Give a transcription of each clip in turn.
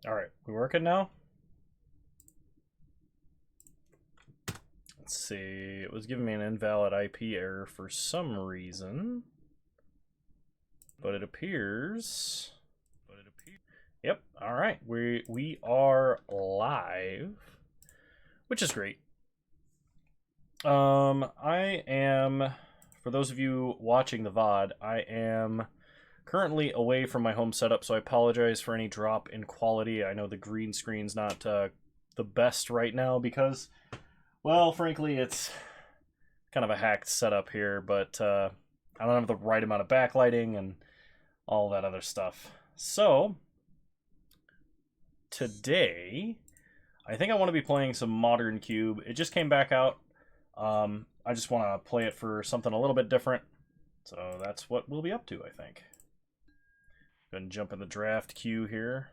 All right, we working now? Let's see. It was giving me an invalid IP error for some reason, but it appears. Yep. All right. We are live, which is great. I am, for those of you watching the VOD, I am currently away from my home setup, so I apologize for any drop in quality. I know the green screen's not the best right now because, well, frankly, it's kind of a hacked setup here, but I don't have the right amount of backlighting and all that other stuff. So, today, I think I want to be playing some Modern Cube. It just came back out. I just want to play it for something a little bit different. So that's what we'll be up to, I think. Go ahead and jump in the draft queue here.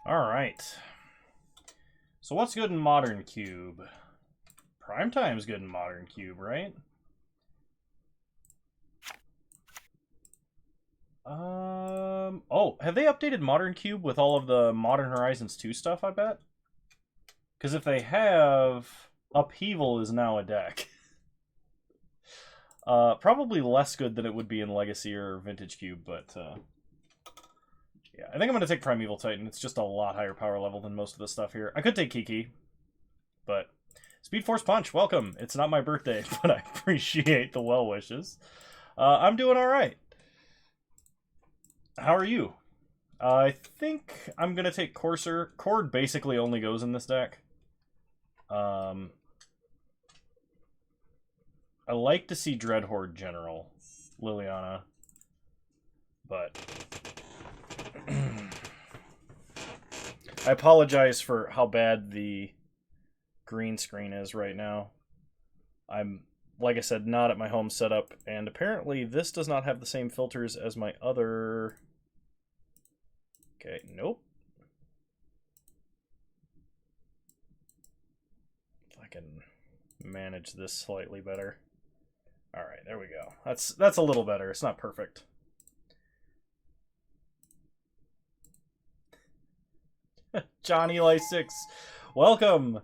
Alright. So what's good in Modern Cube? Primetime's good in Modern Cube, right? Oh, have they updated Modern Cube with all of the Modern Horizons 2 stuff, I bet? Because if they have, Upheaval is now a deck. Probably less good than it would be in Legacy or Vintage Cube, but yeah, I think I'm going to take Primeval Titan. It's just a lot higher power level than most of the stuff here. I could take Kiki, but Speed Force Punch, welcome. It's not my birthday, but I appreciate the well wishes. I'm doing all right. How are you? I think I'm going to take Courser. Cord basically only goes in this deck. I like to see Dreadhorde General, Liliana, but I apologize for how bad the green screen is right now. I'm, like I said, not at my home setup, and apparently this does not have the same filters as my other... Okay, nope. If I can manage this slightly better. Alright, there we go. That's a little better. It's not perfect. Johnny Eli 6, welcome.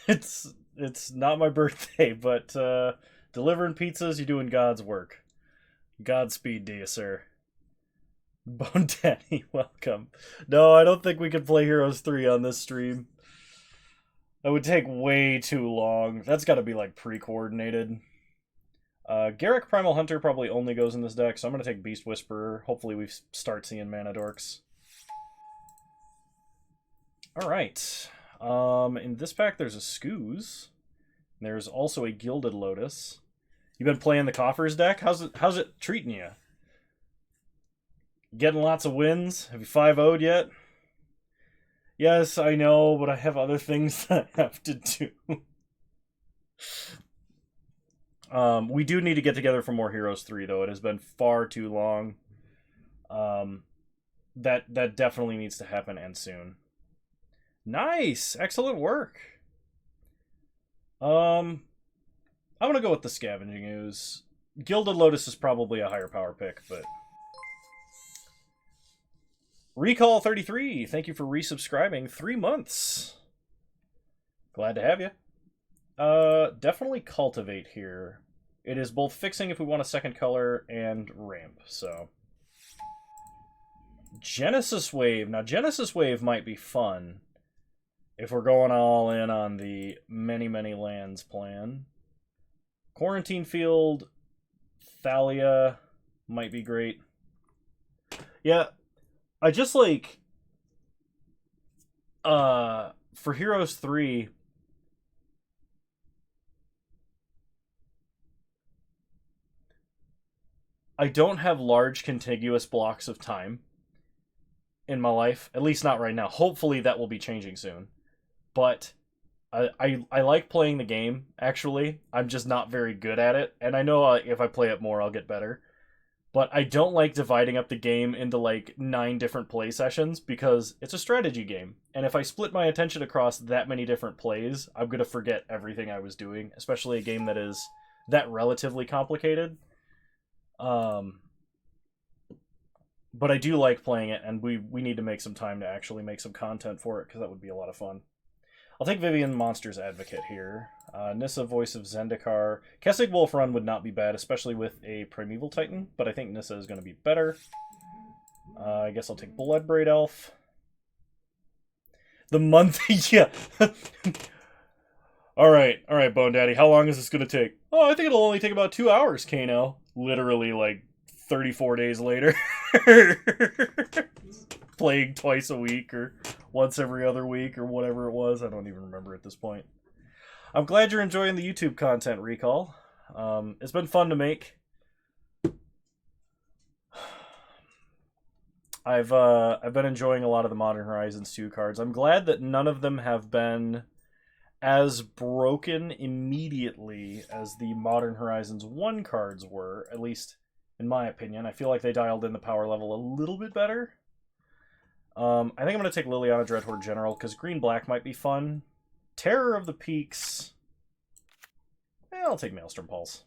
It's not my birthday, but delivering pizzas, you're doing God's work. Godspeed to you, sir. Bone Daddy, welcome. No, I don't think we could play Heroes 3 on this stream. That would take way too long. That's got to be like pre-coordinated. Garrick Primal Hunter probably only goes in this deck, so I'm going to take Beast Whisperer. Hopefully we start seeing Mana Dorks. Alright. In this pack there's a Scooz. There's also a Gilded Lotus. You been playing the Coffers deck? How's it treating you? Getting lots of wins? Have you 5-0'd yet? Yes, I know, but I have other things that I have to do. We do need to get together for more Heroes 3, though. It has been far too long. That definitely needs to happen, and soon. Nice! Excellent work! I'm gonna go with the Scavenging Ooze. Gilded Lotus is probably a higher power pick, but... Recall 33, thank you for resubscribing. 3 months. Glad to have you. Definitely Cultivate here. It is both fixing if we want a second color and ramp, so... Genesis Wave. Now, Genesis Wave might be fun if we're going all in on the many, many lands plan. Quarantine Field, Thalia might be great. Yeah, I just like... for Heroes 3... I don't have large contiguous blocks of time in my life, at least not right now. Hopefully that will be changing soon. But I like playing the game, actually. I'm just not very good at it. And I know if I play it more, I'll get better. But I don't like dividing up the game into like 9 different play sessions because it's a strategy game. And if I split my attention across that many different plays, I'm going to forget everything I was doing, especially a game that is that relatively complicated. But I do like playing it, and we need to make some time to actually make some content for it because that would be a lot of fun. I'll take Vivian Monsters Advocate here. Nissa, Voice of Zendikar. Kessig Wolf Run would not be bad, especially with a Primeval Titan, but I think Nissa is going to be better. I guess I'll take Bloodbraid Elf. The month... yeah. Alright, Bone Daddy. How long is this going to take? Oh, I think it'll only take about 2 hours, Kano. Literally, like, 34 days later. Playing twice a week or once every other week or whatever it was. I don't even remember at this point. I'm glad you're enjoying the YouTube content, Recall. It's been fun to make. I've been enjoying a lot of the Modern Horizons 2 cards. I'm glad that none of them have been as broken immediately as the Modern Horizons 1 cards were, at least in my opinion. I feel like they dialed in the power level a little bit better. I think I'm going to take Liliana Dreadhorde General, because green-black might be fun. Terror of the Peaks. I'll take Maelstrom Pulse.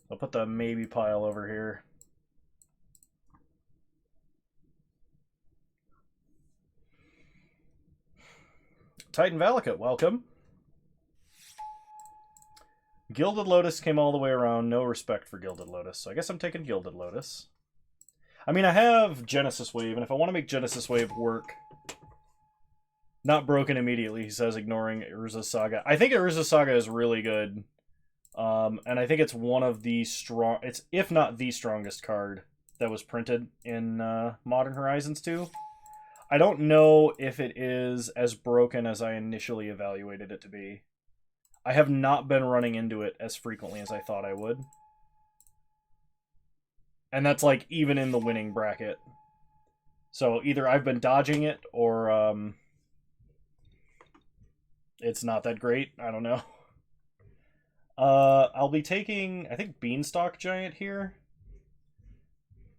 I'll put the maybe pile over here. Titan Valakut, welcome. Gilded Lotus came all the way around. No respect for Gilded Lotus. So I guess I'm taking Gilded Lotus. I mean, I have Genesis Wave, and if I want to make Genesis Wave work... Not broken immediately, he says, ignoring Urza's Saga. I think Urza's Saga is really good. And I think it's one of the strong... It's, if not the strongest card that was printed in Modern Horizons 2. I don't know if it is as broken as I initially evaluated it to be. I have not been running into it as frequently as I thought I would. And that's like even in the winning bracket. So either I've been dodging it or it's not that great. I don't know. I'll be taking, I think, Beanstalk Giant here.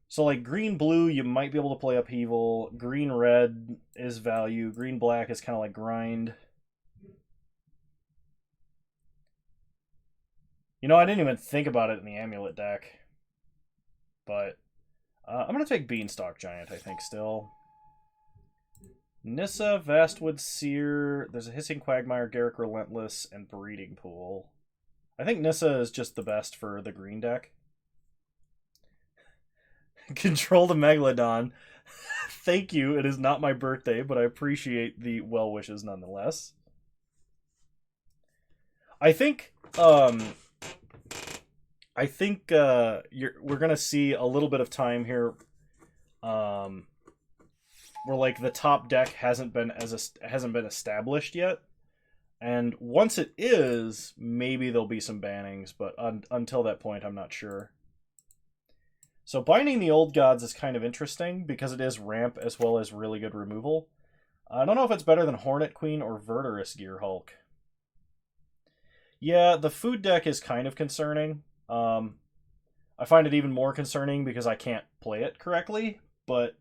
So like green-blue, you might be able to play Upheaval. Green-red is value. Green-black is kind of like grind. You know, I didn't even think about it in the Amulet deck. But I'm going to take Beanstalk Giant, I think, still. Nissa, Vastwood Seer, there's a Hissing Quagmire, Garruk Relentless, and Breeding Pool. I think Nissa is just the best for the green deck. Control the Megalodon. Thank you, it is not my birthday, but I appreciate the well wishes nonetheless. I think we're gonna see a little bit of time here, where like the top deck hasn't been established yet, and once it is, maybe there'll be some bannings, but until that point, I'm not sure. So Binding the Old Gods is kind of interesting because it is ramp as well as really good removal. I don't know if it's better than Hornet Queen or Verdurous Gearhulk. Yeah, the food deck is kind of concerning. I find it even more concerning because I can't play it correctly, but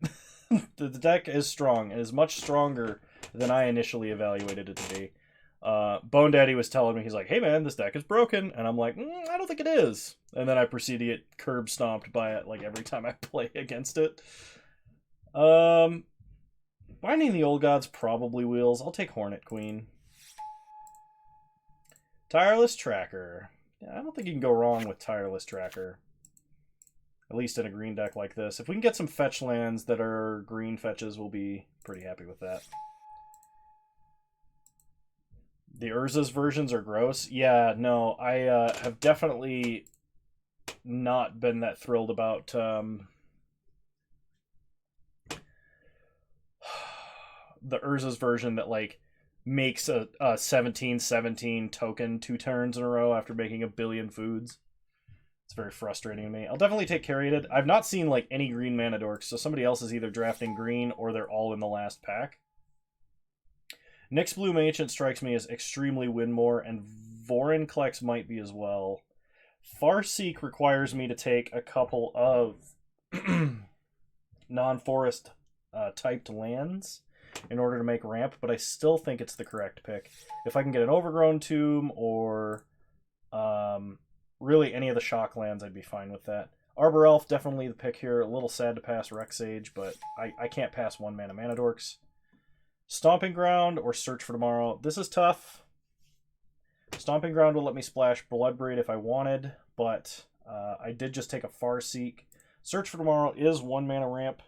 the deck is strong. It is much stronger than I initially evaluated it to be. Bone Daddy was telling me, he's like, hey man, this deck is broken, and I'm like, I don't think it is. And then I proceed to get curb stomped by it like every time I play against it. Binding the Old Gods probably wheels. I'll take Hornet Queen. Tireless Tracker. Yeah, I don't think you can go wrong with Tireless Tracker. At least in a green deck like this. If we can get some fetch lands that are green fetches, we'll be pretty happy with that. The Urza's versions are gross. Yeah, no, I have definitely not been that thrilled about the Urza's version that, like, makes a 17/17 token 2 turns in a row after making a billion foods. It's very frustrating to me. I'll definitely take Caryatid. I've not seen like any green mana dorks, so somebody else is either drafting green or they're all in the last pack. Nyx Bloom Ancient strikes me as extremely win more, and Vorinclex might be as well. Farseek requires me to take a couple of non-forest typed lands in order to make ramp, but I still think it's the correct pick. If I can get an Overgrown Tomb or really any of the shock lands, I'd be fine with that. Arbor Elf, definitely the pick here. A little sad to pass Rex Age, but I can't pass 1-mana Mana Dorks. Stomping Ground or Search for Tomorrow. This is tough. Stomping Ground will let me splash Bloodbraid if I wanted, but I did just take a Farseek. Search for Tomorrow is 1-mana ramp.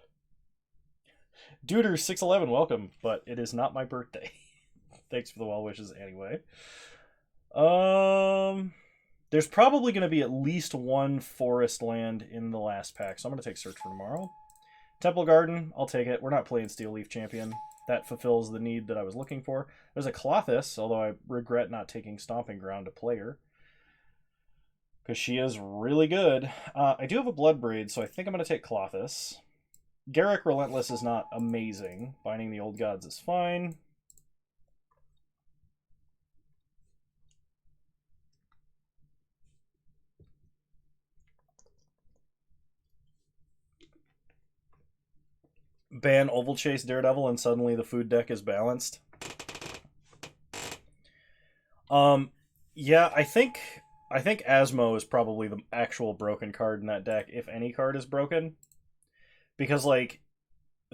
Duder611, welcome, but it is not my birthday. Thanks for the well wishes anyway. There's probably going to be at least one forest land in the last pack, so I'm going to take Search for Tomorrow. Temple Garden, I'll take it. We're not playing Steel Leaf Champion. That fulfills the need that I was looking for. There's a Clothis, although I regret not taking Stomping Ground to play her, because she is really good. I do have a Bloodbraid, so I think I'm going to take Clothis. Garruk Relentless is not amazing. Binding the Old Gods is fine. Ban Oval Chase Daredevil and suddenly the food deck is balanced. Yeah, I think Asmo is probably the actual broken card in that deck, if any card is broken. Because, like,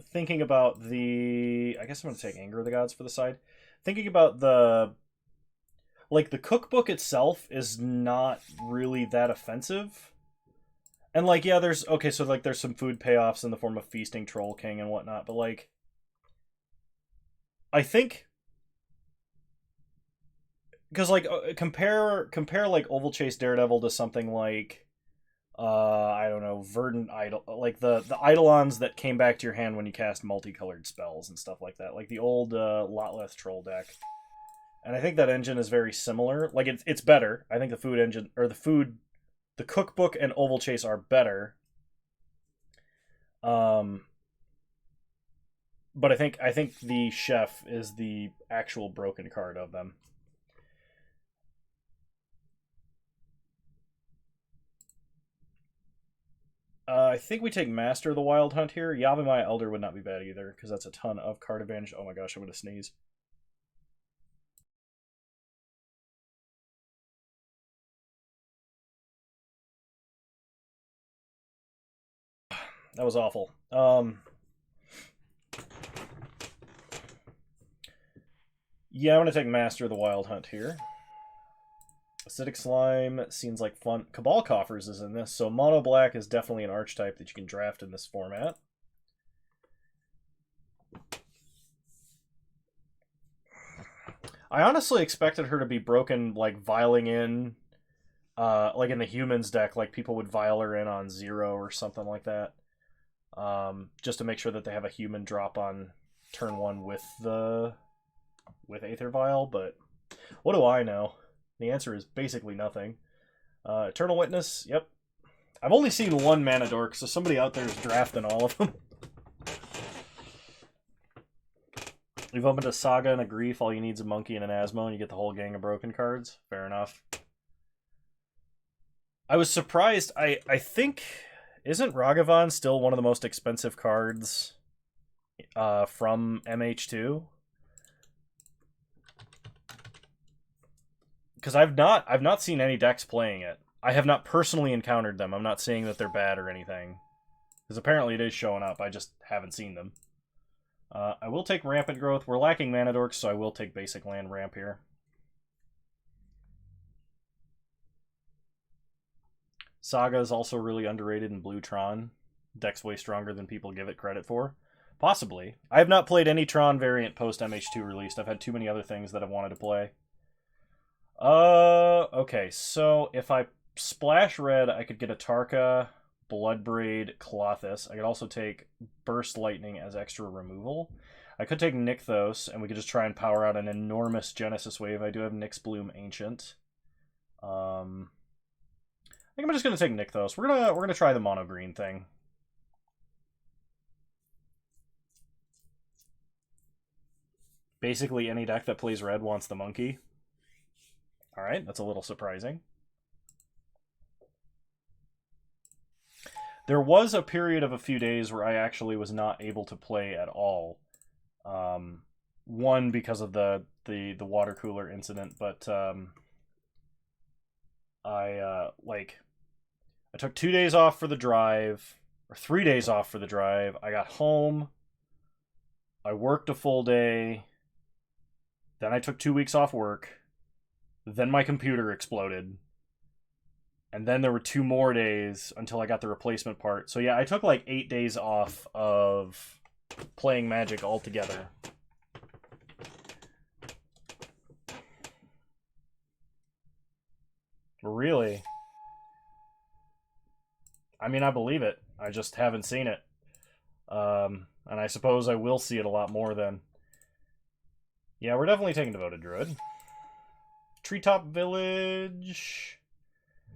thinking about the... I guess I'm going to take Anger of the Gods for the side. Thinking about the... Like, the cookbook itself is not really that offensive. And, like, yeah, there's... Okay, so, like, there's some food payoffs in the form of Feasting Troll King and whatnot, but, like... I think... Because, like, compare, like, Oval Chase Daredevil to something like... I don't know, Verdant Idol, like the Eidolons that came back to your hand when you cast multicolored spells and stuff like that, like the old Lotleth Troll deck. And I think that engine is very similar. Like it's better. I think the food engine or the cookbook and Oval Chase are better. But I think the chef is the actual broken card of them. I think we take Master of the Wild Hunt here. Yavimaya Elder would not be bad either, because that's a ton of card advantage. Oh my gosh, I'm going to sneeze. That was awful. Yeah, I'm going to take Master of the Wild Hunt here. Acidic Slime seems like fun. Cabal Coffers is in this, so Mono Black is definitely an archetype that you can draft in this format. I honestly expected her to be broken, like, vialing in, like in the humans deck, like people would vial her in on 0 or something like that. Just to make sure that they have a human drop on turn 1 with Aether Vial, but what do I know? The answer is basically nothing. Eternal Witness, yep. I've only seen one Mana Dork, so somebody out there is drafting all of them. We've opened a Saga and a Grief, all you need is a Monkey and an Asmo, and you get the whole gang of broken cards. Fair enough. I was surprised. I think... Isn't Ragavan still one of the most expensive cards from MH2? Because I've not seen any decks playing it. I have not personally encountered them. I'm not saying that they're bad or anything. Because apparently it is showing up. I just haven't seen them. I will take Rampant Growth. We're lacking Mana Dorks, so I will take Basic Land Ramp here. Saga is also really underrated in Blue Tron. Deck's way stronger than people give it credit for. Possibly. I have not played any Tron variant post MH2 released. I've had too many other things that I've wanted to play. Okay, so if I splash red, I could get a Tarka, Bloodbraid, Clothis. I could also take Burst Lightning as extra removal. I could take Nykthos, and we could just try and power out an enormous Genesis Wave. I do have Nyx Bloom Ancient. I think I'm just gonna take Nykthos. We're gonna try the mono green thing. Basically, any deck that plays red wants the monkey. Alright, that's a little surprising. There was a period of a few days where I actually was not able to play at all. One, because of the water cooler incident, but I took 2 days off for the drive, or 3 days off for the drive. I got home. I worked a full day. Then I took 2 weeks off work. Then my computer exploded. And then there were 2 more days until I got the replacement part. So yeah, I took like 8 days off of playing Magic altogether. Really? I mean, I believe it. I just haven't seen it. And I suppose I will see it a lot more then. Yeah, we're definitely taking Devoted Druid. Treetop Village.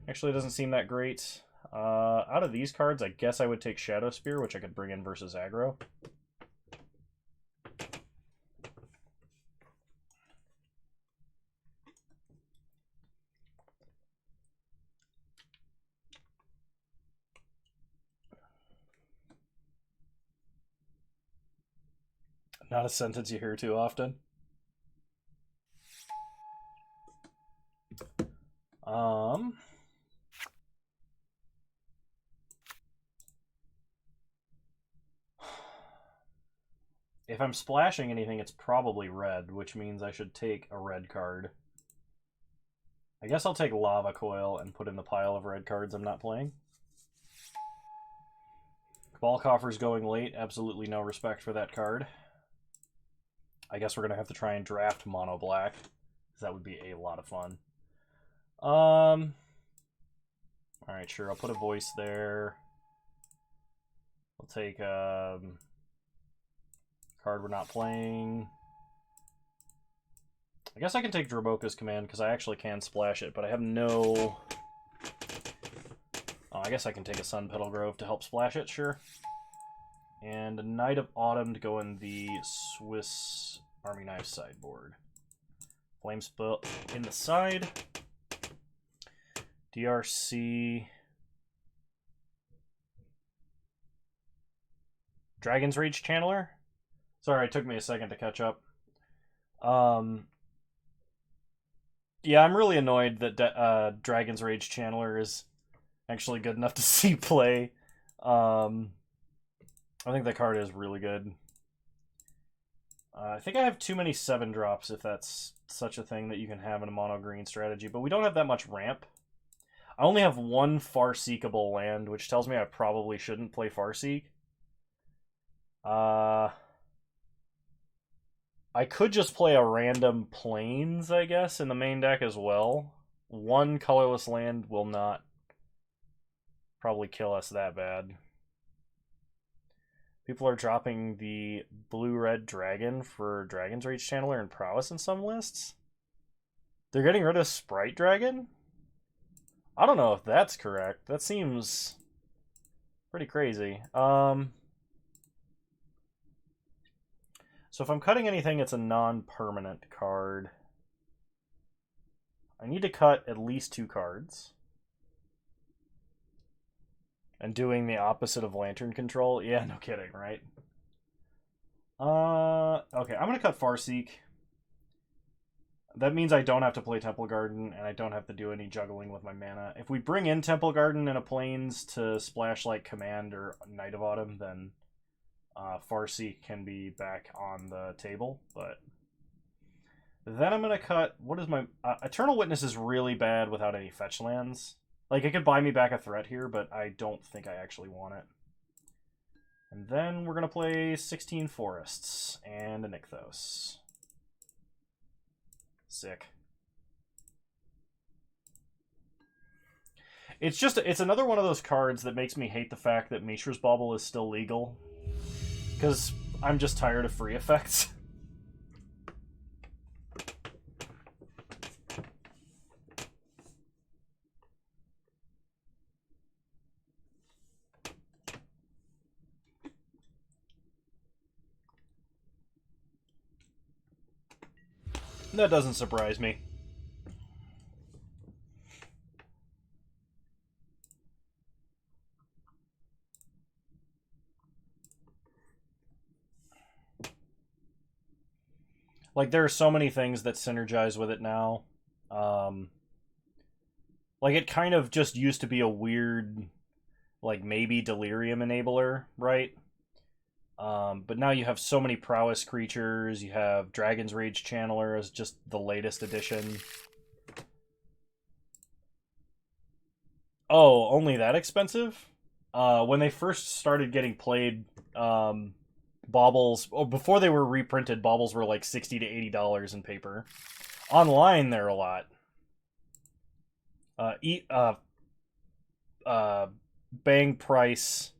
Actually, it doesn't seem that great. Out of these cards, I guess I would take Shadow Spear, which I could bring in versus aggro. Not a sentence you hear too often. If I'm splashing anything, it's probably red, which means I should take a red card. I guess I'll take Lava Coil and put in the pile of red cards I'm not playing. Cabal Coffer's going late. Absolutely no respect for that card. I guess we're going to have to try and draft Mono Black, because that would be a lot of fun. Alright, sure, I'll put a voice there. I'll take card we're not playing. I guess I can take Draboka's Command, because I actually can splash it, but I have no... Oh, I guess I can take a Sun Petal Grove to help splash it, sure. And a Knight of Autumn to go in the Swiss Army Knife sideboard. Flame Spell in the side. DRC. Dragon's Rage Channeler? Sorry, it took me a second to catch up. Yeah, I'm really annoyed that Dragon's Rage Channeler is actually good enough to see play. I think that card is really good. I think I have too many 7-drops, if that's such a thing that you can have in a mono-green strategy, but we don't have that much ramp. I only have 1 Farseekable land, which tells me I probably shouldn't play Farseek. I could just play a random Plains, I guess, in the main deck as well. 1 colorless land will not probably kill us that bad. People are dropping the blue-red dragon for Dragon's Rage Channeler and Prowess in some lists. They're getting rid of Sprite Dragon? I don't know if that's correct. That seems pretty crazy. So if I'm cutting anything, it's a non-permanent card. I need to cut at least 2 cards. And doing the opposite of Lantern Control? Yeah, no kidding, right? Okay, I'm going to cut Farseek. That means I don't have to play Temple Garden, and I don't have to do any juggling with my mana. If we bring in Temple Garden and a Plains to splash like Command or Knight of Autumn, then Farseek can be back on the table. But then I'm going to cut... What is my... Eternal Witness is really bad without any fetch lands. Like, it could buy me back a threat here, but I don't think I actually want it. And then we're going to play 16 Forests and a Nykthos. Sick. It's another one of those cards that makes me hate the fact that Mishra's Bauble is still legal. Because I'm just tired of free effects. That doesn't surprise me. Like, there are so many things that synergize with it now. Like, it kind of just used to be a weird, like, maybe delirium enabler, right? But now you have so many prowess creatures. You have Dragon's Rage Channeler as just the latest addition. Oh, only that expensive? When they first started getting played, baubles, before they were reprinted, baubles were like $60 to $80 in paper. Online, they're a lot. Bang price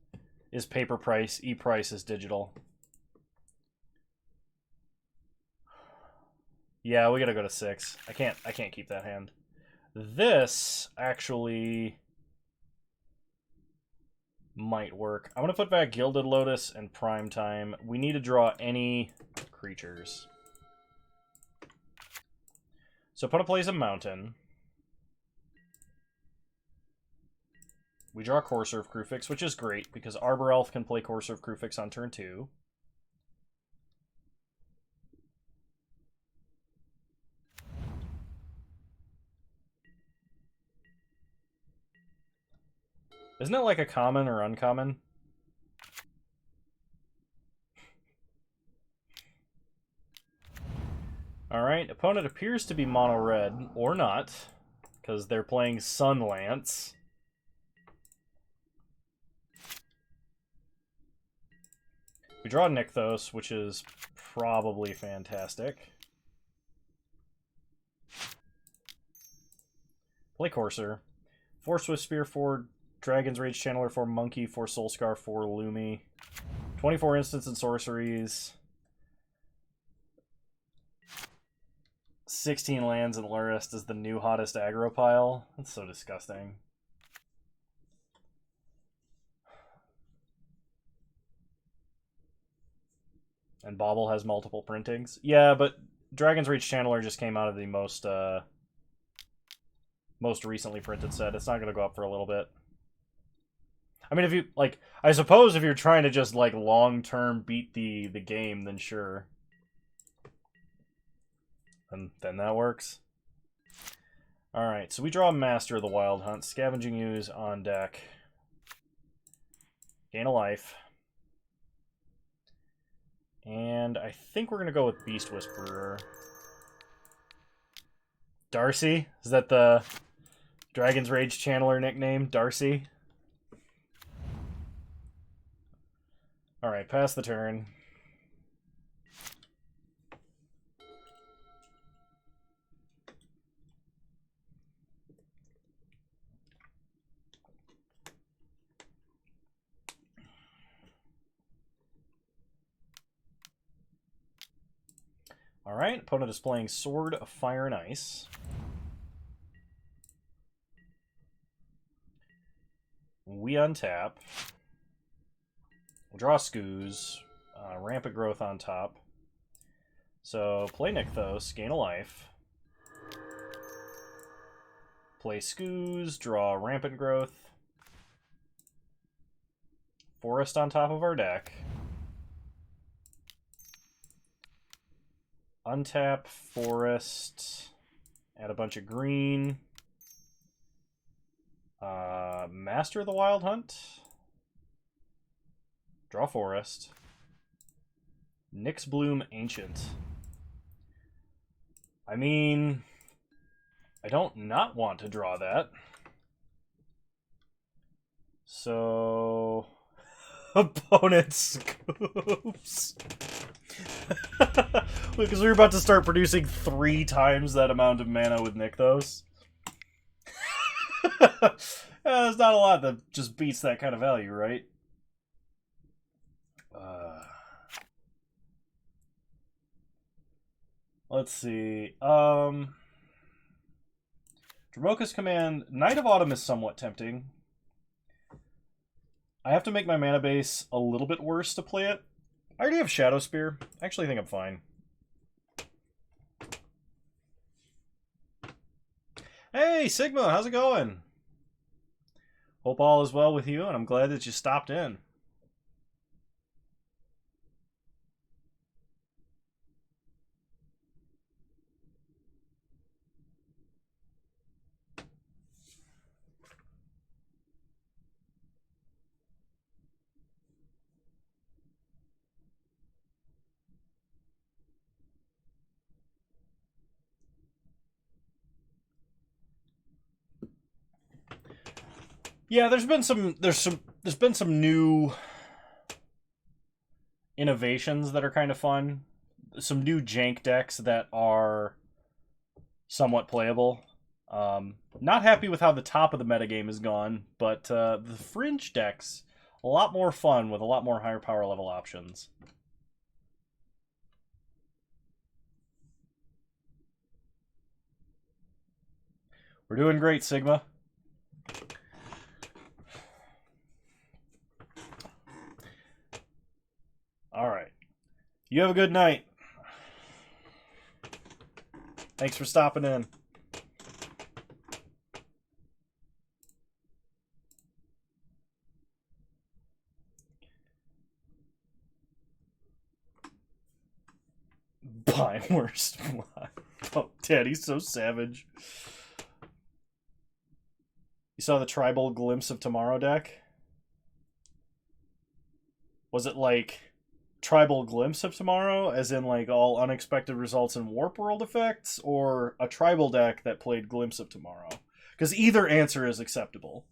is paper price. E price is digital. Yeah, we gotta go to 6. I can't keep that hand. This actually might work. I'm gonna put back Gilded Lotus and Prime Time. We need to draw any creatures. So Put a Plays a Mountain. We draw Corsair Kruphix, which is great, because Arbor Elf can play Corsair Kruphix on turn 2. Isn't it like a common or uncommon? Alright, opponent appears to be mono-red, or not, because they're playing Sunlance. We draw Nykthos, which is probably fantastic. Play Corsair. 4 Swift Spear, 4 Dragon's Rage Channeler, 4 Monkey, 4 Soulscar, 4 Lumi. 24 instants and sorceries. 16 lands and Lurist is the new hottest aggro pile. That's so disgusting. And Bauble has multiple printings. Yeah, but Dragon's Rage Channeler just came out of the most recently printed set. It's not going to go up for a little bit. I mean, if you, like, I suppose if you're trying to just, like, long-term beat the game, then sure. And then that works. Alright, so we draw Master of the Wild Hunt. Scavenging Ooze on deck. Gain a life. And I think we're going to go with Beast Whisperer. Darcy? Is that the Dragon's Rage Channeler nickname? Darcy? Alright, pass the turn. Alright, opponent is playing Sword of Fire and Ice. We untap. We'll draw Scooz. Rampant Growth on top. So, play Nykthos, gain a life. Play Scooz, draw Rampant Growth. Forest on top of our deck. Untap, Forest, add a bunch of green. Master of the Wild Hunt. Draw Forest. Nyx Bloom Ancient. I mean, I don't not want to draw that. So, opponent scoops. Because we're about to start producing 3 times that amount of mana with Nykthos. There's not a lot that just beats that kind of value, right? Let's see. Dromoka's Command. Knight of Autumn is somewhat tempting. I have to make my mana base a little bit worse to play it. I already have Shadow Spear. I actually think I'm fine. Hey, Sigma, how's it going? Hope all is well with you, and I'm glad that you stopped in. Yeah, there's been some new innovations that are kind of fun. Some new jank decks that are somewhat playable. Not happy with how the top of the metagame is gone, but the fringe decks, a lot more fun with a lot more higher power level options. We're doing great, Sigma. Alright. You have a good night. Thanks for stopping in. By worst. Oh, Daddy's so savage. You saw the Tribal Glimpse of Tomorrow deck? Was it like Tribal Glimpse of Tomorrow, as in like all unexpected results and Warp World effects, or a tribal deck that played Glimpse of Tomorrow? Because either answer is acceptable.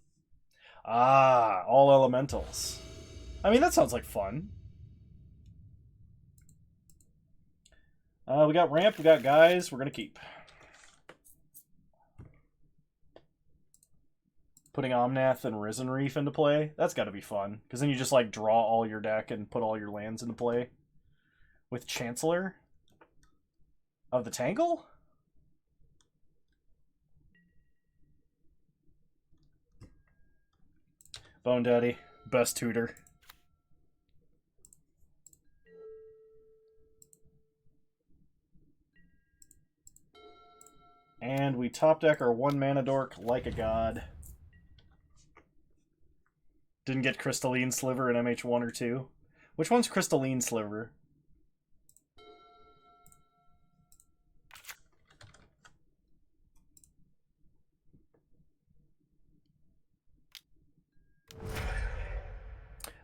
Ah, all elementals. I mean, that sounds like fun. We got ramp, we got guys, we're gonna keep. Putting Omnath and Risen Reef into play, that's gotta be fun. Because then you just like draw all your deck and put all your lands into play. With Chancellor of the Tangle? Bone Daddy, best tutor. And we top deck our 1 mana dork like a god. Didn't get Crystalline Sliver in MH1 or 2. Which one's Crystalline Sliver?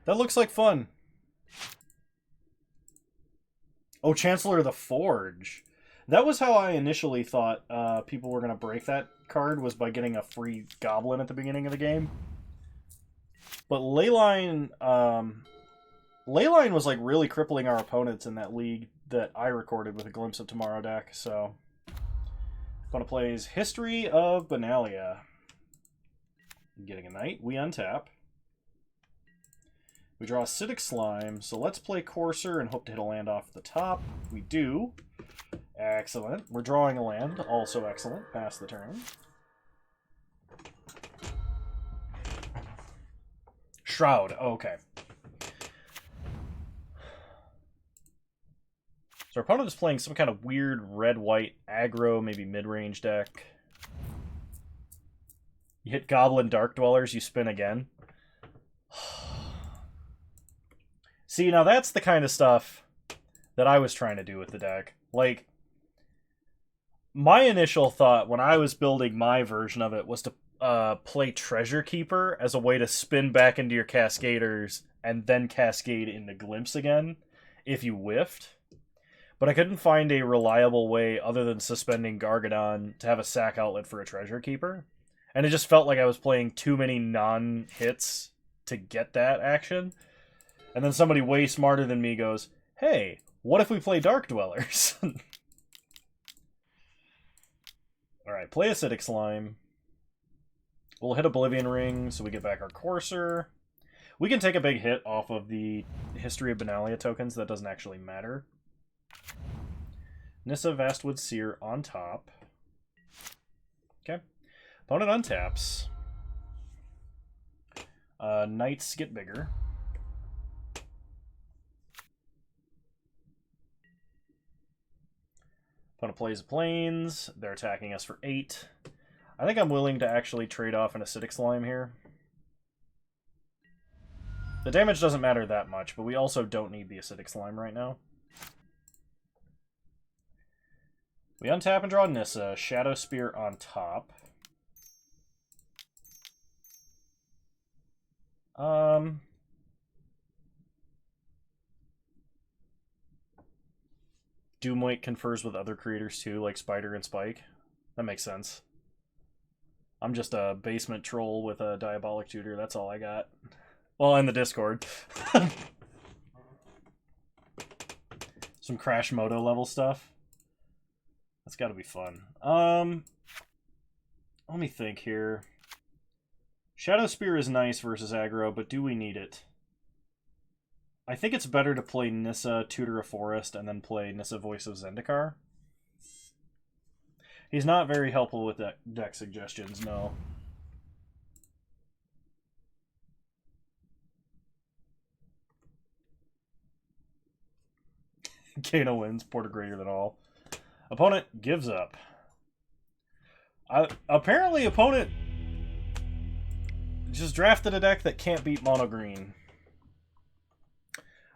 That looks like fun. Oh, Chancellor of the Forge. That was how I initially thought people were going to break that card, was by getting a free goblin at the beginning of the game. But Leyline was like really crippling our opponents in that league that I recorded with a Glimpse of Tomorrow deck, so opponent plays History of Benalia. Getting a knight, we untap. We draw Acidic Slime, so let's play Courser and hope to hit a land off the top. We do. Excellent. We're drawing a land, also excellent. Pass the turn. Shroud, okay. So our opponent is playing some kind of weird red-white aggro, maybe mid-range deck. You hit Goblin Dark Dwellers, you spin again. See, now that's the kind of stuff that I was trying to do with the deck. Like, my initial thought when I was building my version of it was to play Treasure Keeper as a way to spin back into your Cascaders and then cascade into Glimpse again if you whiffed. But I couldn't find a reliable way other than suspending Gargadon to have a sack outlet for a Treasure Keeper. And it just felt like I was playing too many non-hits to get that action. And then somebody way smarter than me goes, hey, what if we play Dark Dwellers? Alright, play Acidic Slime. We'll hit Oblivion Ring so we get back our Courser. We can take a big hit off of the History of Benalia tokens. That doesn't actually matter. Nissa Vastwood Seer on top. Okay. Opponent untaps. Knights get bigger. Opponent plays planes. They're attacking us for 8. I think I'm willing to actually trade off an Acidic Slime here. The damage doesn't matter that much, but we also don't need the Acidic Slime right now. We untap and draw Nissa. Shadow Spear on top. Doomweight confers with other creators too, like Spider and Spike. That makes sense. I'm just a basement troll with a Diabolic Tutor. That's all I got. Well, in the Discord. Some Crash Moto level stuff. That's got to be fun. Let me think here. Shadow Spear is nice versus aggro, but do we need it? I think it's better to play Nissa, Tutor a Forest, and then play Nissa Voice of Zendikar. He's not very helpful with deck suggestions, no. Kano wins, Porter greater than all. Opponent gives up. Apparently, opponent just drafted a deck that can't beat mono green.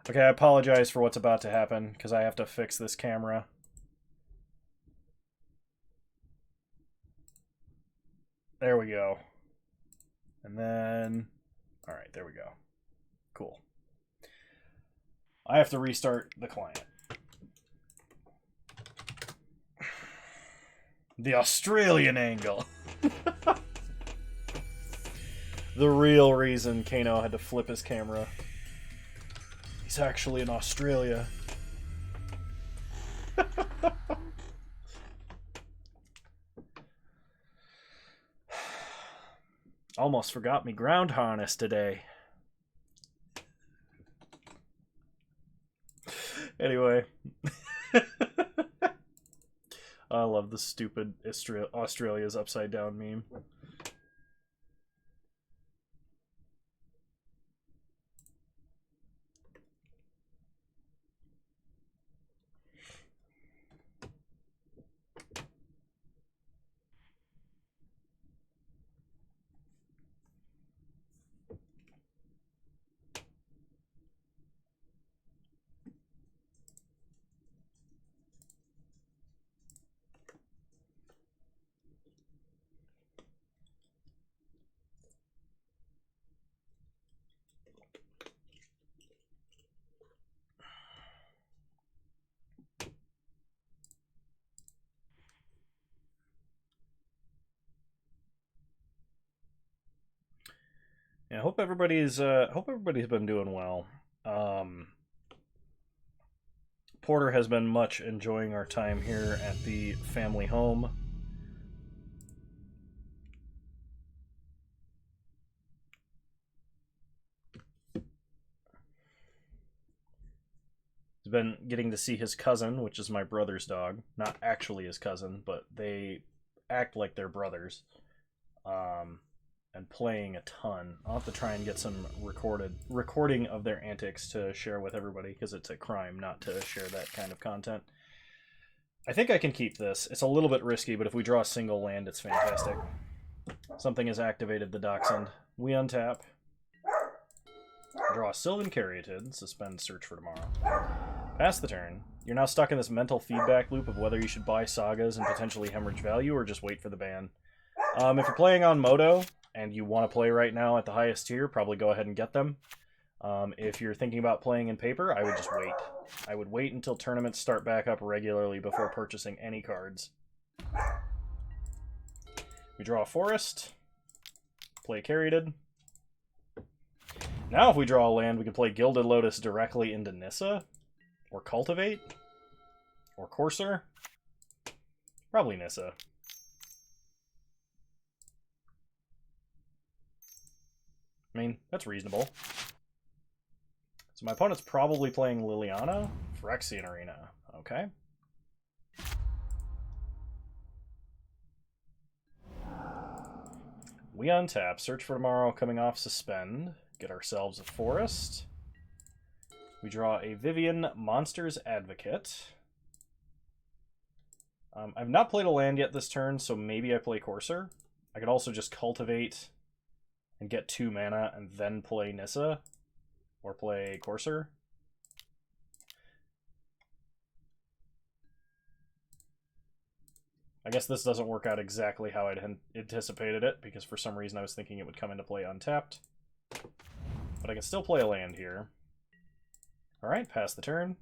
Okay, I apologize for what's about to happen, because I have to fix this camera. There we go. And then... Alright, there we go. Cool. I have to restart the client. The Australian angle. The real reason Kano had to flip his camera. He's actually in Australia. Almost forgot me ground harness today. Anyway. I love the stupid Australia's upside down meme. Yeah, hope everybody's been doing well. Porter has been much enjoying our time here at the family home. He's been getting to see his cousin, which is my brother's dog. Not actually his cousin, but they act like they're brothers. And playing a ton. I'll have to try and get some recording of their antics to share with everybody, because it's a crime not to share that kind of content. I think I can keep this. It's a little bit risky, but if we draw a single land, it's fantastic. Something has activated the Dachshund. We untap. Draw a Sylvan Caryatid. Suspend search for tomorrow. Pass the turn. You're now stuck in this mental feedback loop of whether you should buy sagas and potentially hemorrhage value or just wait for the ban. If you're playing on Moto and you want to play right now at the highest tier, probably go ahead and get them. If you're thinking about playing in paper, I would just wait. I would wait until tournaments start back up regularly before purchasing any cards. We draw a Forest. Play Caryatid. Now if we draw a land, we can play Gilded Lotus directly into Nissa. Or Cultivate. Or Courser. Probably Nissa. I mean, that's reasonable. So my opponent's probably playing Liliana. Phyrexian Arena. Okay. We untap, search for tomorrow, coming off suspend, get ourselves a forest. We draw a Vivian, Monsters Advocate. I've not played a land yet this turn, so maybe I play Courser. I could also just cultivate and get 2 mana and then play Nissa or play Courser. I guess this doesn't work out exactly how I'd anticipated it, because for some reason I was thinking it would come into play untapped. But I can still play a land here. Alright, pass the turn.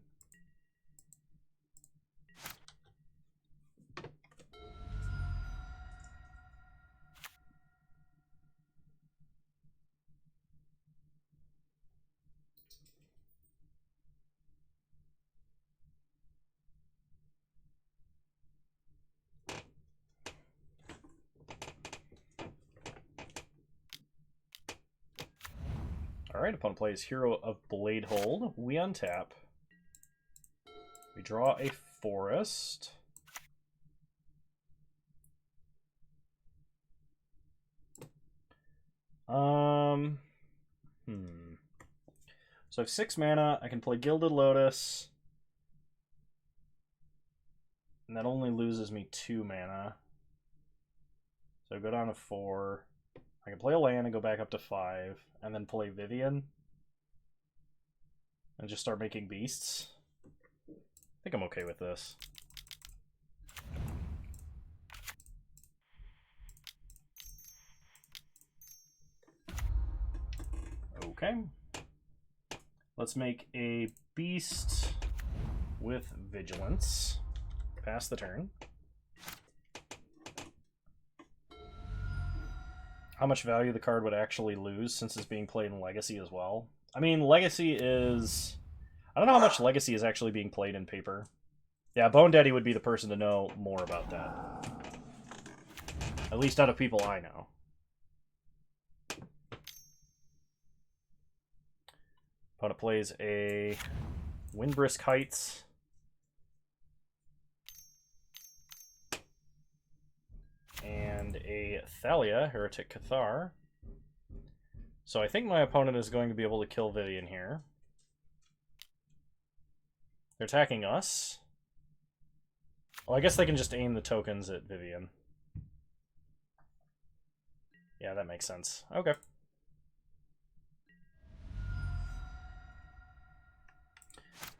Alright, opponent plays Hero of Bladehold. We untap. We draw a forest. So I have 6 mana. I can play Gilded Lotus. And that only loses me 2 mana. So I go down to 4. I can play a land and go back up to 5. And then play Vivian. And just start making beasts. I think I'm okay with this. Okay. Let's make a beast with vigilance. Pass the turn. How much value the card would actually lose since it's being played in Legacy as well? I mean, Legacy is... I don't know how much Legacy is actually being played in paper. Yeah, Bone Daddy would be the person to know more about that. At least out of people I know. Opponent plays a Windbrisk Heights. And a Thalia, Heretic Cathar. So I think my opponent is going to be able to kill Vivian here. They're attacking us. Well, I guess they can just aim the tokens at Vivian. Yeah, that makes sense. Okay.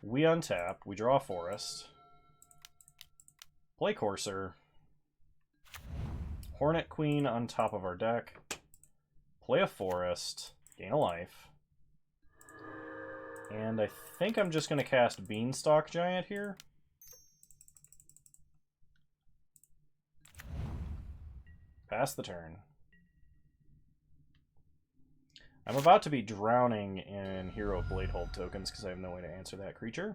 We untap. We draw a forest. Play Courser. Hornet Queen on top of our deck. Play a forest. Gain a life. And I think I'm just going to cast Beanstalk Giant here. Pass the turn. I'm about to be drowning in Hero Bladehold tokens because I have no way to answer that creature.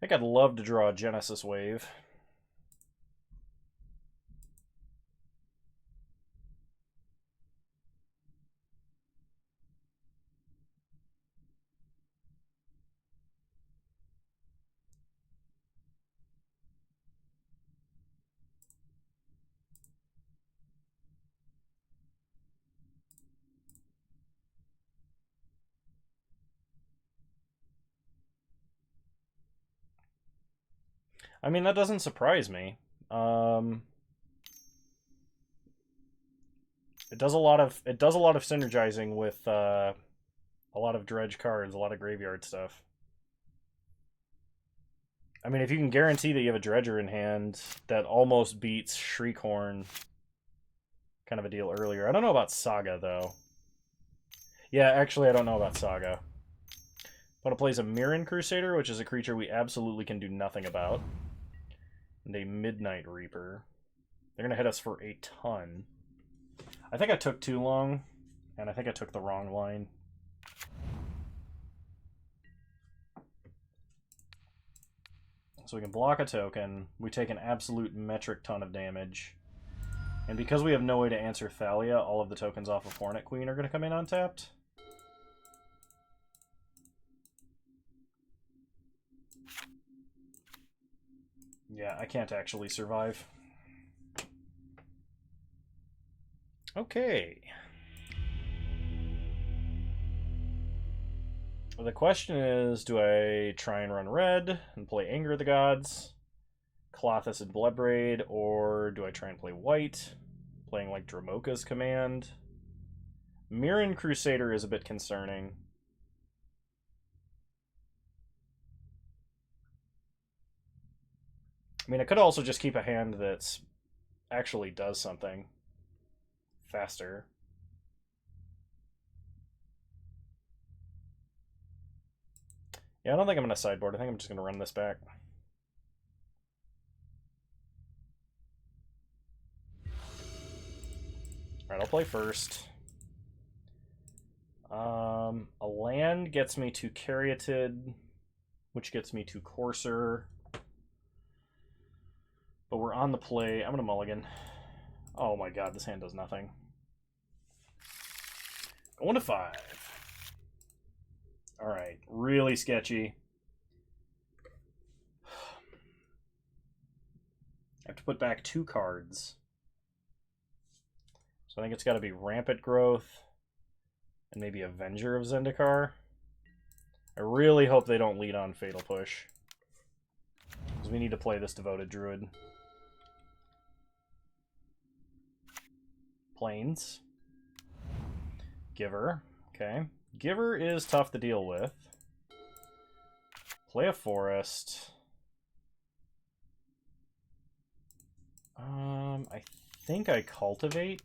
I think I'd love to draw a Genesis Wave. I mean, that doesn't surprise me. It does a lot of synergizing with a lot of dredge cards, a lot of graveyard stuff. I mean, if you can guarantee that you have a dredger in hand, that almost beats Shriekhorn kind of a deal earlier. I don't know about Saga, though. Yeah, actually, I don't know about Saga. Opponent plays a Mirren Crusader, which is a creature we absolutely can do nothing about. And a Midnight Reaper. They're going to hit us for a ton. I think I took too long, and I think I took the wrong line. So we can block a token. We take an absolute metric ton of damage. And because we have no way to answer Thalia, all of the tokens off of Hornet Queen are going to come in untapped. Yeah, I can't actually survive. Okay. Well, the question is, do I try and run red and play Anger of the Gods, Colossus and Bloodbraid, or do I try and play white, playing like Dramoka's Command? Mirren Crusader is a bit concerning. I mean, I could also just keep a hand that's actually does something faster. Yeah, I don't think I'm going to sideboard. I think I'm just going to run this back. Alright, I'll play first. A land gets me to Caryatid, which gets me to Courser. But we're on the play. I'm going to mulligan. Oh my god, this hand does nothing. Going to 5. Alright, really sketchy. I have to put back 2 cards. So I think it's got to be Rampant Growth and maybe Avenger of Zendikar. I really hope they don't lead on Fatal Push, because we need to play this Devoted Druid. Plains. Giver. Okay. Giver is tough to deal with. Play a Forest. I think I Cultivate.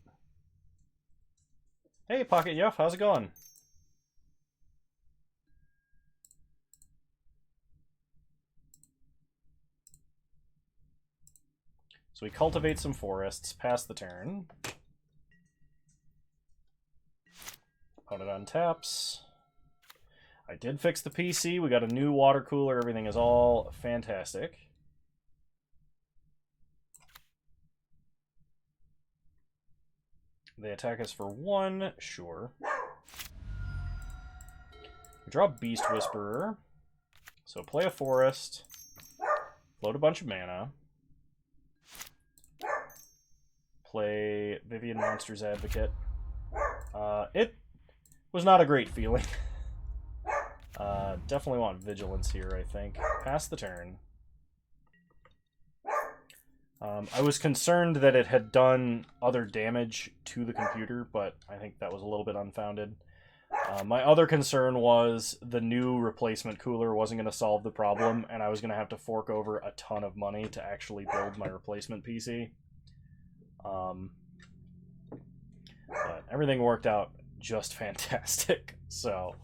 Hey, Pocket Yuff, how's it going? So we cultivate some forests, pass the turn. Opponent untaps. I did fix the PC. We got a new water cooler. Everything is all fantastic. They attack us for 1. Sure. We draw Beast Whisperer. So play a forest. Float a bunch of mana. Play Vivian Monster's Advocate. It was not a great feeling. Definitely want Vigilance here, I think. Pass the turn. I was concerned that it had done other damage to the computer, but I think that was a little bit unfounded. My other concern was the new replacement cooler wasn't going to solve the problem, and I was going to have to fork over a ton of money to actually build my replacement PC. But everything worked out just fantastic, so...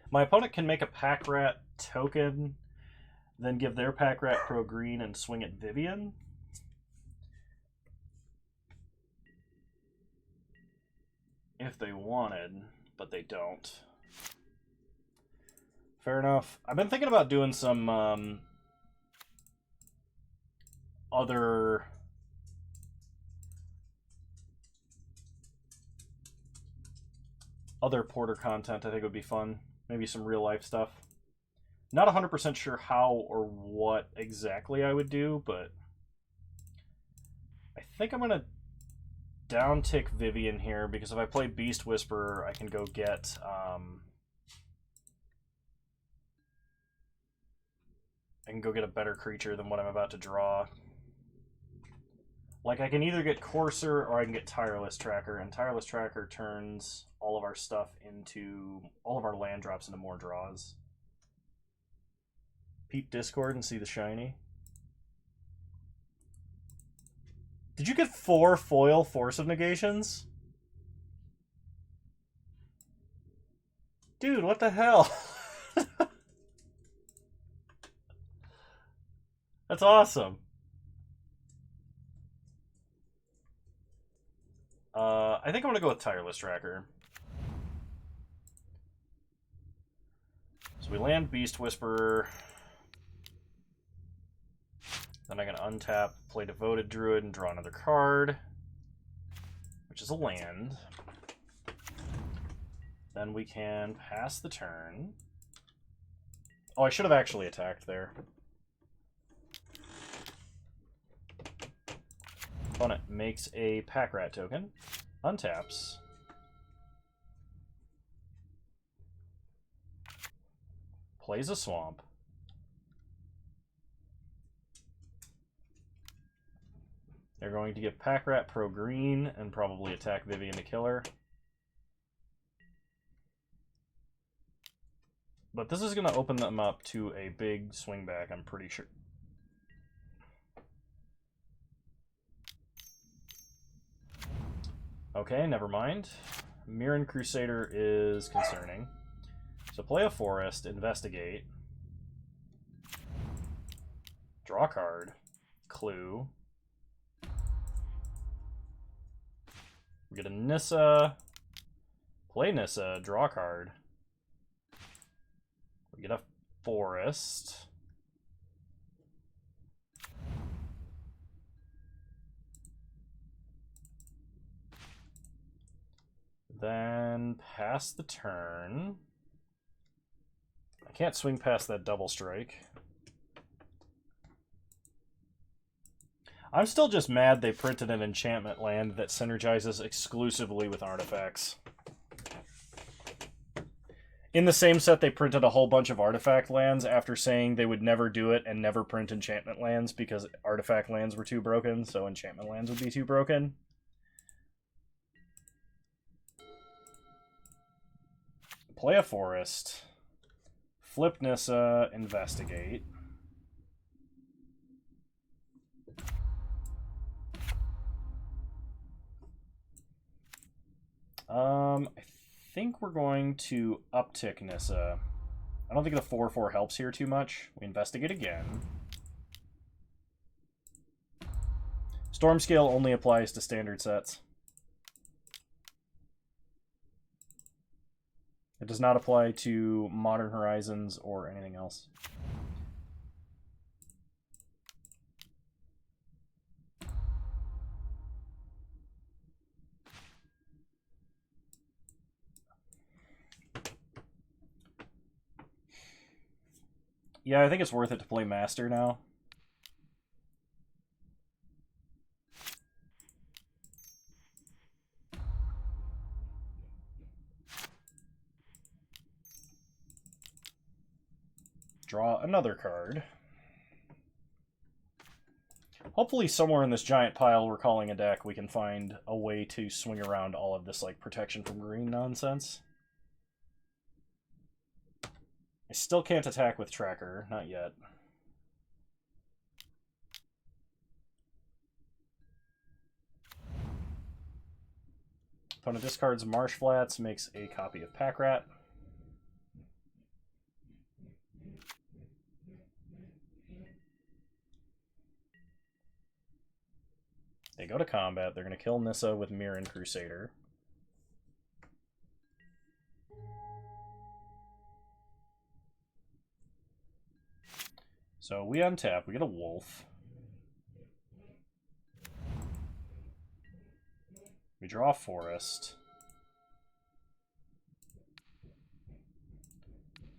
My opponent can make a Pack Rat token, then give their Pack Rat Pro Green and swing at Vivian. If they wanted, but they don't. Fair enough. I've been thinking about doing some other Porter content. I think would be fun. Maybe some real life stuff. Not 100% sure how or what exactly I would do, but I think I'm going to downtick Vivian here, because if I play Beast Whisperer, I can go get a better creature than what I'm about to draw. Like, I can either get Courser or I can get Tireless Tracker, and Tireless Tracker turns all of our stuff into... all of our land drops into more draws. Peep Discord and see the shiny. Did you get 4 foil Force of Negations? Dude, what the hell? That's awesome. I think I'm going to go with Tireless Tracker. So we land Beast Whisperer. Then I'm going to untap, play Devoted Druid, and draw another card, which is a land. Then we can pass the turn. Oh, I should have actually attacked there. Opponent makes a pack rat token, untaps. Plays a swamp. They're going to give pack rat pro green and probably attack Vivian to kill her. But this is going to open them up to a big swing back, I'm pretty sure. Okay, never mind. Mirren Crusader is concerning. So play a forest, investigate. Draw a card. Clue. We get a Nissa. Play Nissa, draw a card. We get a forest. Then pass the turn. I can't swing past that double strike. I'm still just mad they printed an enchantment land that synergizes exclusively with artifacts. In the same set, they printed a whole bunch of artifact lands after saying they would never do it and never print enchantment lands because artifact lands were too broken, so enchantment lands would be too broken. Play a forest. Flip Nissa, investigate. I think we're going to uptick Nissa. I don't think the 4/4 helps here too much. We investigate again. Storm Scale only applies to standard sets. It does not apply to Modern Horizons or anything else. Yeah, I think it's worth it to play Master now. Draw another card. Hopefully somewhere in this giant pile we're calling a deck we can find a way to swing around all of this like protection from green nonsense. I still can't attack with Tracker, not yet. Opponent discards Marsh Flats, makes a copy of Pack Rat. They go to combat. They're going to kill Nissa with Mirren Crusader. So we untap. We get a wolf. We draw a forest.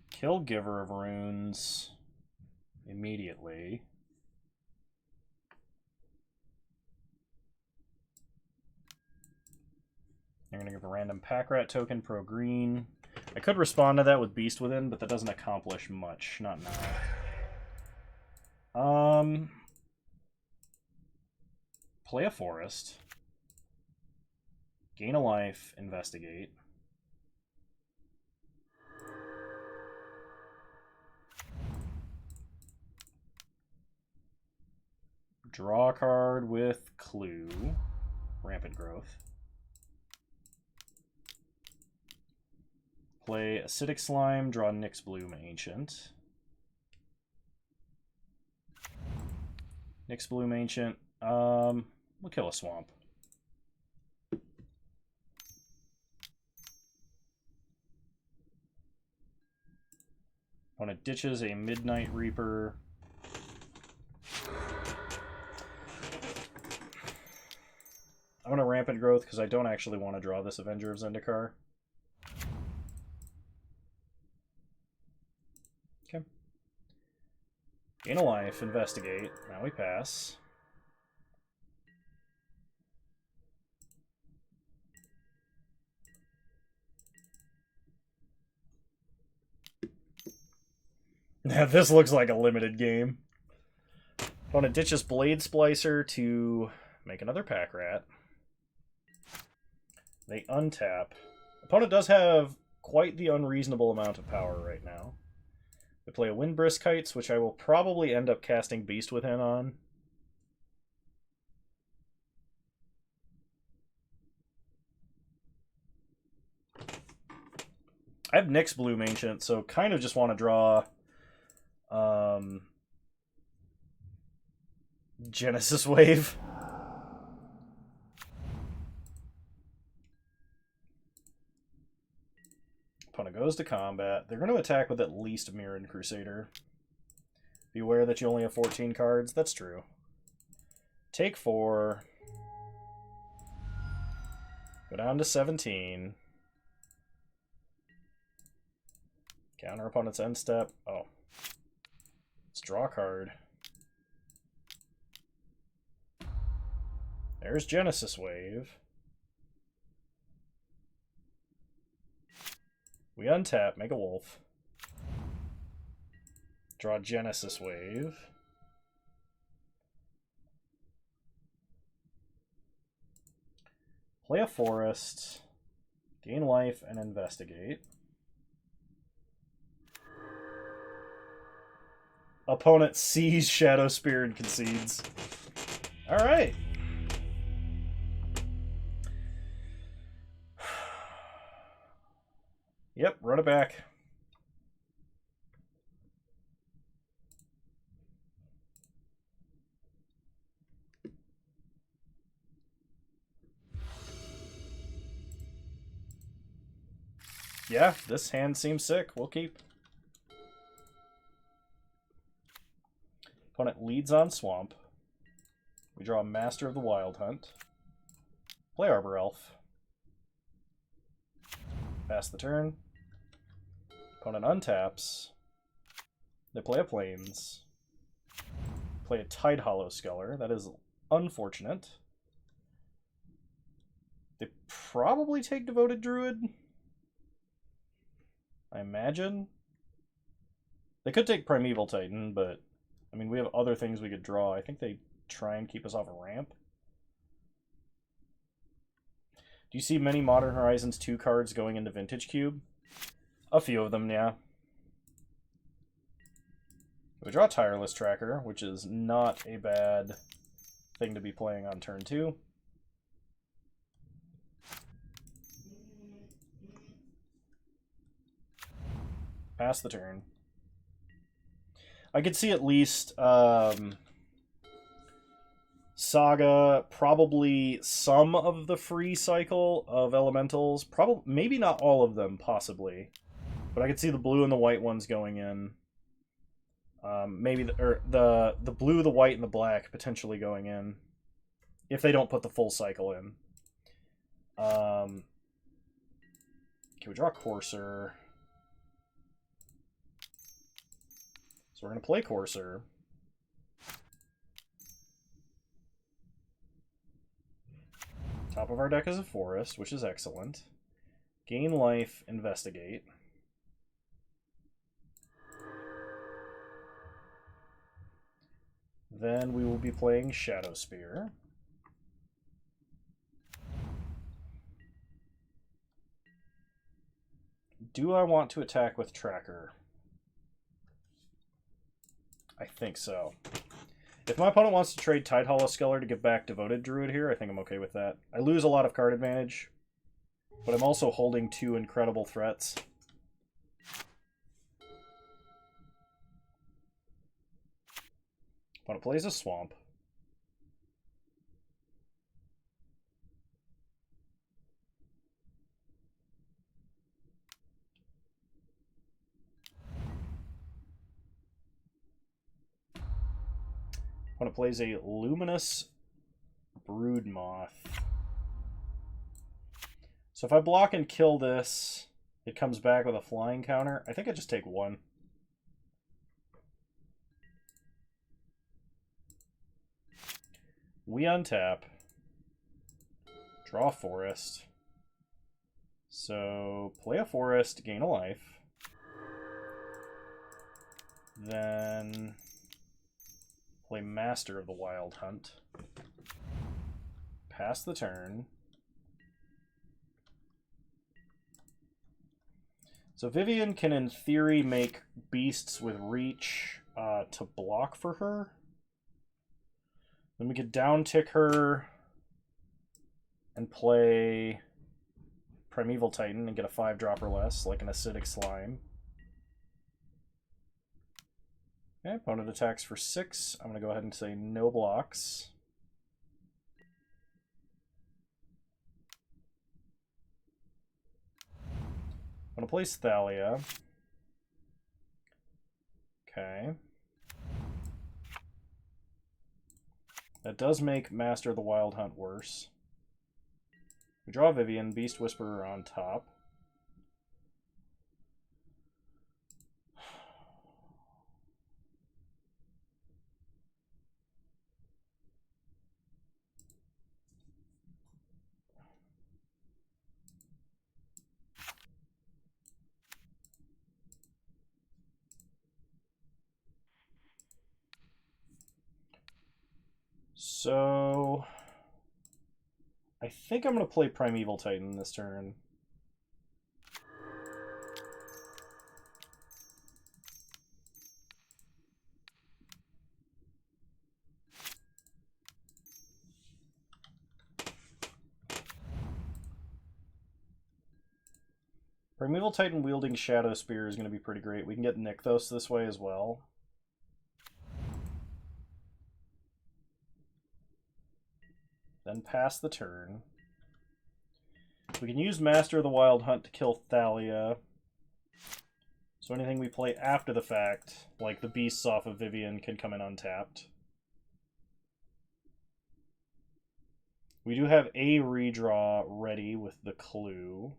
Kill Giver of Runes immediately. I'm going to give a random Pack Rat token pro green. I could respond to that with Beast Within, but that doesn't accomplish much. Not now. Play a forest. Gain a life, investigate. Draw a card with Clue. Rampant Growth. Play Acidic Slime, draw Nyx Bloom Ancient. Nyx Bloom Ancient. We'll kill a swamp. Opponent ditches a Midnight Reaper. I'm going to Rampant Growth because I don't actually want to draw this Avenger of Zendikar. Okay. Gain a life, investigate. Now we pass. Now this looks like a limited game. Opponent ditches Blade Splicer to make another Pack Rat. They untap. Opponent does have quite the unreasonable amount of power right now. They play a Windbrisk Kites, which I will probably end up casting Beast Within on. I have Nyx Bloom Ancient, so kind of just want to draw Genesis Wave. Opponent goes to combat. They're going to attack with at least Mirran Crusader. Beware that you only have 14 cards. That's true. Take 4. Go down to 17. Counter opponent's end step. Oh. Let's draw a card. There's Genesis Wave. We untap, make a wolf. Draw Genesis Wave. Play a forest. Gain life and investigate. Opponent sees Shadow Spear and concedes. Alright. Yep, run it back. Yeah, this hand seems sick. We'll keep. Opponent leads on Swamp. We draw a Master of the Wild Hunt. Play Arbor Elf. Pass the turn. Opponent untaps. They play a Plains. Play a Tide Hollow Sculler. That is unfortunate. They probably take Devoted Druid. I imagine. They could take Primeval Titan, but I mean, we have other things we could draw. I think they try and keep us off a ramp. Do you see many Modern Horizons 2 cards going into Vintage Cube? A few of them, yeah. We draw Tireless Tracker, which is not a bad thing to be playing on turn 2. Pass the turn. I could see at least Saga, probably some of the free cycle of elementals, probably maybe not all of them, possibly, but I could see the blue and the white ones going in. Maybe the blue, the white, and the black potentially going in if they don't put the full cycle in. Can we draw Courser? So we're going to play Courser. Top of our deck is a forest, which is excellent. Gain life, investigate. Then we will be playing Shadow Spear. Do I want to attack with Tracker? I think so. If my opponent wants to trade Tide Hollow Sculler to give back Devoted Druid here, I think I'm okay with that. I lose a lot of card advantage, but I'm also holding 2 incredible threats. Opponent plays a Swamp. Opponent plays a Luminous Broodmoth. So if I block and kill this, it comes back with a flying counter. I think I just take 1. We untap. Draw forest. So, play a forest, gain a life. Then play Master of the Wild Hunt. Pass the turn. So Vivian can, in theory, make beasts with reach to block for her. Then we could down-tick her and play Primeval Titan and get a 5-drop or less, like an Acidic Slime. Okay, opponent attacks for 6. I'm going to go ahead and say no blocks. I'm going to place Thalia. Okay. That does make Master of the Wild Hunt worse. We draw Vivian, Beast Whisperer on top. So I think I'm going to play Primeval Titan this turn. Primeval Titan wielding Shadow Spear is going to be pretty great. We can get Nykthos this way as well. Then pass the turn. We can use Master of the Wild Hunt to kill Thalia. So anything we play after the fact, like the beasts off of Vivian, can come in untapped. We do have a redraw ready with the Clue.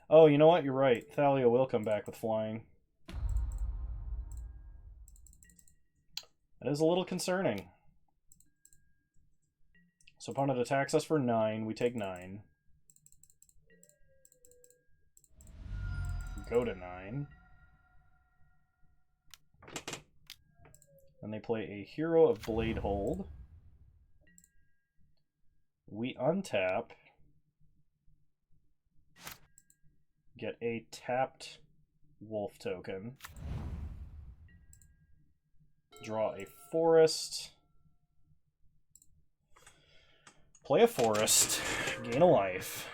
Oh, you know what? You're right. Thalia will come back with flying. That is a little concerning. So opponent attacks us for 9. We take 9. Go to 9. Then they play a Hero of Bladehold. We untap. Get a tapped wolf token. Draw a forest. Play a forest. Gain a life.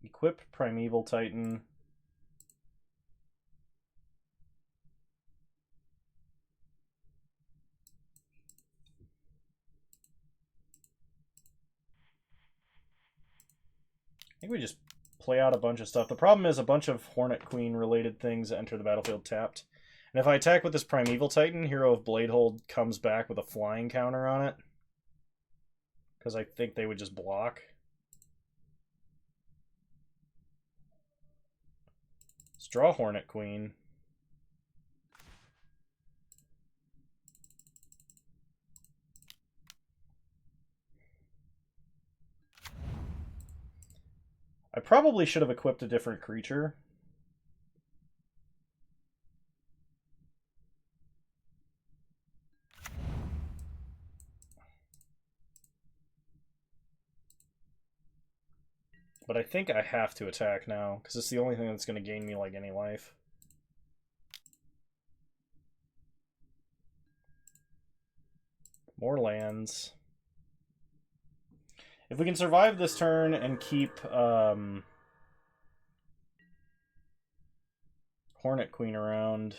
Equip Primeval Titan. I think we just play out a bunch of stuff. The problem is a bunch of Hornet Queen related things enter the battlefield tapped. And if I attack with this Primeval Titan, Hero of Bladehold comes back with a flying counter on it. Because I think they would just block. Let's draw Hornet Queen. I probably should have equipped a different creature. But I think I have to attack now, because it's the only thing that's going to gain me, like, any life. More lands. If we can survive this turn and keep Hornet Queen around...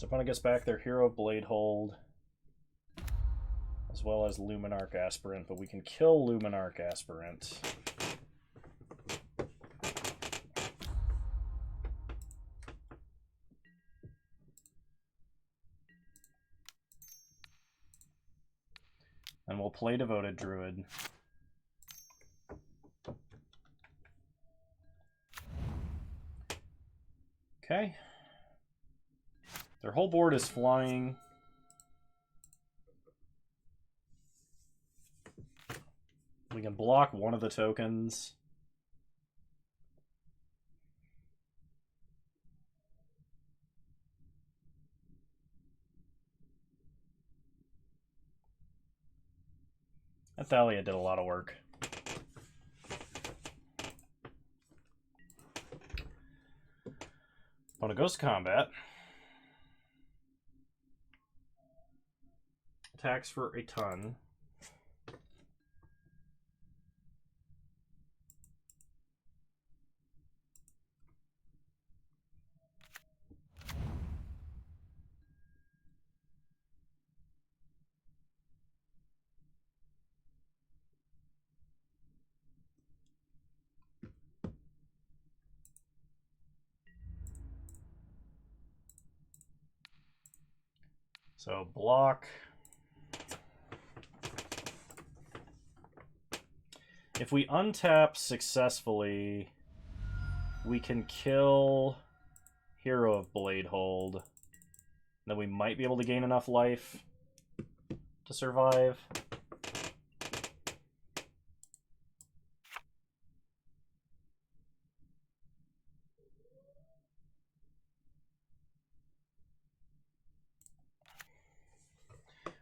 So opponent gets back their Hero Blade Hold, as well as Luminarch Aspirant, but we can kill Luminarch Aspirant. And we'll play Devoted Druid. Okay. Their whole board is flying. We can block one of the tokens. That Thalia did a lot of work. Opponent goes to combat. Attacks for a ton. So block. If we untap successfully, we can kill Hero of Blade Hold. Then we might be able to gain enough life to survive.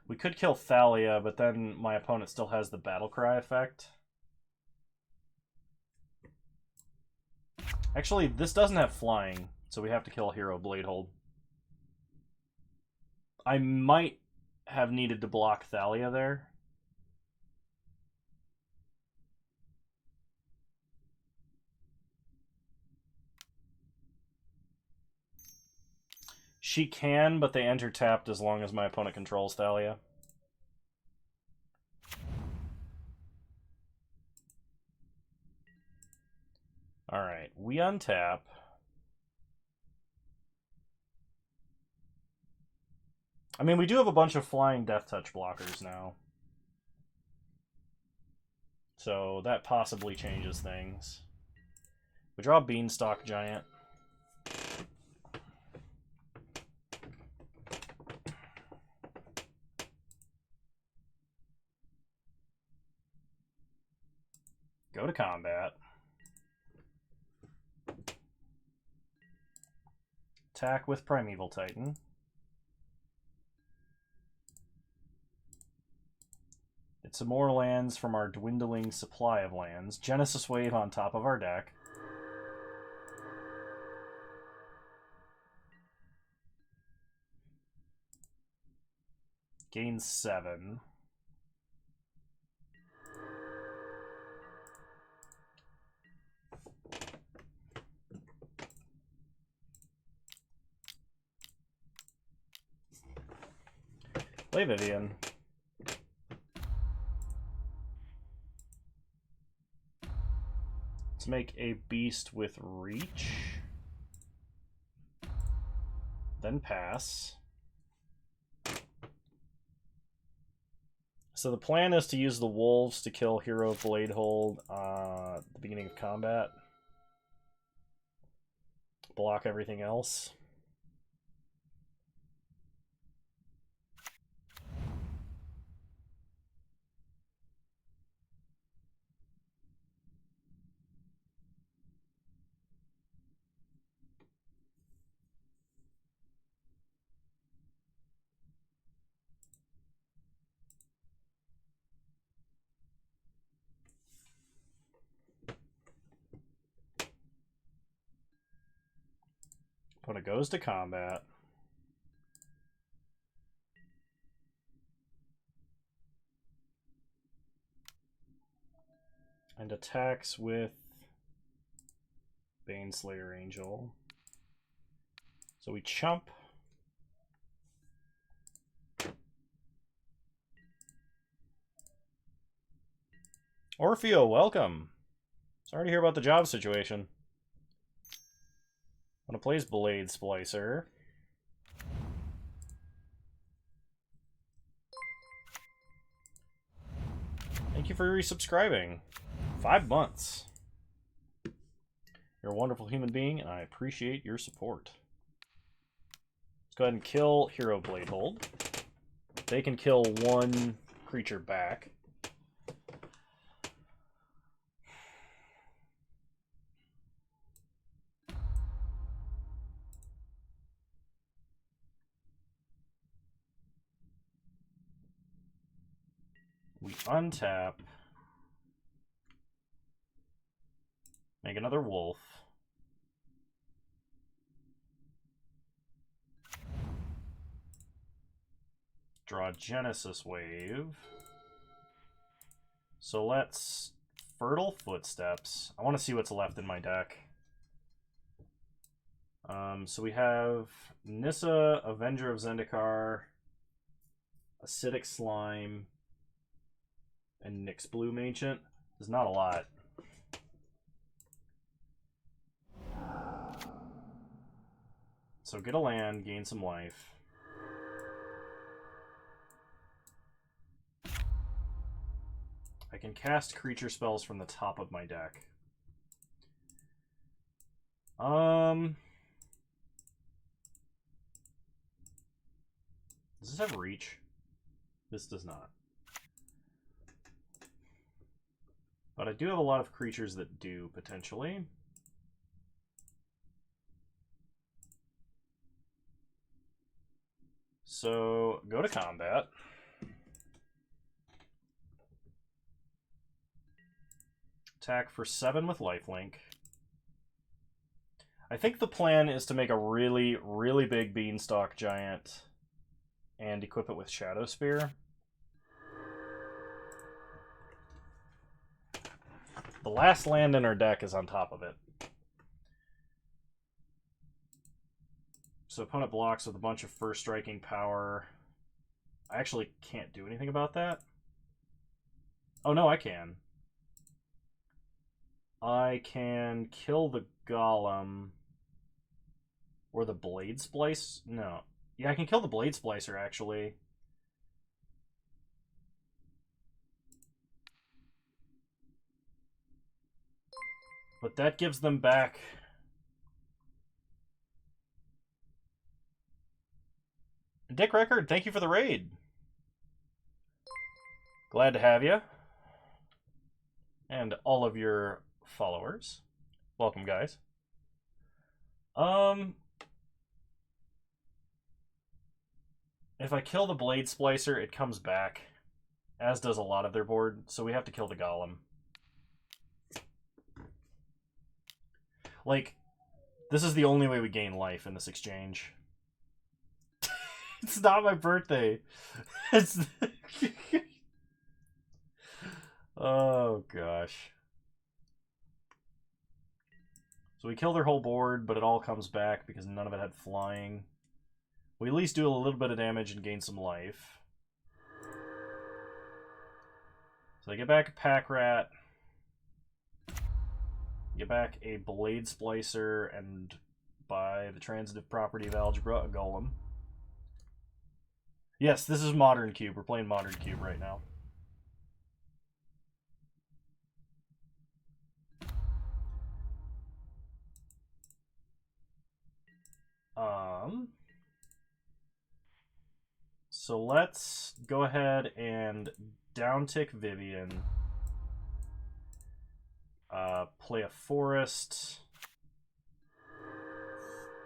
We could kill Thalia, but then my opponent still has the Battlecry effect. Actually, this doesn't have flying, so we have to kill Hero Blade Hold. I might have needed to block Thalia there. She can, but they enter tapped as long as my opponent controls Thalia. Alright, we untap. I mean, we do have a bunch of flying Death Touch blockers now. So that possibly changes things. We draw Beanstalk Giant. Go to combat. Attack with Primeval Titan. Get some more lands from our dwindling supply of lands. Genesis Wave on top of our deck. Gain 7. Play Vivian. Let's make a beast with reach. Then pass. So the plan is to use the wolves to kill Hero Blade Hold at the beginning of combat. Block everything else. Opponent goes to combat. And attacks with Baneslayer Angel. So we chump. Orfeo, welcome. Sorry to hear about the job situation. Want to play Blade Splicer. Thank you for resubscribing. 5 months. You're a wonderful human being, and I appreciate your support. Let's go ahead and kill Hero Bladehold. They can kill one creature back. We untap. Make another wolf. Draw Genesis Wave. So let's Fertile Footsteps. I want to see what's left in my deck. So we have Nissa, Avenger of Zendikar, Acidic Slime, and Nyx Bloom Ancient. There's not a lot. So get a land, gain some life. I can cast creature spells from the top of my deck. Does this have reach? This does not. But I do have a lot of creatures that do, potentially. So, go to combat. Attack for 7 with lifelink. I think the plan is to make a really, really big Beanstalk Giant and equip it with Shadow Spear. The last land in our deck is on top of it. So opponent blocks with a bunch of first striking power. I actually can't do anything about that. Oh no, I can. I can kill the Golem. Or the Blade Splice? No. Yeah, I can kill the Blade Splicer, actually. But that gives them back... Dick Record, thank you for the raid. Glad to have you. And all of your followers. Welcome, guys. If I kill the Blade Splicer, it comes back. As does a lot of their board, so we have to kill the Golem. Like, this is the only way we gain life in this exchange. It's not my birthday. It's... Oh, gosh. So we kill their whole board, but it all comes back because none of it had flying. We at least do a little bit of damage and gain some life. So they get back a Pack Rat. Get back a Blade Splicer, and by the transitive property of algebra, a Golem. Yes, this is Modern Cube. We're playing Modern Cube right now. So let's go ahead and downtick Vivian. Play a Forest.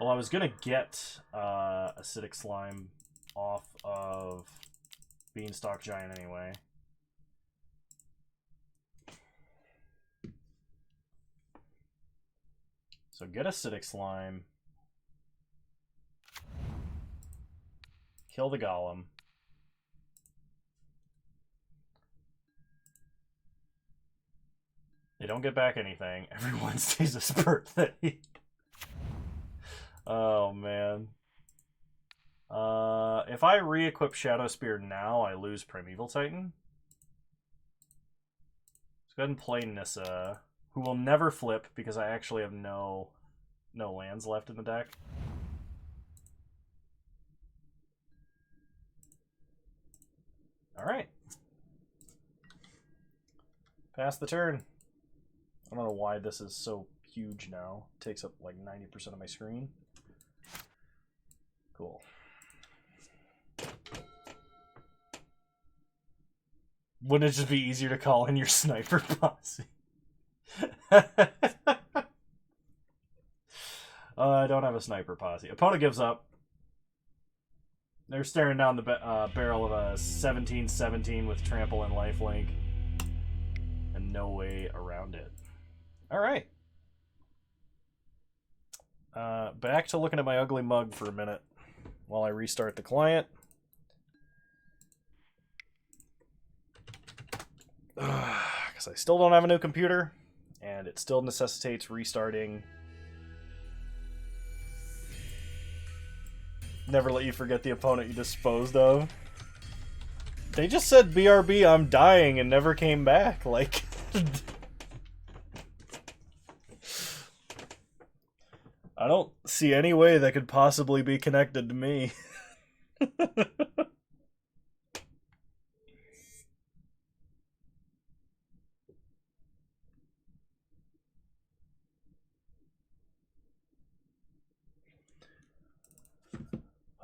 Well, I was gonna get Acidic Slime off of Beanstalk Giant anyway. So get Acidic Slime. Kill the Golem. They don't get back anything. Every Wednesday's his birthday. Oh, man. If I re-equip Shadow Spear now, I lose Primeval Titan. Let's go ahead and play Nissa, who will never flip because I actually have no lands left in the deck. Alright. Pass the turn. I don't know why this is so huge now. It takes up like 90% of my screen. Cool. Wouldn't it just be easier to call in your sniper posse? I don't have a sniper posse. Opponent gives up. They're staring down the barrel of a 17/17 with trample and lifelink. And no way around it. Alright. Back to looking at my ugly mug for a minute while I restart the client. Because I still don't have a new computer, and it still necessitates restarting. Never let you forget the opponent you disposed of. They just said, BRB, I'm dying, and never came back. Like... I don't see any way that could possibly be connected to me.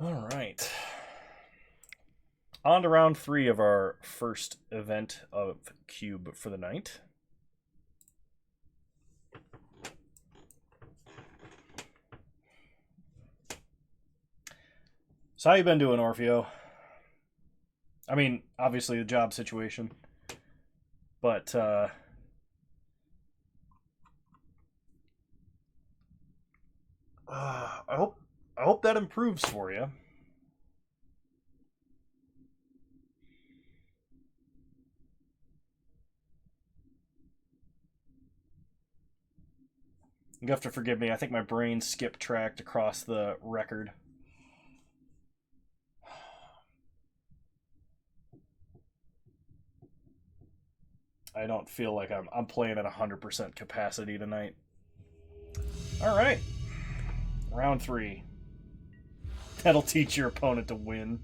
All right. On to round 3 of our first event of Cube for the night. So how you been doing, Orfeo? I mean, obviously the job situation, but I hope that improves for you. You have to forgive me. I think my brain skip tracked across the record. I don't feel like I'm playing at 100% capacity tonight. All right. Round 3. That'll teach your opponent to win.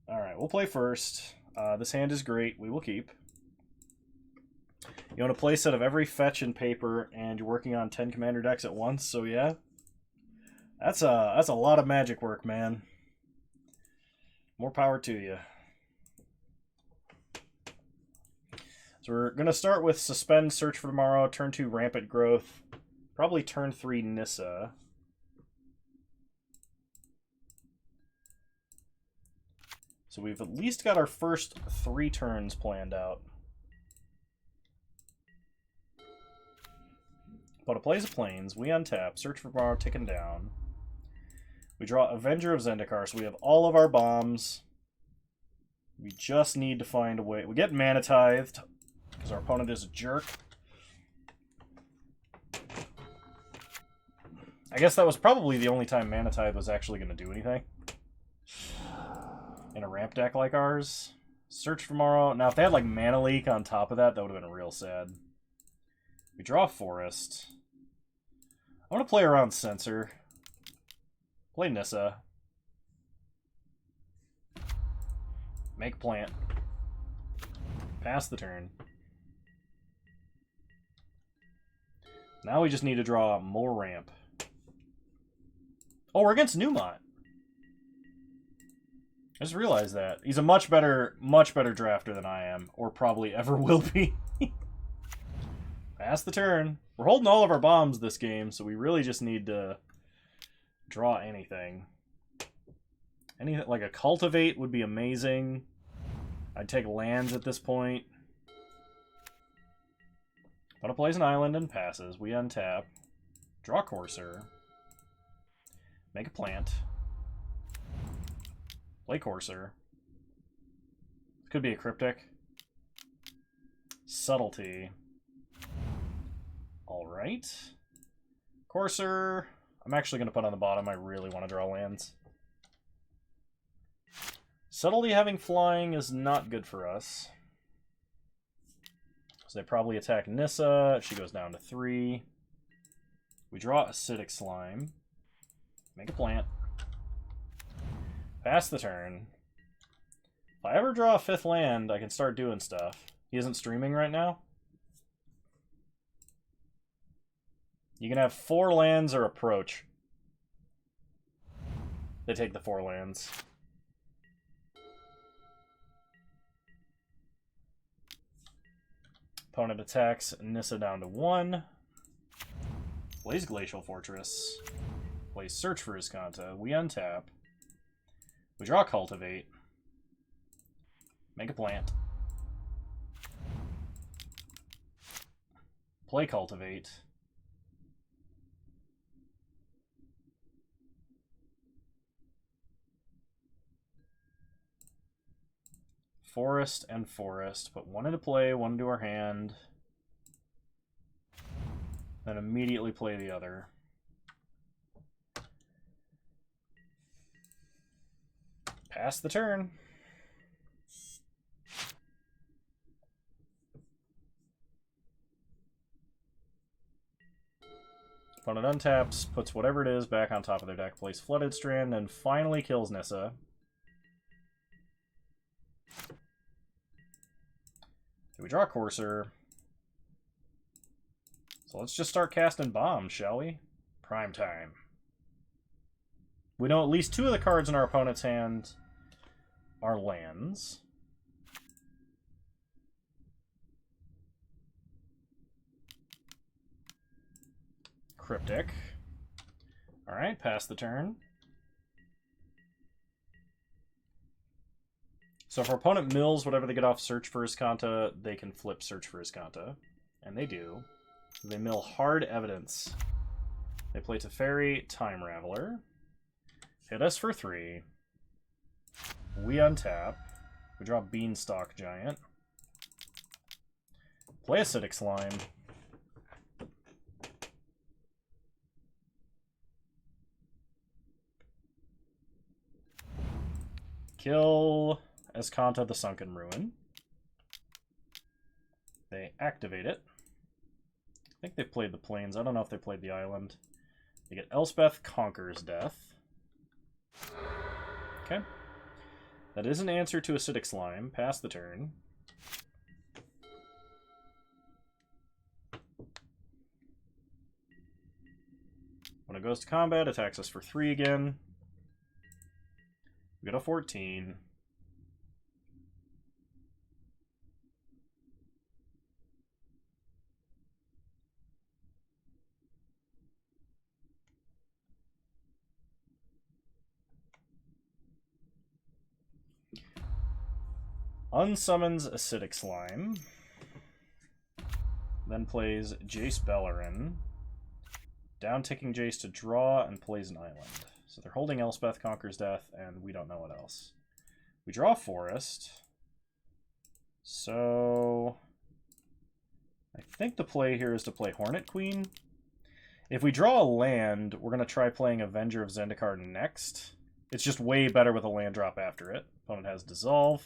All right, we'll play first. This hand is great. We will keep. You own a play set of every fetch and paper, and you're working on 10 commander decks at once, so yeah. That's a lot of magic work, man. More power to you. So we're going to start with Suspend, Search for Tomorrow, turn 2 Rampant Growth, probably turn 3 Nissa. So we've at least got our first 3 turns planned out. Opponent plays a Plains, we untap, Search for Tomorrow, ticking down. We draw Avenger of Zendikar, so we have all of our bombs. We just need to find a way. We get Mana Tithed, because our opponent is a jerk. I guess that was probably the only time Mana Tithe was actually going to do anything. In a ramp deck like ours. Search for Tomorrow. Now, if they had like Mana Leak on top of that, that would have been real sad. We draw a Forest. I want to play around Censor. Play Nissa. Make Plant. Pass the turn. Now we just need to draw more ramp. Oh, we're against Newmont. I just realized that. He's a much better drafter than I am, or probably ever will be. Pass the turn. We're holding all of our bombs this game, so we really just need to draw anything. Anything like a Cultivate would be amazing. I'd take lands at this point. Opponent plays an island and passes. We untap. Draw Courser. Make a plant. Play Courser. Could be a Cryptic. Subtlety. Alright. Courser. I'm actually going to put on the bottom. I really want to draw lands. Subtlety having flying is not good for us. So they probably attack Nissa. She goes down to 3. We draw Acidic Slime. Make a plant. Pass the turn. If I ever draw a 5th land, I can start doing stuff. He isn't streaming right now. You can have 4 lands or approach. They take the 4 lands. Opponent attacks Nissa down to 1. Plays Glacial Fortress. Plays Search for Iskanta. We untap. We draw Cultivate. Make a plant. Play Cultivate. Forest and Forest. Put one into play, one into our hand. Then immediately play the other. Pass the turn. Opponent untaps, puts whatever it is back on top of their deck, plays Flooded Strand, and finally kills Nissa. We draw Courser. So let's just start casting bombs, shall we? Prime time. We know at least 2 of the cards in our opponent's hand are lands. Cryptic. Alright, pass the turn. So if our opponent mills whatever they get off Search for Iskanta, they can flip Search for Iskanta. And they do. They mill Hard Evidence. They play Teferi, Time Raveler. Hit us for 3. We untap. We draw Beanstalk Giant. Play Acidic Slime. Kill Iskanta the Sunken Ruin. They activate it. I think they played the Plains. I don't know if they played the island. They get Elspeth Conquers Death. Okay. That is an answer to Acidic Slime. Pass the turn. When it goes to combat, attacks us for 3 again. We get a 14. Unsummons Acidic Slime. Then plays Jace Bellerin. Down-ticking Jace to draw and plays an island. So they're holding Elspeth Conquers Death, and we don't know what else. We draw Forest. So I think the play here is to play Hornet Queen. If we draw a land, we're going to try playing Avenger of Zendikar next. It's just way better with a land drop after it. Opponent has Dissolve.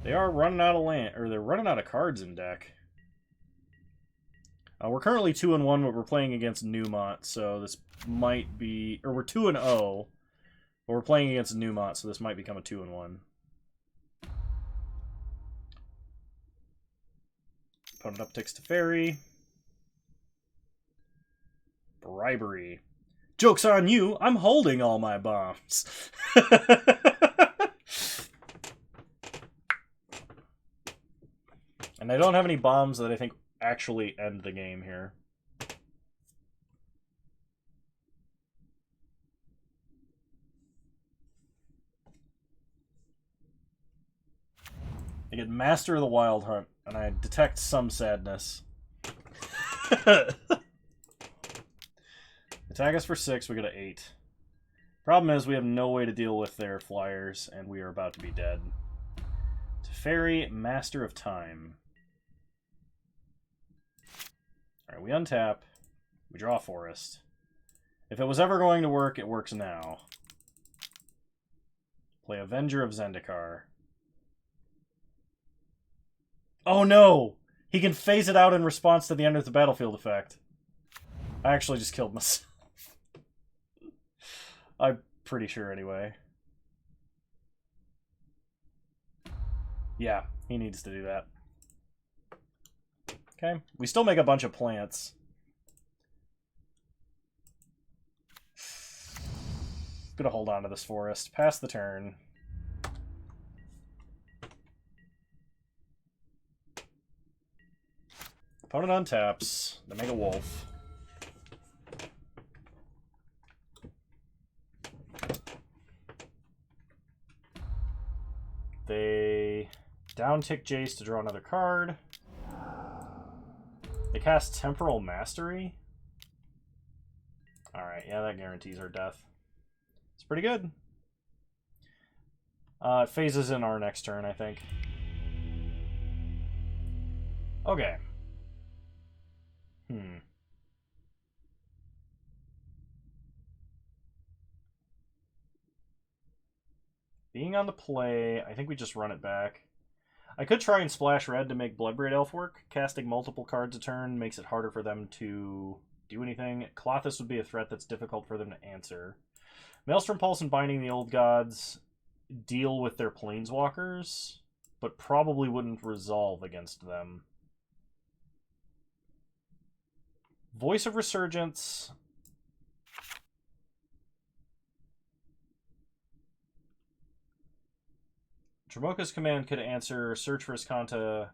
They are running out of land, or they're running out of cards in deck. We're currently 2-1, but we're playing against Newmont, so this might be... Or we're 2-0, but we're playing against Newmont, so this might become a 2-1. Opponent upticks Teferi. Bribery. Joke's on you! I'm holding all my bombs! And I don't have any bombs that I think actually end the game here. I get Master of the Wild Hunt, and I detect some sadness. Attack us for 6, we get an 8. Problem is, we have no way to deal with their flyers, and we are about to be dead. Teferi, Master of Time. Alright, we untap. We draw Forest. If it was ever going to work, it works now. Play Avenger of Zendikar. Oh no! He can phase it out in response to the end of the battlefield effect. I actually just killed myself. I'm pretty sure anyway. Yeah, he needs to do that. Okay, we still make a bunch of plants. Gonna hold on to this forest. Pass the turn. Opponent untaps. They make a wolf. They down-tick Jace to draw another card. They cast Temporal Mastery. Alright, yeah, that guarantees our death. It's pretty good. It phases in our next turn, I think. Okay. Being on the play, I think we just run it back. I could try and splash red to make Bloodbraid Elf work. Casting multiple cards a turn makes it harder for them to do anything. Klothys would be a threat that's difficult for them to answer. Maelstrom Pulse and Binding the Old Gods deal with their planeswalkers, but probably wouldn't resolve against them. Voice of Resurgence. Dromoka's command could answer Search for Iskanta.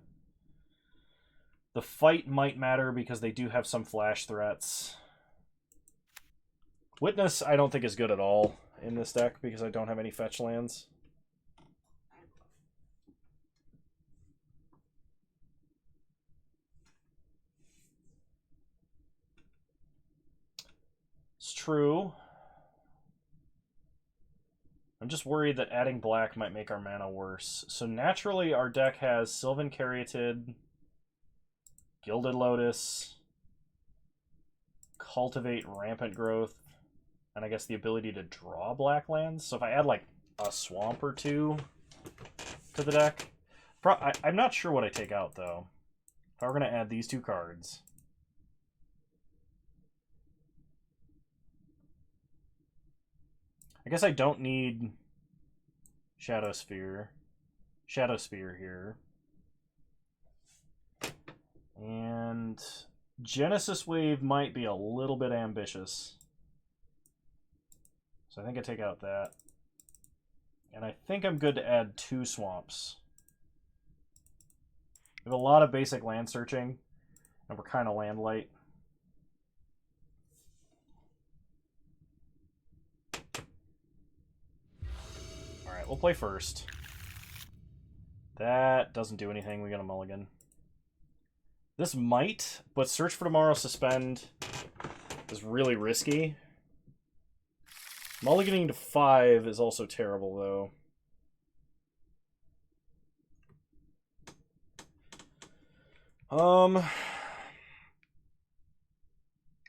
The fight might matter because they do have some flash threats. Witness I don't think is good at all in this deck because I don't have any fetch lands. It's true. I'm just worried that adding black might make our mana worse. So naturally our deck has Sylvan Caryatid, Gilded Lotus, Cultivate Rampant Growth, and I guess the ability to draw black lands. So if I add like a swamp or two to the deck, I'm not sure what I take out though. If I were going to add these two cards. I guess I don't need Shadow Sphere here. And Genesis Wave might be a little bit ambitious. So I think I take out that. And I think I'm good to add 2 swamps. We have a lot of basic land searching, and we're kind of land light. Alright, we'll play first. That doesn't do anything. We got a mulligan. This might, but Search for Tomorrow Suspend is really risky. Mulliganing to 5 is also terrible, though.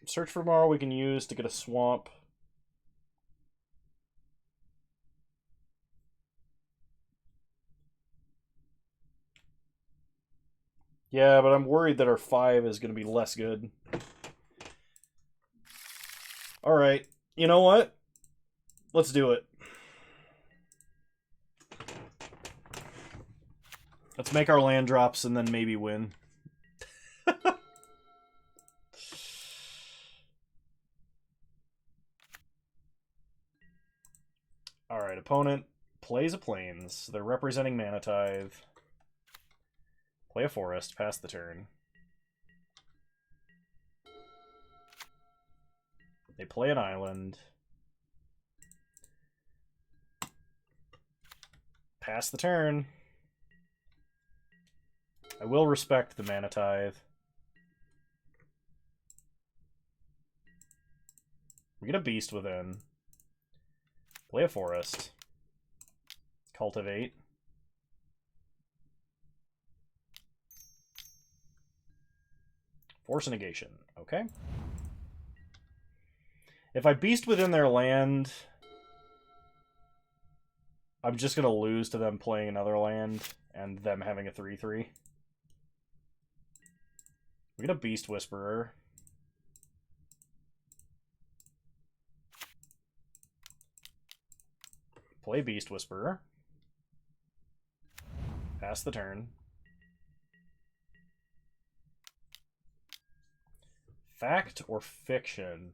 Search for Tomorrow we can use to get a swamp. Yeah, but I'm worried that our 5 is going to be less good. Alright, you know what? Let's do it. Let's make our land drops and then maybe win. Alright, opponent plays a Plains. They're representing Mana Tithe. Play a forest, pass the turn. They play an island. Pass the turn. I will respect the Mana Tithe. We get a Beast Within. Play a forest. Cultivate. Force a negation. Okay. If I Beast Within their land, I'm just going to lose to them playing another land and them having a 3/3. We get a Beast Whisperer. Play Beast Whisperer. Pass the turn. Fact or fiction?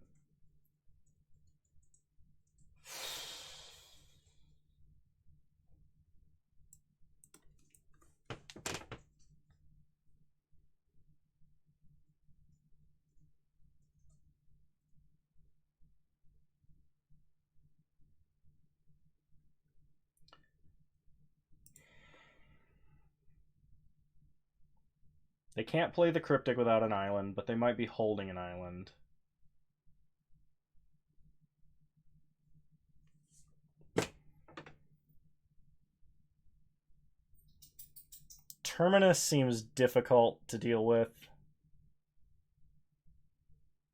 They can't play the Cryptic without an island, but they might be holding an island. Terminus seems difficult to deal with.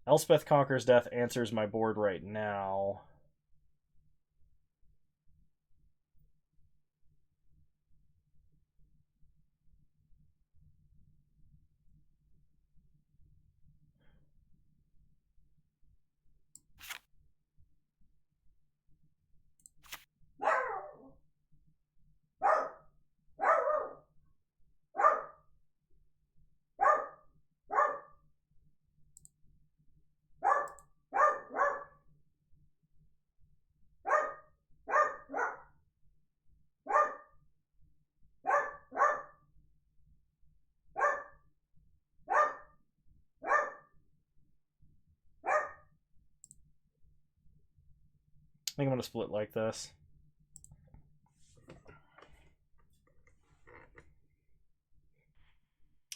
Elspeth Conquers Death answers my board right now. I think I'm going to split like this.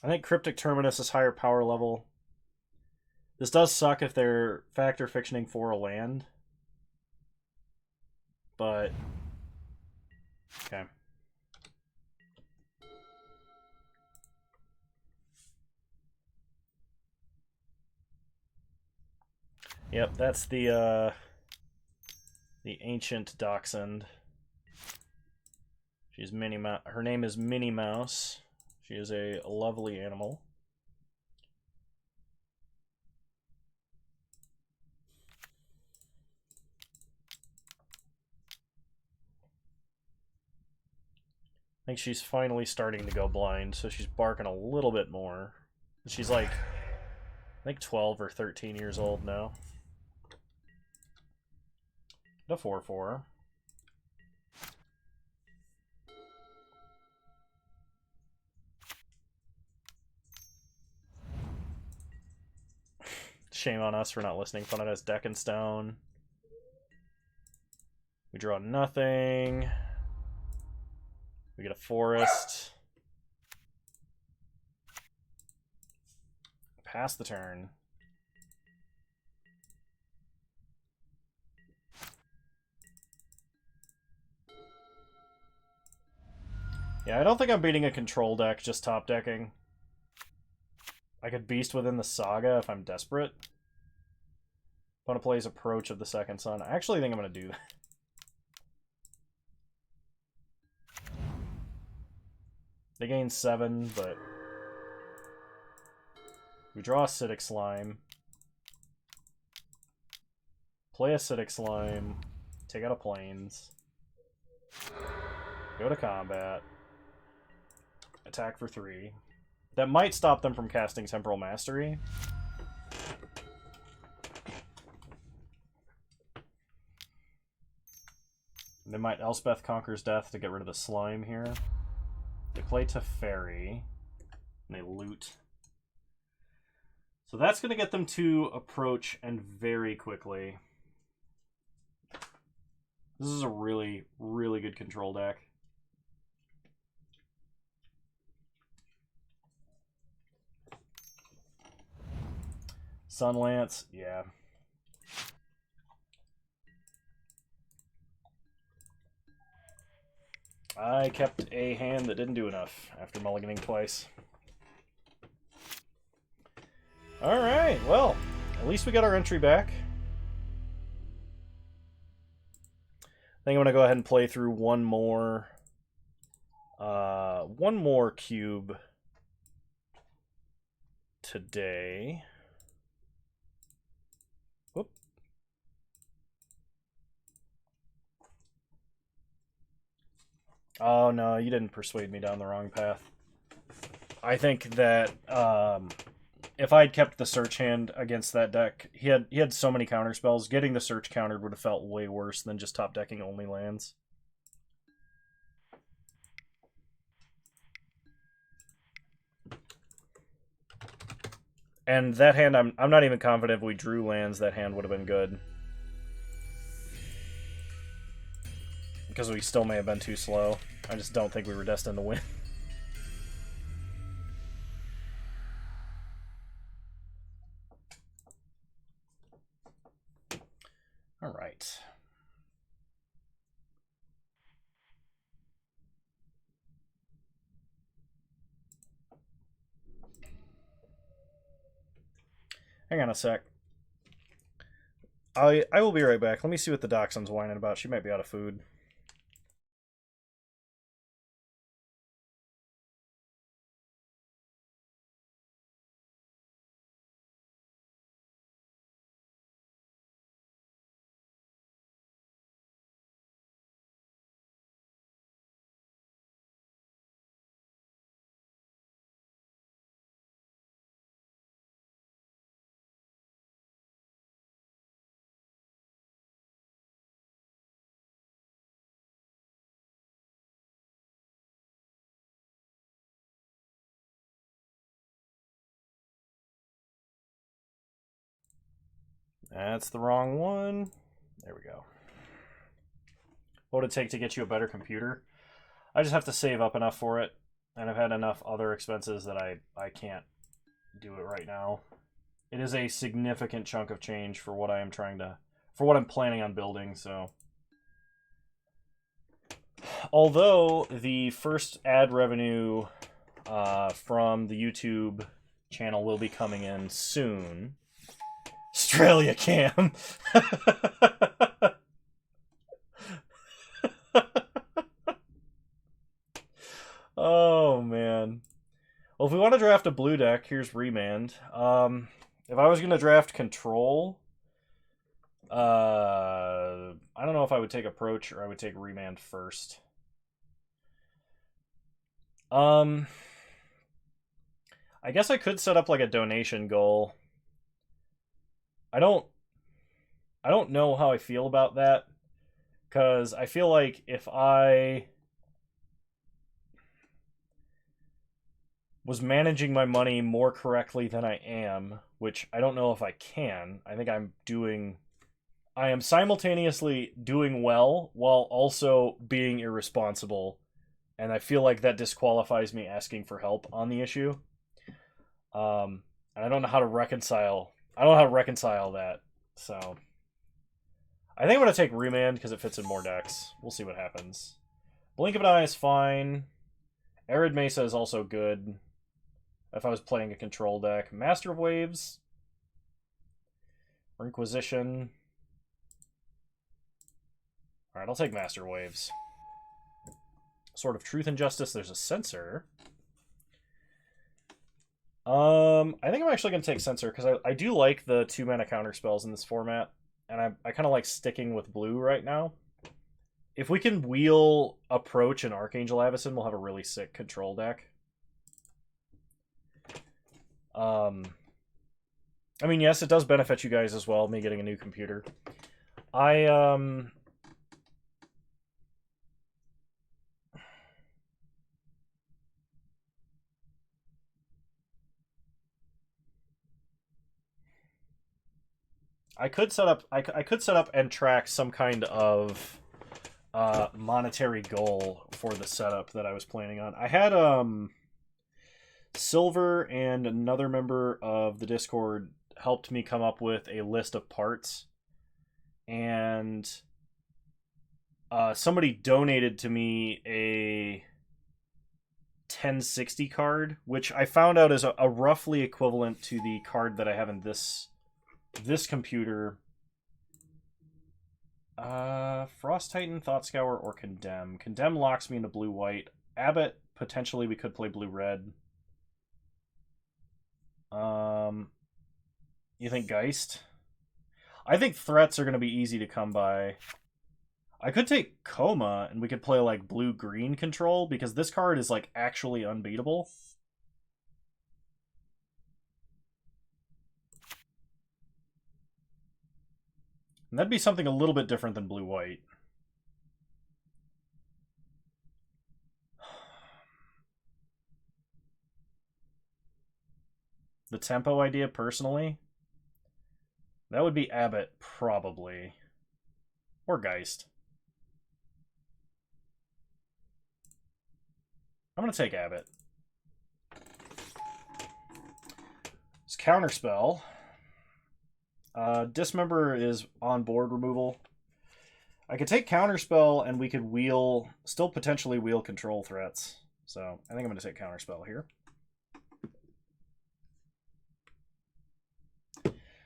I think Cryptic Terminus is higher power level. This does suck if they're factor fictioning for a land. But... okay. Yep, that's the ancient dachshund. She's Minnie Mouse. Her name is Minnie Mouse. She is a lovely animal. I think she's finally starting to go blind, so she's barking a little bit more. She's like, I think 12 or 13 years old now. The 4/4. Shame on us for not listening. Fun it has Deck and Stone. We draw nothing. We get a forest. Pass the turn. Yeah, I don't think I'm beating a control deck just top decking. I could Beast within the Saga if I'm desperate. Opponent plays Approach of the Second Sun. I actually think I'm going to do that. They gain 7, but... we draw Acidic Slime. Play Acidic Slime. Take out a Plains. Go to combat. Attack for 3. That might stop them from casting Temporal Mastery. They might Elspeth Conquers Death to get rid of the slime here. They play Teferi. And they loot. So that's going to get them to approach and very quickly. This is a really, really good control deck. Sunlance, yeah. I kept a hand that didn't do enough after mulliganing twice. Alright, well, at least we got our entry back. I think I'm going to go ahead and play through one more cube today. Whoop. Oh no, you didn't persuade me down the wrong path. I think that if I had kept the search hand against that deck, he had so many counter spells. Getting the search countered would have felt way worse than just top decking only lands. And that hand, I'm not even confident if we drew lands, that hand would have been good. Because we still may have been too slow. I just don't think we were destined to win. All right. Hang on a sec. I will be right back. Let me see what the Dachshund's whining about. She might be out of food. That's the wrong one. There we go. What would it take to get you a better computer? I just have to save up enough for it, and I've had enough other expenses that I can't do it right now. It is a significant chunk of change for what I am for what I'm planning on building, so. Although the first ad revenue from the YouTube channel will be coming in soon. Australia Cam. Oh man. Well, if we want to draft a blue deck, here's Remand. If I was going to draft Control, I don't know if I would take Approach or I would take Remand first. I guess I could set up like a donation goal. I don't know how I feel about that, because I feel like if I was managing my money more correctly than I am, which I don't know if I can. I think I am simultaneously doing well while also being irresponsible, and I feel like that disqualifies me asking for help on the issue. And I don't know how to reconcile. I don't know how to reconcile that. So I think I'm gonna take Remand because it fits in more decks. We'll see what happens. Blink of an Eye is fine. Arid Mesa is also good if I was playing a control deck. Master of Waves. Or Inquisition. Alright, I'll take Master of Waves. Sword of Truth and Justice. There's a Censor. I think I'm actually going to take Censor because I do like the 2-mana counter spells in this format, and I kind of like sticking with blue right now. If we can wheel Approach and Archangel Avacyn, we'll have a really sick control deck. I mean, yes, it does benefit you guys as well, me getting a new computer. I could set up and track some kind of monetary goal for the setup that I was planning on. I had Silver and another member of the Discord helped me come up with a list of parts, and somebody donated to me a 1060 card, which I found out is a roughly equivalent to the card that I have in this computer. Frost Titan, Thought Scour, or Condemn. Condemn locks me into blue-white. Abbott, potentially we could play blue-red. You think Geist? I think threats are going to be easy to come by. I could take Coma, and we could play, like, blue-green control, because this card is, like, actually unbeatable. And that'd be something a little bit different than blue-white. The tempo idea, personally? That would be Abbott, probably. Or Geist. I'm going to take Abbott. It's Counterspell. Dismember is on board removal. I could take Counterspell and we could wheel, still potentially wheel control threats. So I think I'm going to take Counterspell here.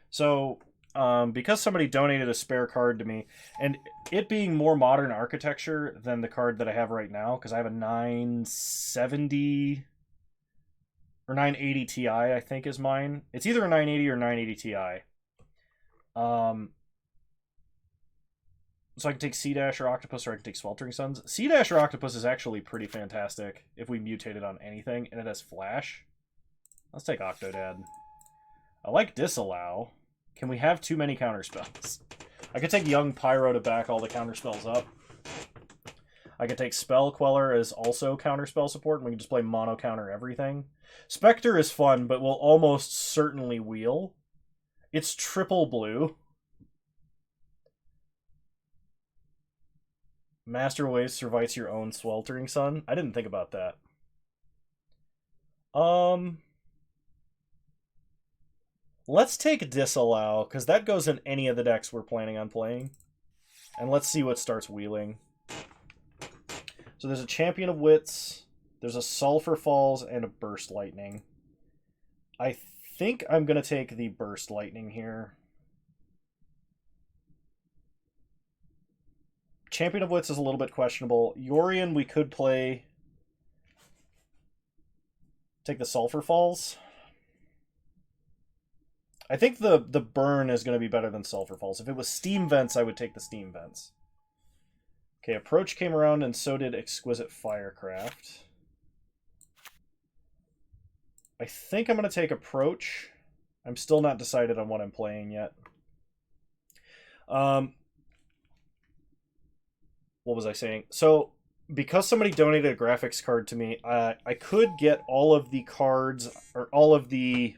So because somebody donated a spare card to me, and it being more modern architecture than the card that I have right now, because I have a 970 or 980 Ti, I think is mine. It's either a 980 or 980 Ti. So I can take C-Dash or Octopus, or I can take Sweltering Suns. C-Dash or Octopus is actually pretty fantastic if we mutate it on anything, and it has Flash. Let's take Octodad. I like Disallow. Can we have too many counterspells? I could take Young Pyro to back all the counterspells up. I could take Spell Queller as also counterspell support, and we can just play mono counter everything. Spectre is fun, but will almost certainly wheel. It's triple blue. Master Wave survives your own Sweltering Sun. I didn't think about that. Let's take Disallow, because that goes in any of the decks we're planning on playing. And let's see what starts wheeling. So there's a Champion of Wits, there's a Sulphur Falls, and a Burst Lightning. I think I'm going to take the Burst Lightning here. Champion of Wits is a little bit questionable. Yorion we could play. Take the Sulphur Falls. I think the burn is going to be better than Sulphur Falls. If it was Steam Vents, I would take the Steam Vents. Okay, Approach came around, and so did Exquisite Firecraft. I think I'm going to take Approach. I'm still not decided on what I'm playing yet. What was I saying? So, because somebody donated a graphics card to me, I could get all of the cards, or all of the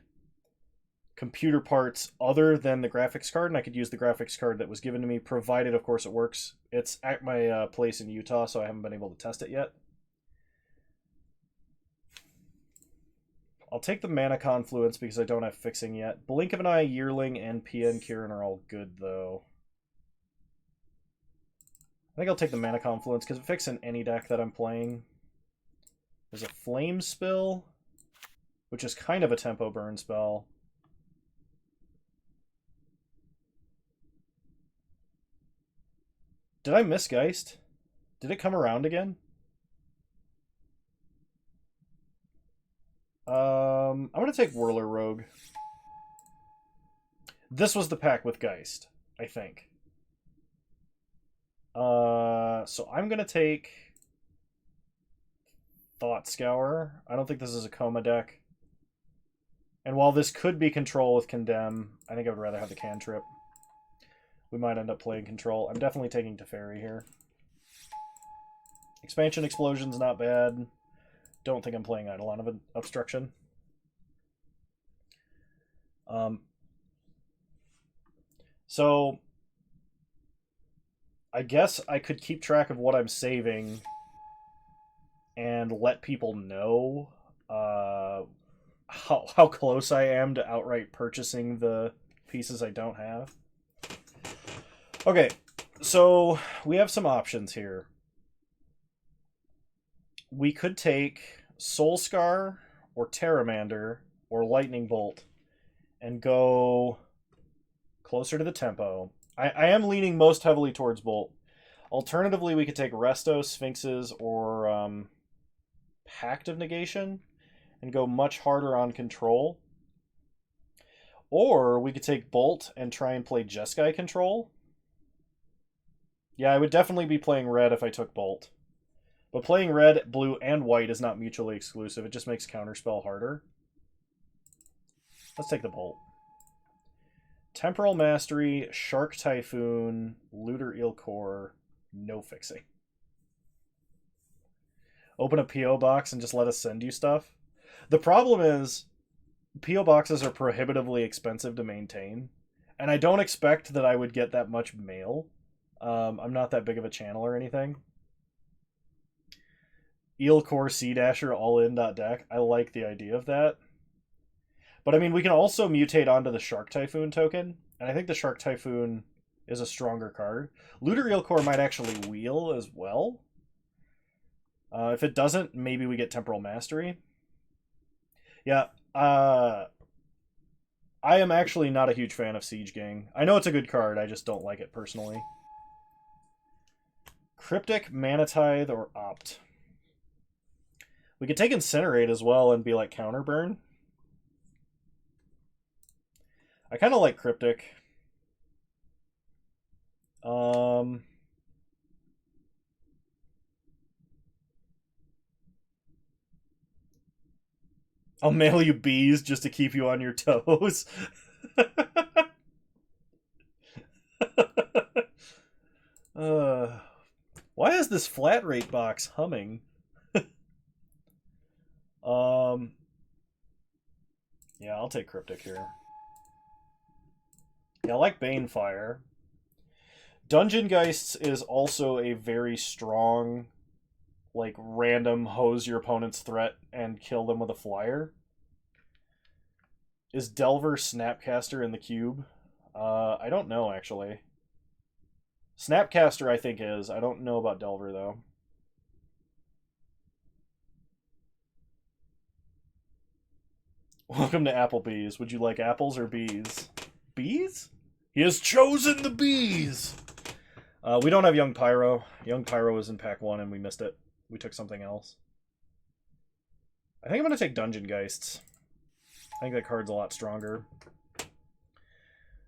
computer parts other than the graphics card, and I could use the graphics card that was given to me, provided, of course, it works. It's at my place in Utah, so I haven't been able to test it yet. I'll take the Mana Confluence because I don't have Fixing yet. Blink of an Eye, Yearling, and PN Kieran are all good, though. I think I'll take the Mana Confluence because it fixes in any deck that I'm playing. There's a Flame Spill, which is kind of a tempo burn spell. Did I miss Geist? Did it come around again? I'm going to take Whirler Rogue. This was the pack with Geist, I think. So I'm going to take Thought Scour. I don't think this is a Coma deck. And while this could be Control with Condemn, I think I would rather have the Cantrip. We might end up playing Control. I'm definitely taking Teferi here. Expansion Explosion's not bad. Don't think I'm playing Eidolon of Obstruction. So I guess I could keep track of what I'm saving and let people know how close I am to outright purchasing the pieces I don't have. Okay, so we have some options here. We could take Soulscar or Terramander or Lightning Bolt and go closer to the tempo. I am leaning most heavily towards Bolt. Alternatively, we could take Resto, Sphinxes, or Pact of Negation and go much harder on Control. Or we could take Bolt and try and play Jeskai control. Yeah, I would definitely be playing red if I took Bolt. But playing red, blue, and white is not mutually exclusive. It just makes Counterspell harder. Let's take the Bolt. Temporal Mastery, Shark Typhoon, Looter Eel Core, no fixing. Open a P.O. box and just let us send you stuff. The problem is, P.O. boxes are prohibitively expensive to maintain, and I don't expect that I would get that much mail. I'm not that big of a channel or anything. Eel Core Sea Dasher all in .deck. I like the idea of that. But I mean, we can also mutate onto the Shark Typhoon token, and I think the Shark Typhoon is a stronger card. Looter Eel Core might actually wheel as well. If it doesn't, maybe we get Temporal Mastery. Yeah, I am actually not a huge fan of Siege Gang. I know it's a good card, I just don't like it personally. Cryptic, Mana Tithe, or Opt. We could take Incinerate as well and be like Counterburn. I kind of like Cryptic. I'll mail you bees just to keep you on your toes. Why is this flat rate box humming? Yeah, I'll take Cryptic here. Yeah, I like Banefire. Dungeon Geists is also a very strong, like, random hose your opponent's threat and kill them with a flyer. Is Delver Snapcaster in the cube? I don't know, actually. Snapcaster, I think, is. I don't know about Delver, though. Welcome to Applebee's. Would you like apples or bees? Bees? He has chosen the bees! We don't have Young Pyro. Young Pyro was in pack 1 and we missed it. We took something else. I think I'm going to take Dungeon Geists. I think that card's a lot stronger.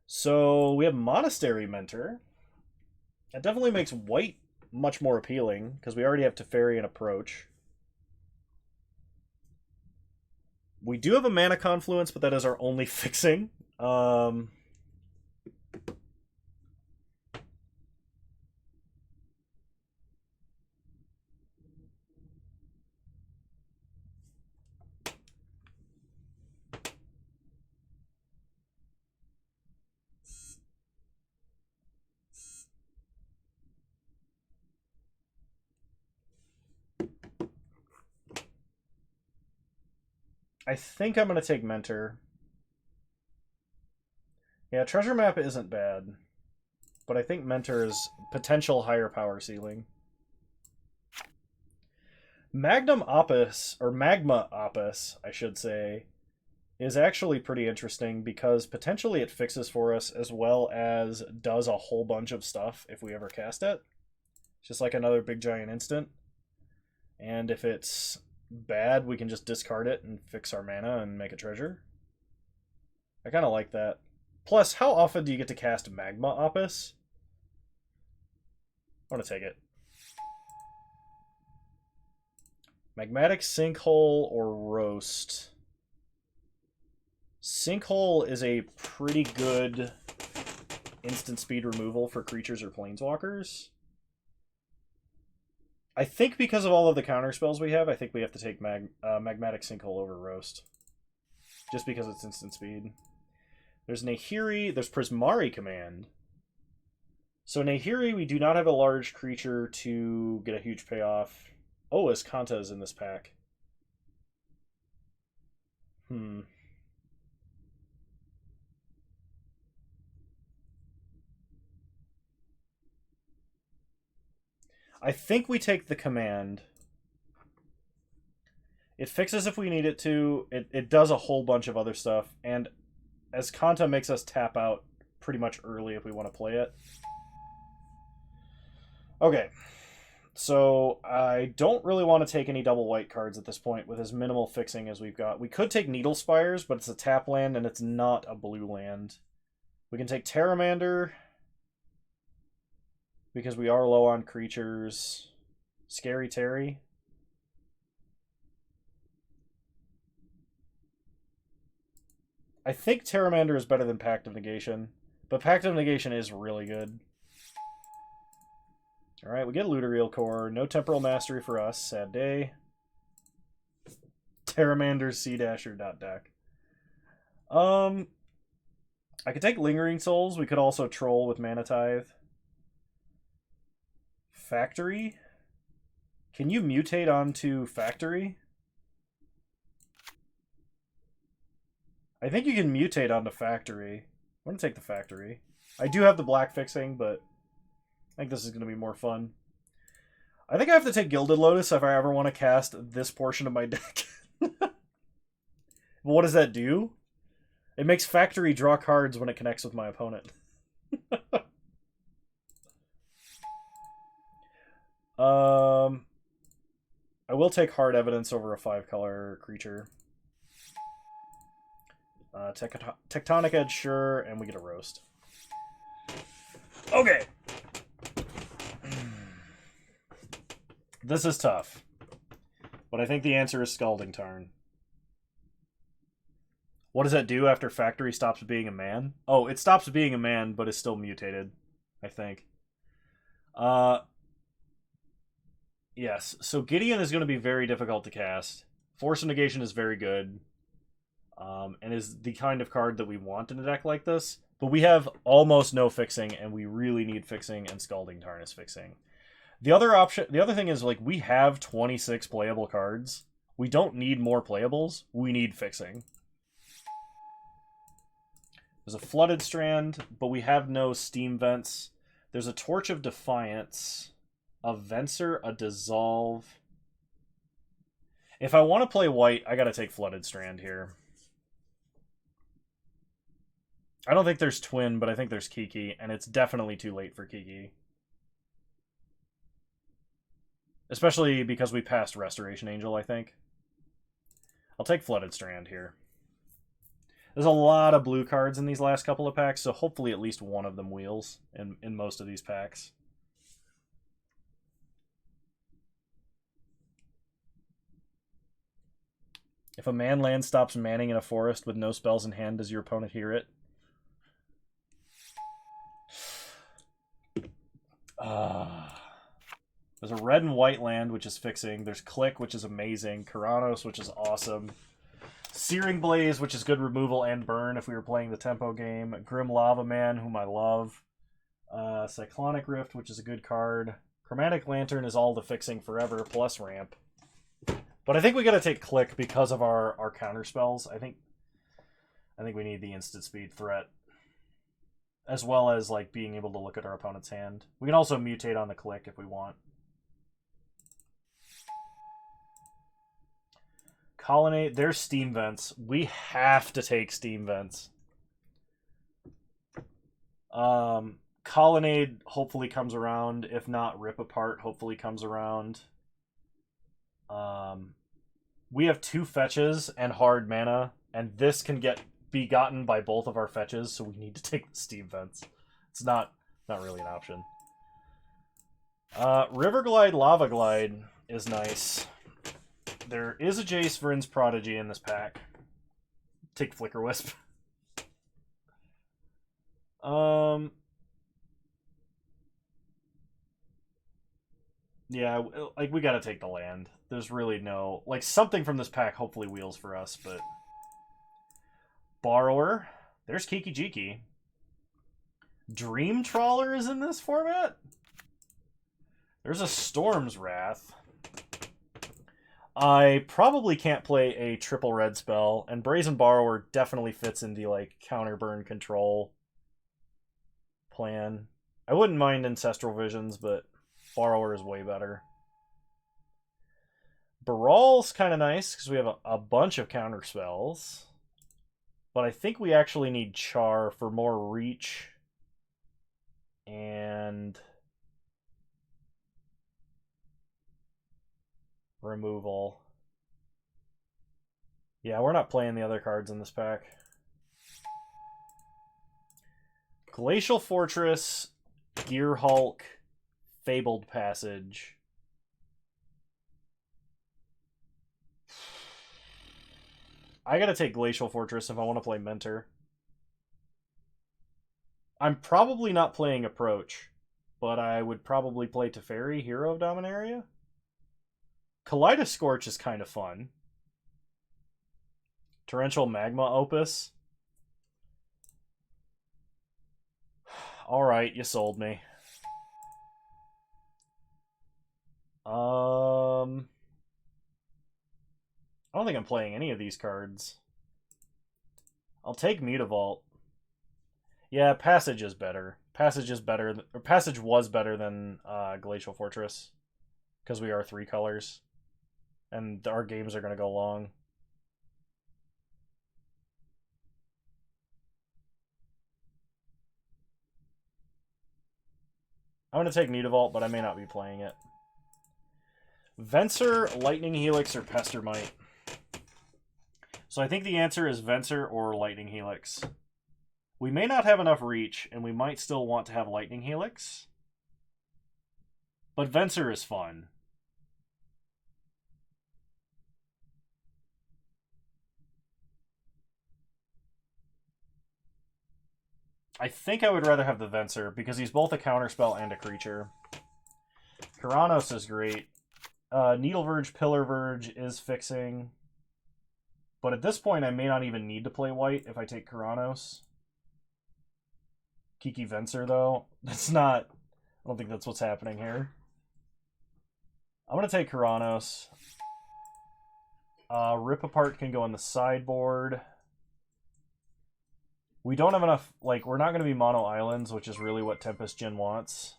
So we have Monastery Mentor. That definitely makes white much more appealing, because we already have Teferi and Approach. We do have a Mana Confluence, but that is our only fixing. I think I'm going to take Mentor. Yeah, Treasure Map isn't bad, but I think Mentor is potential higher power ceiling. Magnum Opus, or Magma Opus, I should say, is actually pretty interesting because potentially it fixes for us as well as does a whole bunch of stuff if we ever cast it. It's just like another big giant instant. And if it's bad, we can just discard it and fix our mana and make a treasure. I kind of like that. Plus, how often do you get to cast Magma Opus? I want to take it. Magmatic Sinkhole or Roast? Sinkhole is a pretty good instant speed removal for creatures or planeswalkers. I think because of all of the counter spells we have, I think we have to take Magmatic Sinkhole over Roast. Just because it's instant speed. There's Nahiri, there's Prismari Command. So Nahiri, we do not have a large creature to get a huge payoff. Oh, Kanta is in this pack. I think we take the command. It fixes if we need it to. It does a whole bunch of other stuff. And as Kanta makes us tap out pretty much early if we want to play it. Okay. So I don't really want to take any double white cards at this point with as minimal fixing as we've got. We could take Needle Spires, but it's a tap land and it's not a blue land. We can take Terramander because we are low on creatures. Scary Terry. I think Terramander is better than Pact of Negation, but Pact of Negation is really good. Alright, we get Looteriel Core. No Temporal Mastery for us. Sad day. Terramander's Sea Dasher deck. I could take Lingering Souls. We could also troll with Mana Tithe. Factory? Can you mutate onto Factory? I think you can mutate onto Factory. I'm going to take the Factory. I do have the black fixing, but I think this is going to be more fun. I think I have to take Gilded Lotus if I ever want to cast this portion of my deck. What does that do? It makes Factory draw cards when it connects with my opponent. I will take Hard Evidence over a 5-color creature. Tectonic Edge, sure, and we get a Roast. Okay. This is tough. But I think the answer is Scalding Tarn. What does that do after Factory stops being a man? Oh, it stops being a man, but is still mutated, I think. Yes, so Gideon is going to be very difficult to cast. Force of Negation is very good. And is the kind of card that we want in a deck like this. But we have almost no fixing, and we really need fixing, and Scalding Tarn is fixing. The other thing is, like, we have 26 playable cards. We don't need more playables. We need fixing. There's a Flooded Strand, but we have no Steam Vents. There's a Torch of Defiance, a Venser, a Dissolve. If I want to play white, I gotta take Flooded Strand here. I don't think there's Twin, but I think there's Kiki, and it's definitely too late for Kiki. Especially because we passed Restoration Angel, I think. I'll take Flooded Strand here. There's a lot of blue cards in these last couple of packs, so hopefully at least one of them wheels in most of these packs. If a man land stops manning in a forest with no spells in hand, does your opponent hear it? There's a red and white land, which is fixing. There's Click, which is amazing. Karanos, which is awesome. Searing Blaze, which is good removal and burn if we were playing the tempo game. Grim Lava Man, whom I love. Cyclonic Rift, which is a good card. Chromatic Lantern is all the fixing forever, plus ramp. But I think we gotta take Click because of our counter spells. I think we need the instant speed threat. As well as like being able to look at our opponent's hand. We can also mutate on the Click if we want. Colonnade, there's Steam Vents. We have to take Steam Vents. Colonnade hopefully comes around. If not, Rip Apart hopefully comes around. We have 2 fetches and hard mana, and this can be gotten by both of our fetches, so we need to take the Steam Vents. It's not really an option. River Glide, Lava Glide is nice. There is a Jace Vryn's Prodigy in this pack. Take Flicker Wisp. Yeah, like, we gotta take the land. There's really no... Like, something from this pack hopefully wheels for us, but... Borrower. There's Kiki Jiki. Dream Trawler is in this format? There's a Storm's Wrath. I probably can't play a triple red spell, and Brazen Borrower definitely fits in the, like, counter burn control plan. I wouldn't mind Ancestral Visions, but Borrower is way better. Baral's kind of nice, because we have a bunch of counter spells. But I think we actually need Char for more reach. And... removal. Yeah, we're not playing the other cards in this pack. Glacial Fortress, Gear Hulk, Fabled Passage. I gotta take Glacial Fortress if I want to play Mentor. I'm probably not playing Approach, but I would probably play Teferi, Hero of Dominaria. Kaleidoscorch is kind of fun. Torrential Magma Opus. Alright, you sold me. I don't think I'm playing any of these cards. I'll take Mutavault. Yeah, Passage is better. Passage is better. Or Passage was better than Glacial Fortress. Because we are 3 colors. And our games are going to go long. I'm going to take Mutavault, but I may not be playing it. Venser, Lightning Helix, or Pestermite? So I think the answer is Venser or Lightning Helix. We may not have enough reach, and we might still want to have Lightning Helix. But Venser is fun. I think I would rather have the Venser, because he's both a counterspell and a creature. Keranos is great. Needle Verge, Pillar Verge is fixing. But at this point, I may not even need to play white if I take Keranos. Kiki Venser, though. That's not... I don't think that's what's happening here. I'm going to take Keranos. Rip Apart can go on the sideboard. We don't have enough... Like, we're not going to be mono islands, which is really what Tempest Jin wants.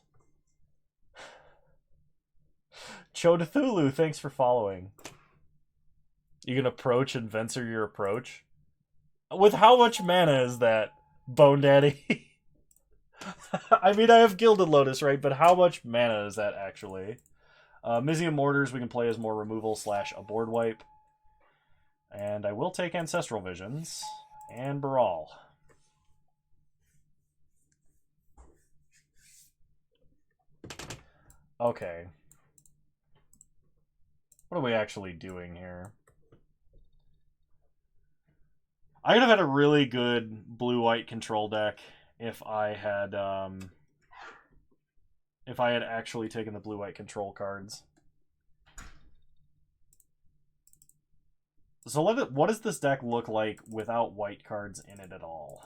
Cho'Cthulhu, thanks for following. You can approach and Venser your approach? With how much mana is that, Bone Daddy? I mean, I have Gilded Lotus, right? But how much mana is that, actually? Mizium Mortars we can play as more removal / a board wipe. And I will take Ancestral Visions. And Baral. Okay. What are we actually doing here? I could have had a really good blue-white control deck if I had actually taken the blue-white control cards. So what does this deck look like without white cards in it at all?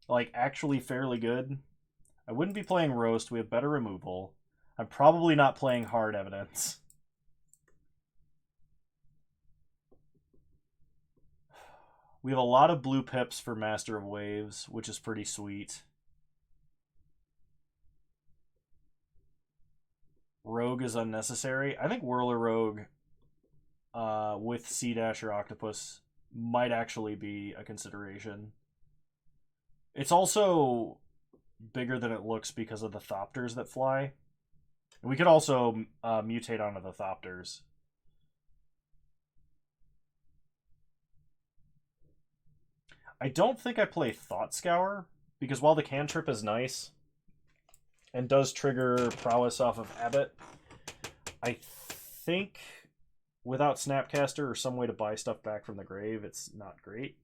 Like, actually fairly good. I wouldn't be playing Roast. We have better removal. I'm probably not playing Hard Evidence. We have a lot of blue pips for Master of Waves, which is pretty sweet. Rogue is unnecessary. I think Whirler Rogue with Sea Dash or Octopus might actually be a consideration. It's also bigger than it looks because of the Thopters that fly. And we could also mutate onto the Thopters. I don't think I play Thought Scour, because while the cantrip is nice and does trigger prowess off of Abbott, I think without Snapcaster or some way to buy stuff back from the grave, it's not great.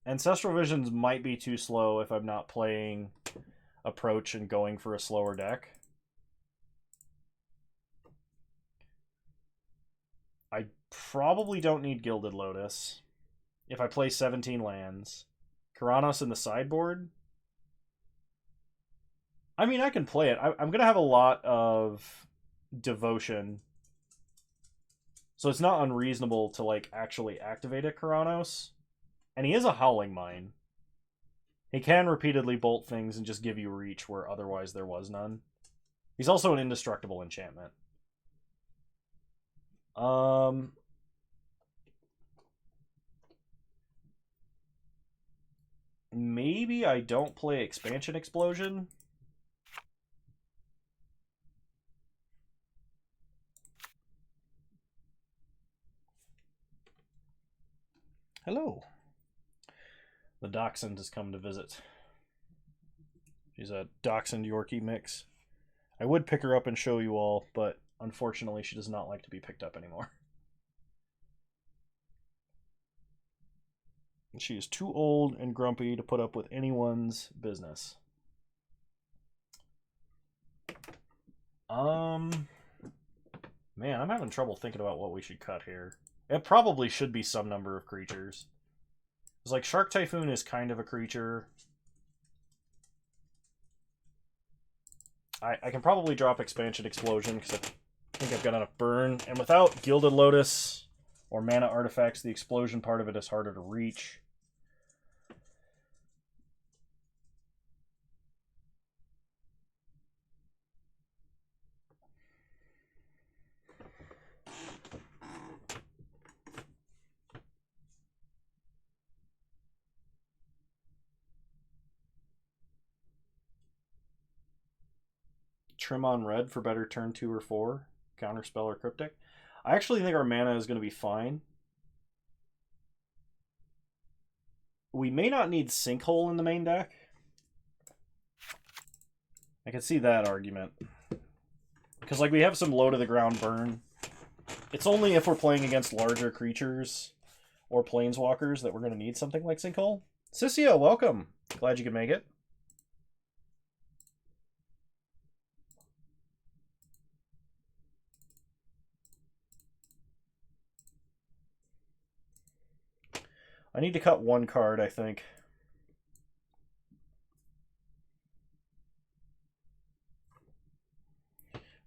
Ancestral Visions might be too slow if I'm not playing Approach and going for a slower deck. I probably don't need Gilded Lotus if I play 17 lands. Keranos in the sideboard? I mean, I can play it. I'm going to have a lot of Devotion. So it's not unreasonable to, like, actually activate a Keranos. And he is a Howling Mine. He can repeatedly bolt things and just give you reach where otherwise there was none. He's also an indestructible enchantment. maybe I don't play Expansion Explosion. Hello. The Dachshund has come to visit. She's a Dachshund Yorkie mix. I would pick her up and show you all, but unfortunately she does not like to be picked up anymore. She is too old and grumpy to put up with anyone's business. Man, I'm having trouble thinking about what we should cut here. It probably should be some number of creatures. It's like Shark Typhoon is kind of a creature. I can probably drop Expansion Explosion because I think I've got enough burn. And without Gilded Lotus or mana artifacts, the explosion part of it is harder to reach. Trim on red for better turn 2 or 4. Counterspell or Cryptic. I actually think our mana is going to be fine. We may not need Sinkhole in the main deck. I can see that argument. Because like we have some low to the ground burn. It's only if we're playing against larger creatures or planeswalkers that we're going to need something like Sinkhole. Sissio, welcome. Glad you could make it. I need to cut one card, I think.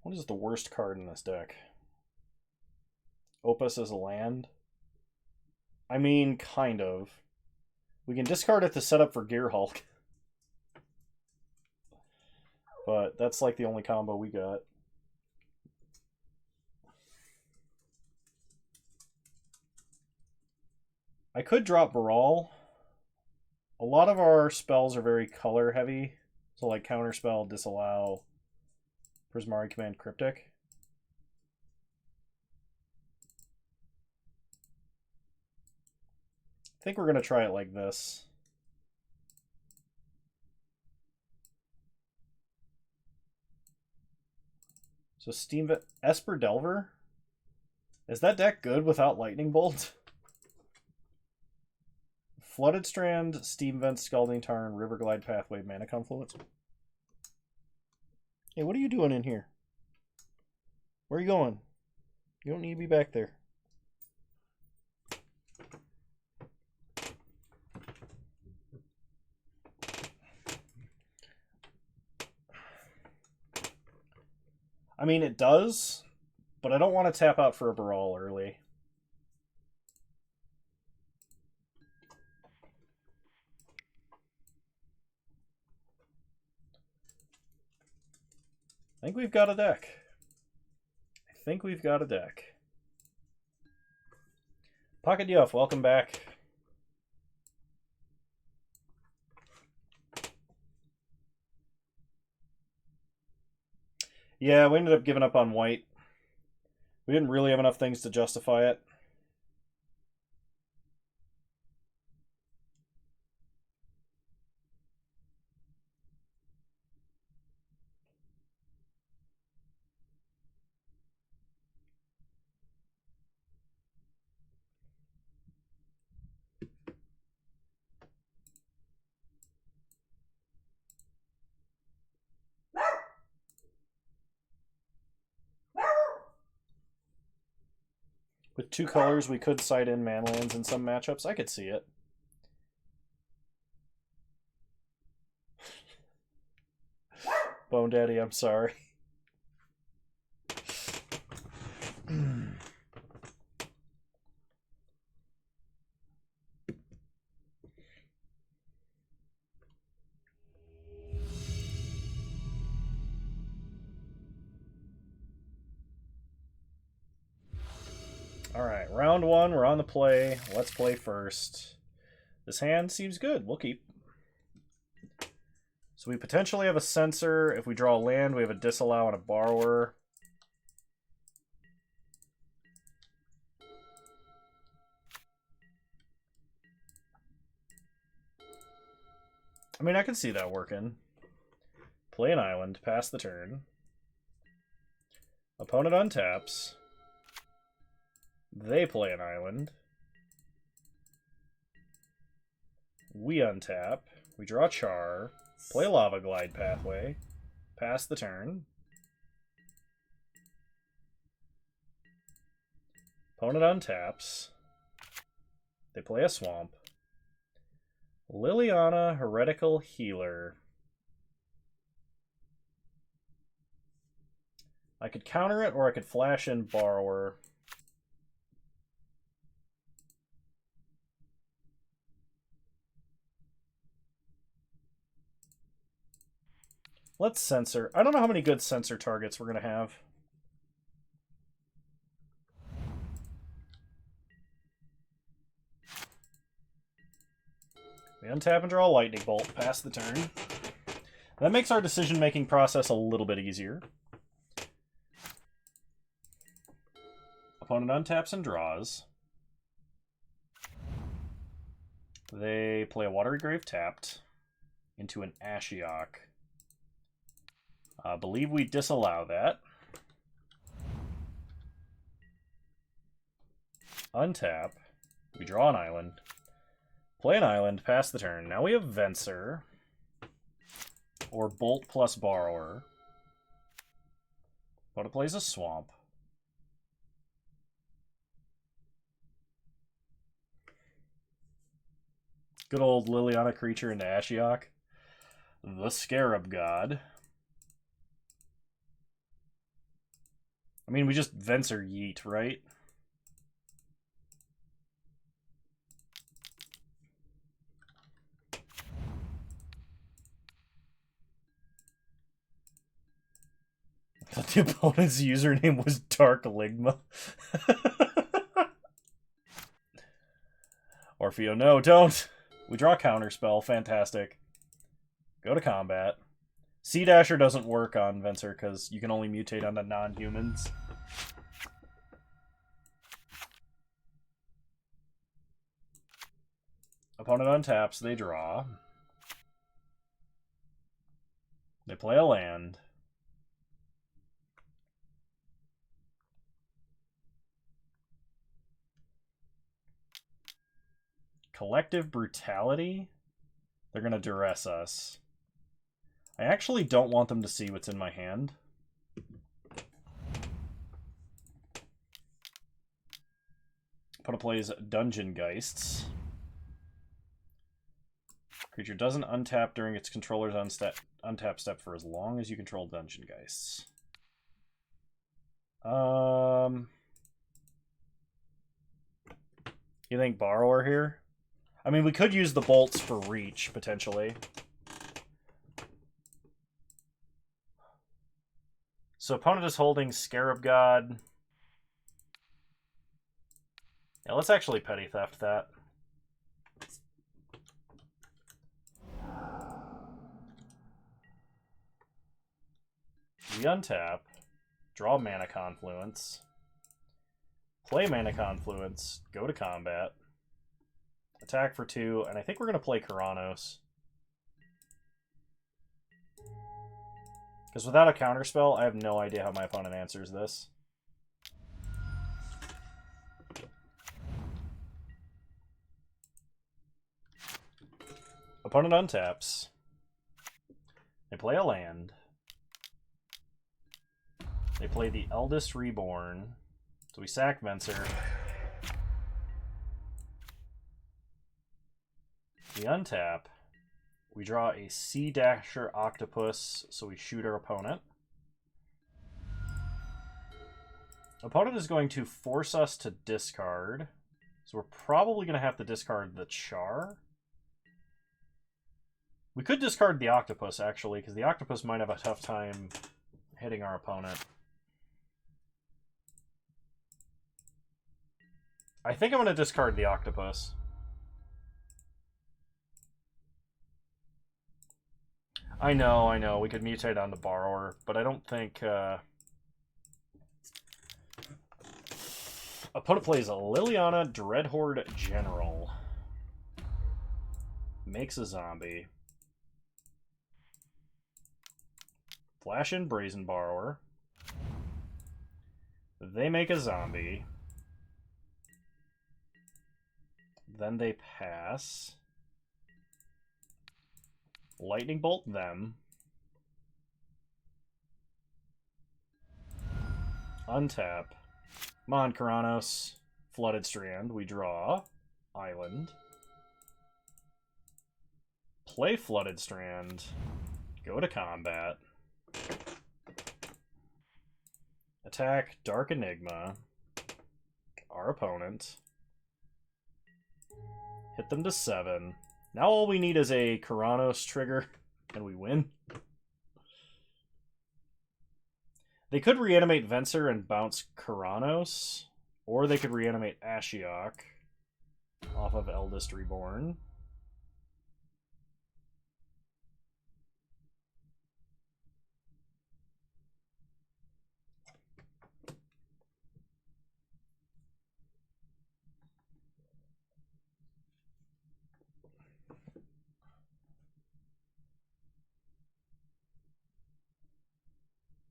What is the worst card in this deck? Opus as a land? I mean, kind of. We can discard it to set up for Gear Hulk. But that's like the only combo we got. I could drop Baral. A lot of our spells are very color heavy. So like Counterspell, Disallow, Prismari Command, Cryptic. I think we're going to try it like this. So Steam Esper Delver? Is that deck good without Lightning Bolt? Flooded Strand, Steam Vent, Scalding Tarn, Riverglide Pathway, Mana Confluence. Hey, what are you doing in here? Where are you going? You don't need to be back there. I mean, it does, but I don't want to tap out for a Baral early. I think we've got a deck. Pocket Yuff, welcome back. Yeah, we ended up giving up on white. We didn't really have enough things to justify it. With 2 colors, we could side in Manlands in some matchups. I could see it. Bone Daddy, I'm sorry. Alright, round 1, we're on the play. Let's play first. This hand seems good. We'll keep. So we potentially have a censor. If we draw land, we have a disallow and a borrower. I mean, I can see that working. Play an island, pass the turn. Opponent untaps. They play an island. We untap. We draw Char. Play Lava Glide Pathway. Pass the turn. Opponent untaps. They play a Swamp. Liliana, Heretical Healer. I could counter it, or I could flash in Borrower. Let's censor. I don't know how many good censor targets we're going to have. We untap and draw a Lightning Bolt, pass the turn. That makes our decision-making process a little bit easier. Opponent untaps and draws. They play a Watery Grave tapped into an Ashiok. I believe we disallow that. Untap. We draw an island. Play an island, pass the turn. Now we have Venser. Or Bolt plus Borrower. Opponent plays a Swamp. Good old Liliana creature into Ashiok. The Scarab God. I mean, we just Venser Yeet, right? I thought the opponent's username was Dark Ligma. Orfeo, no, don't! We draw Counterspell, fantastic. Go to combat. Sea Dasher doesn't work on Venser because you can only mutate on the non-humans. Opponent untaps, they draw. They play a land. Collective Brutality? They're going to duress us. I actually don't want them to see what's in my hand. Opponent plays Dungeon Geists. Creature doesn't untap during its controller's untap step for as long as you control Dungeon Geists. You think Borrower here? I mean, we could use the bolts for reach, potentially. So opponent is holding Scarab God. Yeah, let's actually Petty Theft that. We untap, draw Mana Confluence, play Mana Confluence, go to combat, attack for 2, and I think we're going to play Keranos. Because without a counterspell, I have no idea how my opponent answers this. Opponent untaps. They play a land. They play the Eldest Reborn. So we sack Venser. We untap. We draw a Sea Dasher Octopus, so we shoot our opponent. Opponent is going to force us to discard. So we're probably going to have to discard the Char. We could discard the Octopus, actually, because the Octopus might have a tough time hitting our opponent. I think I'm going to discard the Octopus. I know. We could mutate on the borrower, but I don't think... Opponent plays a Liliana Dreadhorde General. Makes a zombie. Flash in Brazen Borrower. They make a zombie. Then they pass. Lightning Bolt them. Untap. Mon Karanos. Flooded Strand. We draw. Island. Play Flooded Strand. Go to combat. Attack Dark Enigma. Our opponent. Hit them to 7. Now all we need is a Karanos trigger, and we win. They could reanimate Venser and bounce Karanos, or they could reanimate Ashiok off of Eldest Reborn.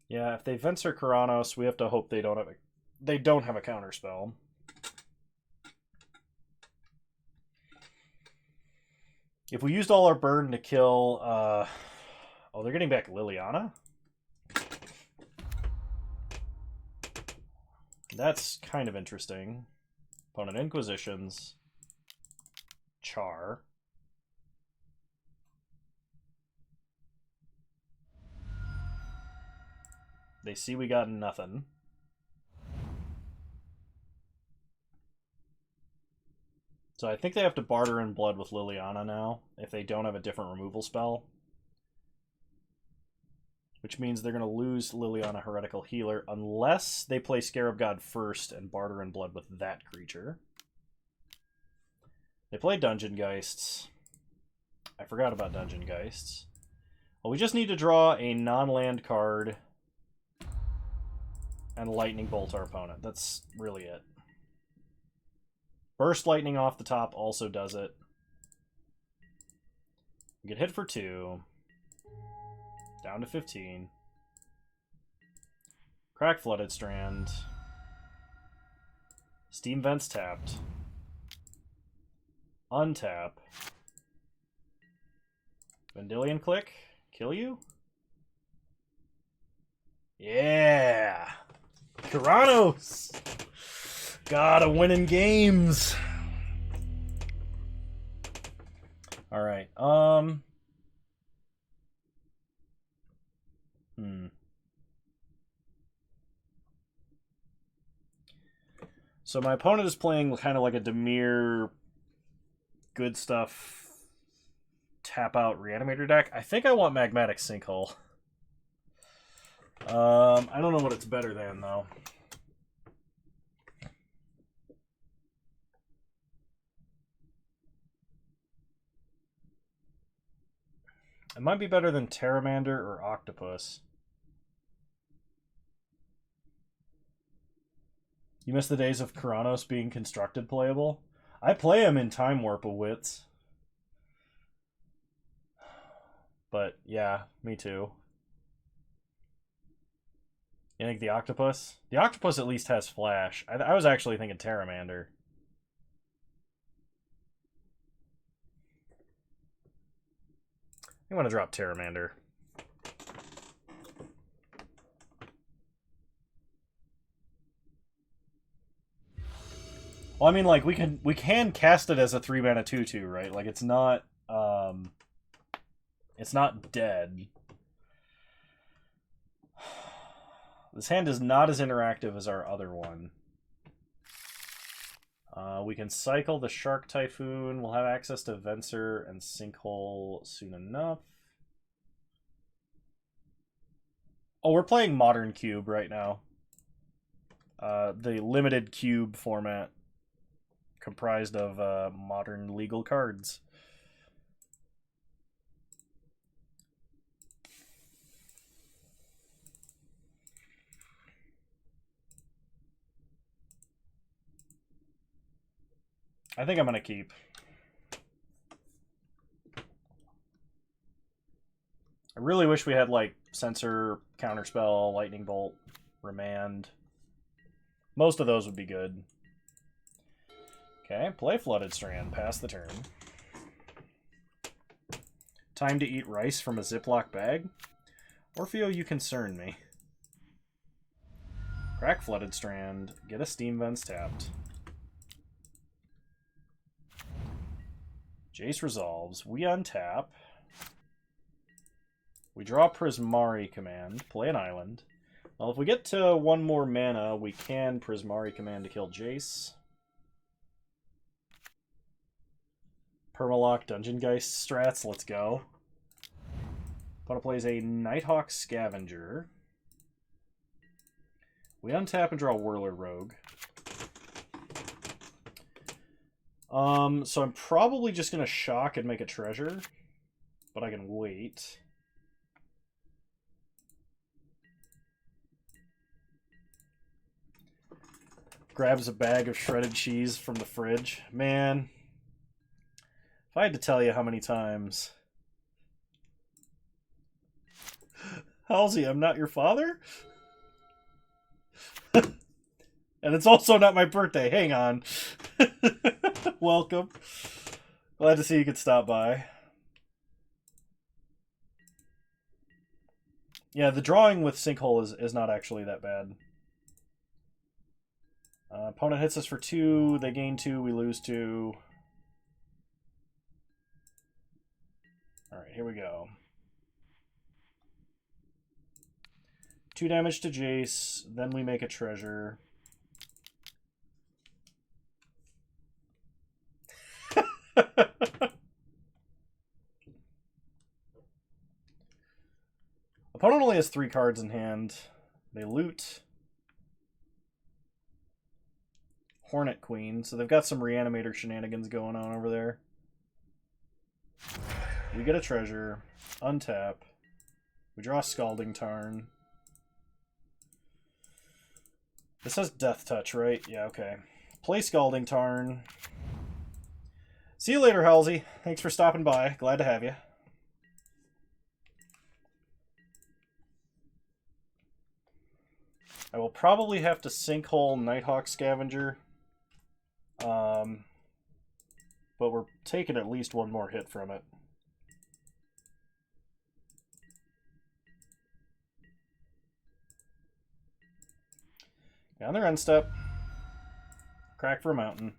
Yeah, if they Venser Karanos, we have to hope they don't have a counterspell. If we used all our burn to kill oh, they're getting back Liliana? That's kind of interesting. Opponent Inquisitions. Char. They see we got nothing. So I think they have to barter in blood with Liliana now, if they don't have a different removal spell. Which means they're going to lose Liliana Heretical Healer, unless they play Scarab God first and barter in blood with that creature. They play Dungeon Geists. I forgot about Dungeon Geists. Well, we just need to draw a non-land card and Lightning Bolt our opponent. That's really it. Burst Lightning off the top also does it. We get hit for 2. Down to 15. Crack Flooded Strand. Steam Vents tapped. Untap. Vendilion Click. Kill you? Yeah! Karanos! Gotta win in games! Alright, So my opponent is playing kind of like a Dimir good stuff tap out Reanimator deck. I think I want Magmatic Sinkhole. I don't know what it's better than, though. It might be better than Terramander or Octopus. You miss the days of Karanos being constructed playable? I play him in Time Warp of Wits. But, yeah, me too. You think the Octopus? The Octopus at least has Flash. I was actually thinking Terramander. I want to drop Terramander. Well, I mean, like, we can cast it as a 3-mana 2/2, right? Like, it's not dead. This hand is not as interactive as our other one. We can cycle the Shark Typhoon. We'll have access to Venser and Sinkhole soon enough. Oh, we're playing Modern Cube right now. The limited cube format comprised of modern legal cards. I think I'm going to keep. I really wish we had, like, Censor, Counterspell, Lightning Bolt, Remand. Most of those would be good. Okay, play Flooded Strand. Pass the turn. Time to eat rice from a Ziploc bag? Orfeo, you concern me. Crack Flooded Strand. Get a Steam Vents tapped. Jace resolves. We untap. We draw Prismari command. Play an island. Well, if we get to one more mana, we can Prismari command to kill Jace. Permalock Dungeon Geist strats. Let's go. Opponent plays a Nighthawk Scavenger. We untap and draw Whirler Rogue. So I'm probably just going to shock and make a treasure, but I can wait. Grabs a bag of shredded cheese from the fridge. Man, if I had to tell you how many times... Halsey, I'm not your father? And it's also not my birthday. Hang on. Welcome. Glad to see you could stop by. Yeah, the drawing with Sinkhole is not actually that bad. Opponent hits us for 2. They gain 2. We lose 2. Alright, here we go. 2 damage to Jace. Then we make a treasure. Opponent only has 3 cards in hand. They loot Hornet Queen, so they've got some Reanimator shenanigans going on over there. We get a treasure. Untap. We draw Scalding Tarn. This has Death Touch, right? Yeah, okay. Play Scalding Tarn. See you later, Halsey. Thanks for stopping by. Glad to have you. I will probably have to Sinkhole Nighthawk Scavenger. But we're taking at least one more hit from it. Down their end step. Crack for a mountain.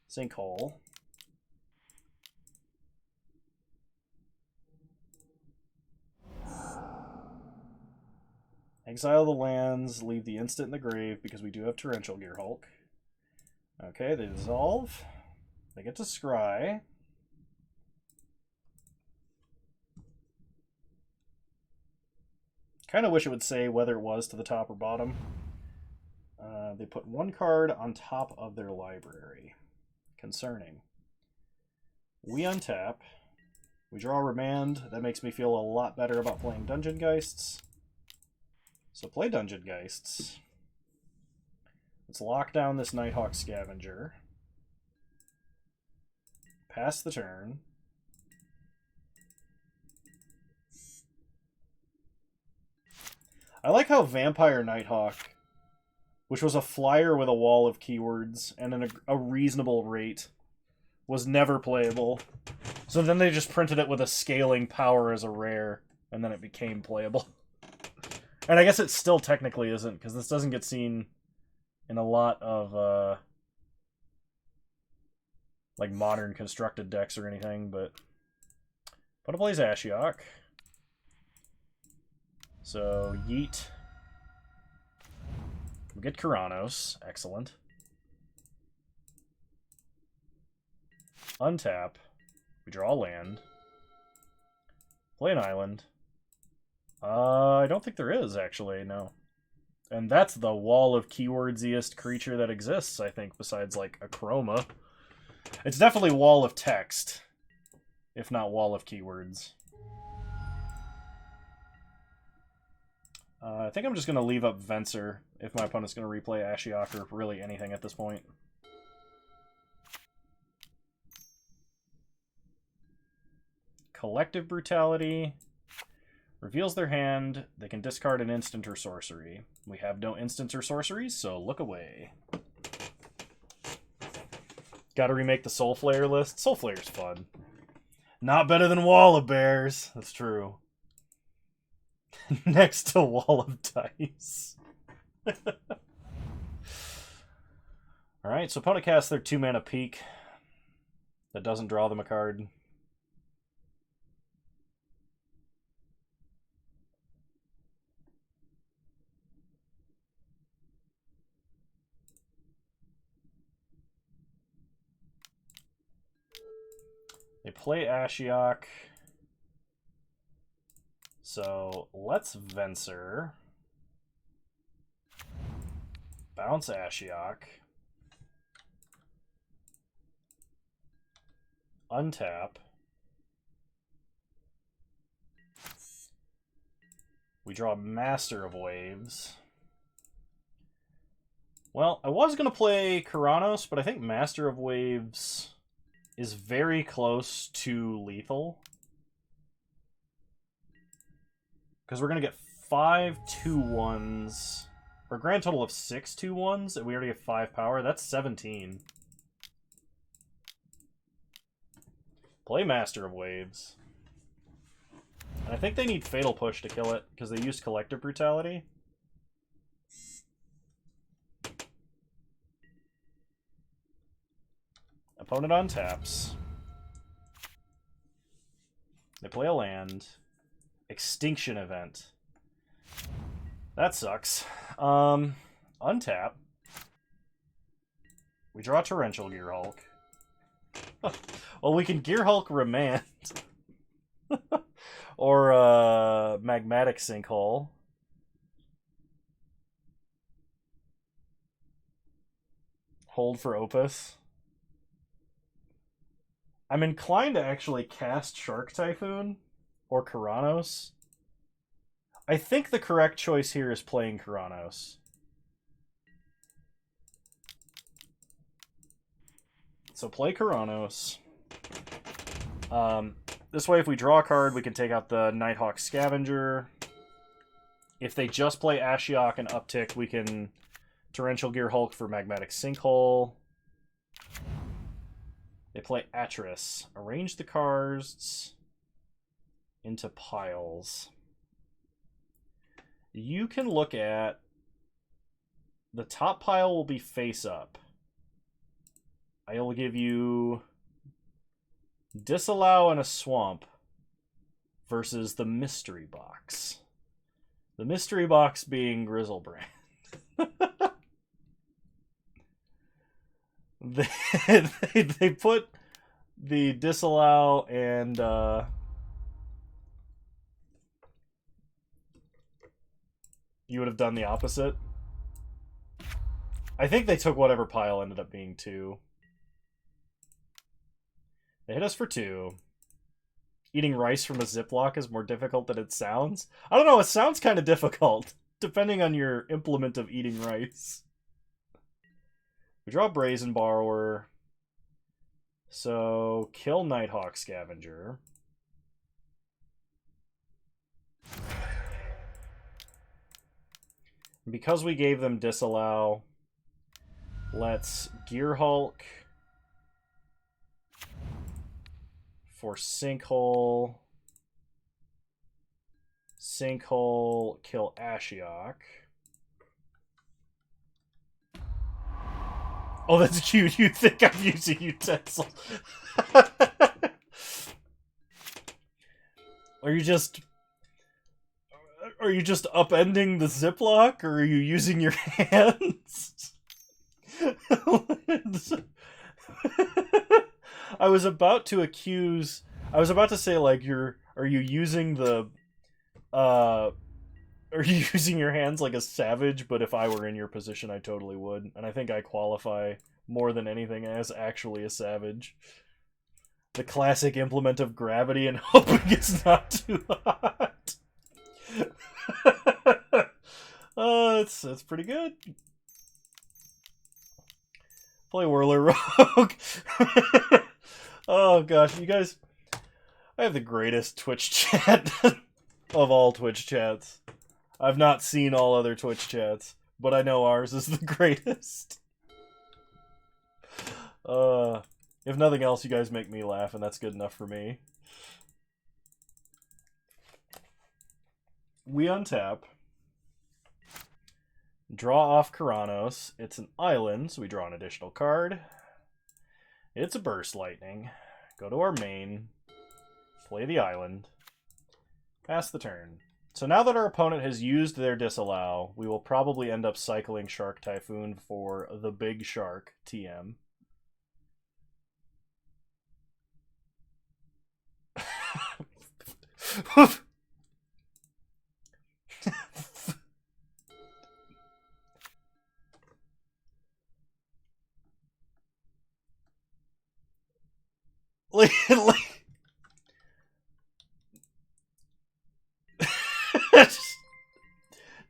Sinkhole. Exile the lands, leave the instant in the grave because we do have Torrential Gear Hulk. Okay, they dissolve. They get to scry. Kind of wish it would say whether it was to the top or bottom. They put 1 card on top of their library. Concerning. We untap. We draw Remand. That makes me feel a lot better about playing Dungeon Geists. So play Dungeon Geists. Let's lock down this Nighthawk Scavenger. Pass the turn. I like how Vampire Nighthawk, which was a flyer with a wall of keywords and a reasonable rate, was never playable. So then they just printed it with a scaling power as a rare, and then it became playable. And I guess it still technically isn't, because this doesn't get seen in a lot of like modern constructed decks or anything, but Opponent plays Ashiok. So yeet. We get Kuranos. Excellent. Untap. We draw land. Play an island. I don't think there is, actually, no. And that's the wall of keywordsiest creature that exists, I think, besides, like, a chroma. It's definitely wall of text, if not wall of keywords. I think I'm just going to leave up Venser if my opponent's going to replay Ashiok or really anything at this point. Collective Brutality. Reveals their hand. They can discard an instant or sorcery. We have no instants or sorceries, so look away. Gotta remake the Soul Flayer list. Soul Flayer's fun. Not better than Wall of Bears. That's true. Next to Wall of Dice. Alright, so opponent casts their 2-mana Peak. That doesn't draw them a card. They play Ashiok. So let's Venser. Bounce Ashiok. Untap. We draw Master of Waves. Well, I was going to play Keranos, but I think Master of Waves is very close to lethal. Because we're going to get 5 2/1s, or a grand total of 6 2/1s, and we already have 5 power. That's 17. Play Master of Waves. And I think they need Fatal Push to kill it, because they used Collective Brutality. Opponent untaps. They play a land. Extinction Event. That sucks. Untap. We draw Torrential Gear Hulk. Well, we can Gear Hulk Remand. Or Magmatic Sinkhole. Hold for Opus. I'm inclined to actually cast Shark Typhoon or Keranos. I think the correct choice here is playing Keranos. So play Keranos. This way, if we draw a card, we can take out the Nighthawk Scavenger. If they just play Ashiok and uptick, we can Torrential Gear Hulk for Magmatic Sinkhole. They play Atris. Arrange the cards into piles. You can look at... The top pile will be face up. I will give you Disallow and a Swamp versus the Mystery Box. The Mystery Box being Grizzlebrand. They put the Disallow and you would have done the opposite. I think they took whatever pile ended up being 2. They hit us for 2. Eating rice from a Ziploc is more difficult than it sounds. I don't know, it sounds kind of difficult, depending on your implement of eating rice. We draw Brazen Borrower. So, kill Nighthawk Scavenger. And because we gave them Disallow, let's Gear Hulk for Sinkhole. Sinkhole, kill Ashiok. Oh, that's cute. You think I'm using utensil. Are you just upending the Ziploc, or are you using your hands? I was about to say, like, are you using the are you using your hands like a savage? But if I were in your position, I totally would. And I think I qualify more than anything as actually a savage. The classic implement of gravity and hoping it's not too hot. It's pretty good. Play Whirler Rogue. Oh gosh, you guys. I have the greatest Twitch chat of all Twitch chats. I've not seen all other Twitch chats, but I know ours is the greatest. If nothing else, you guys make me laugh, and that's good enough for me. We untap. Draw off Karanos. It's an island, so we draw an additional card. It's a Burst Lightning. Go to our main. Play the island. Pass the turn. So now that our opponent has used their disallow, we will probably end up cycling Shark Typhoon for the big shark, TM.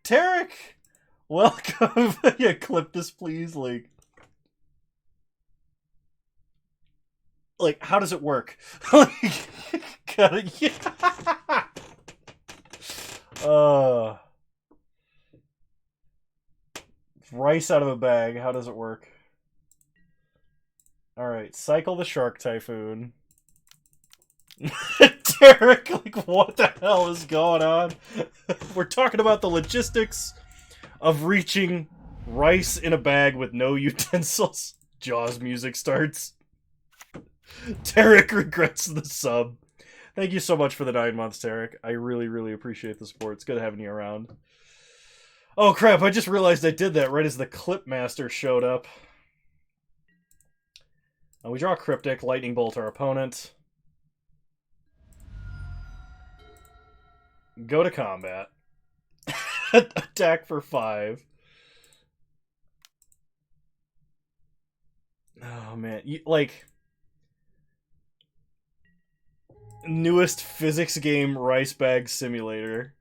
Tarek, welcome. Yeah, clip this, please. Like, how does it work? Gotta, yeah. Rice out of a bag. How does it work? All right, cycle the Shark Typhoon. Derek, like, what the hell is going on? We're talking about the logistics of reaching rice in a bag with no utensils. Jaws music starts. Tarek regrets the sub. Thank you so much for the 9 months, Tarek. I really, really appreciate the support. It's good having you around. Oh, crap. I just realized I did that right as the Clipmaster showed up. We draw a Cryptic, Lightning Bolt our opponent. Go to combat. Attack for 5. Oh, man. Like, newest physics game Rice Bag Simulator.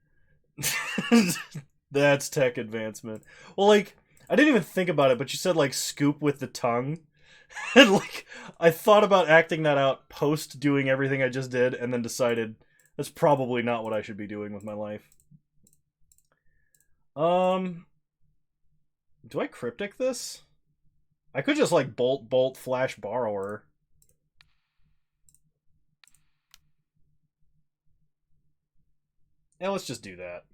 That's tech advancement. Well, like, I didn't even think about it, but you said, like, scoop with the tongue. And, like, I thought about acting that out post doing everything I just did, and then decided that's probably not what I should be doing with my life. Do I Cryptic this? I could just, like, bolt, flash Borrower. Yeah, let's just do that.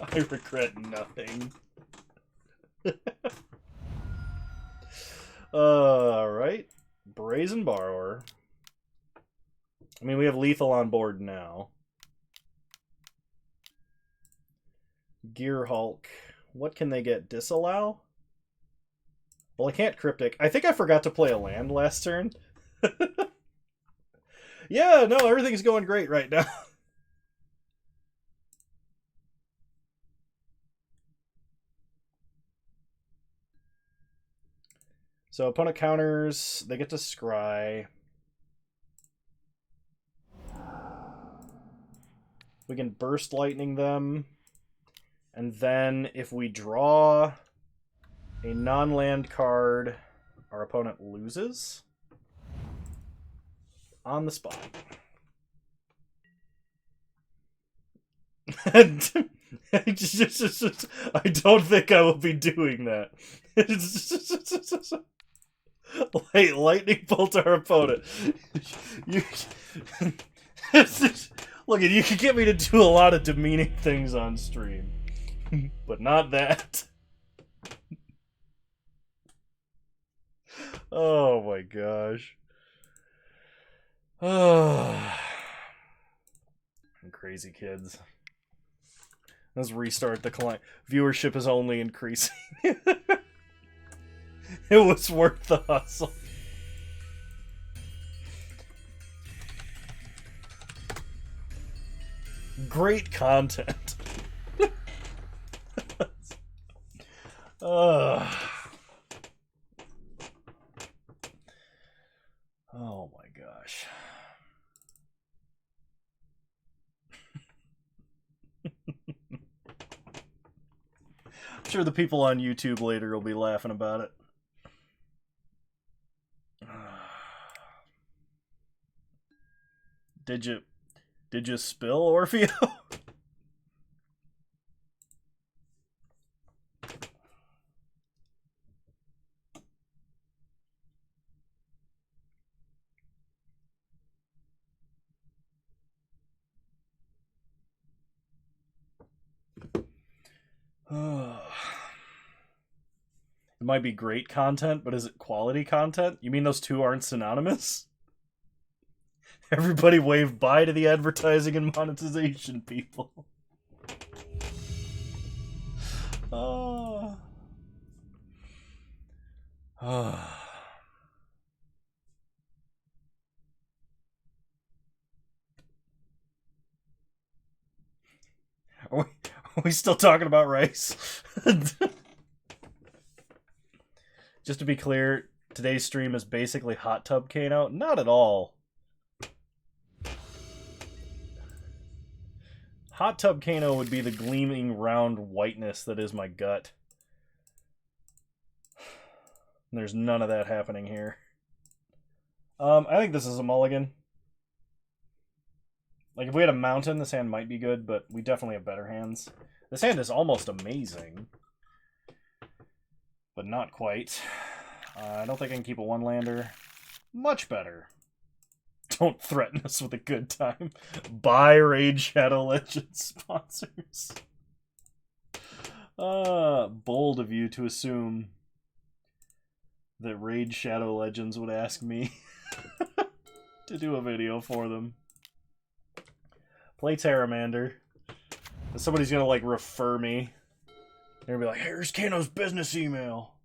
I regret nothing. Alright. Brazen Borrower. I mean, we have Lethal on board now. Gear Hulk. What can they get? Disallow? Well, I can't Cryptic. I think I forgot to play a land last turn. Yeah, no, everything's going great right now. So opponent counters, they get to scry. We can Burst Lightning them. And then if we draw a non-land card, our opponent loses. On the spot. I don't think I will be doing that. Lightning bolt our opponent. Look, you can get me to do a lot of demeaning things on stream, but not that. Oh my gosh. Oh, crazy kids. Let's restart the client. Viewership is only increasing. It was worth the hustle. Great content. Oh my gosh. I'm sure the people on YouTube later will be laughing about it. Did you spill, Orfeo? It might be great content, but is it quality content? You mean those two aren't synonymous? Everybody wave bye to the advertising and monetization people. Oh. Oh. Are we still talking about rice? Just to be clear, today's stream is basically Hot Tub Kano. Not at all. Hot Tub Kano would be the gleaming round whiteness that is my gut. There's none of that happening here. I think this is a mulligan. Like, if we had a mountain, this hand might be good, but we definitely have better hands. This hand is almost amazing. But not quite. I don't think I can keep a one-lander. Much better. Don't threaten us with a good time. Buy Raid Shadow Legends sponsors. Bold of you to assume that Raid Shadow Legends would ask me to do a video for them. Play Terramander. Somebody's gonna, like, refer me. They're gonna be like, here's Kano's business email.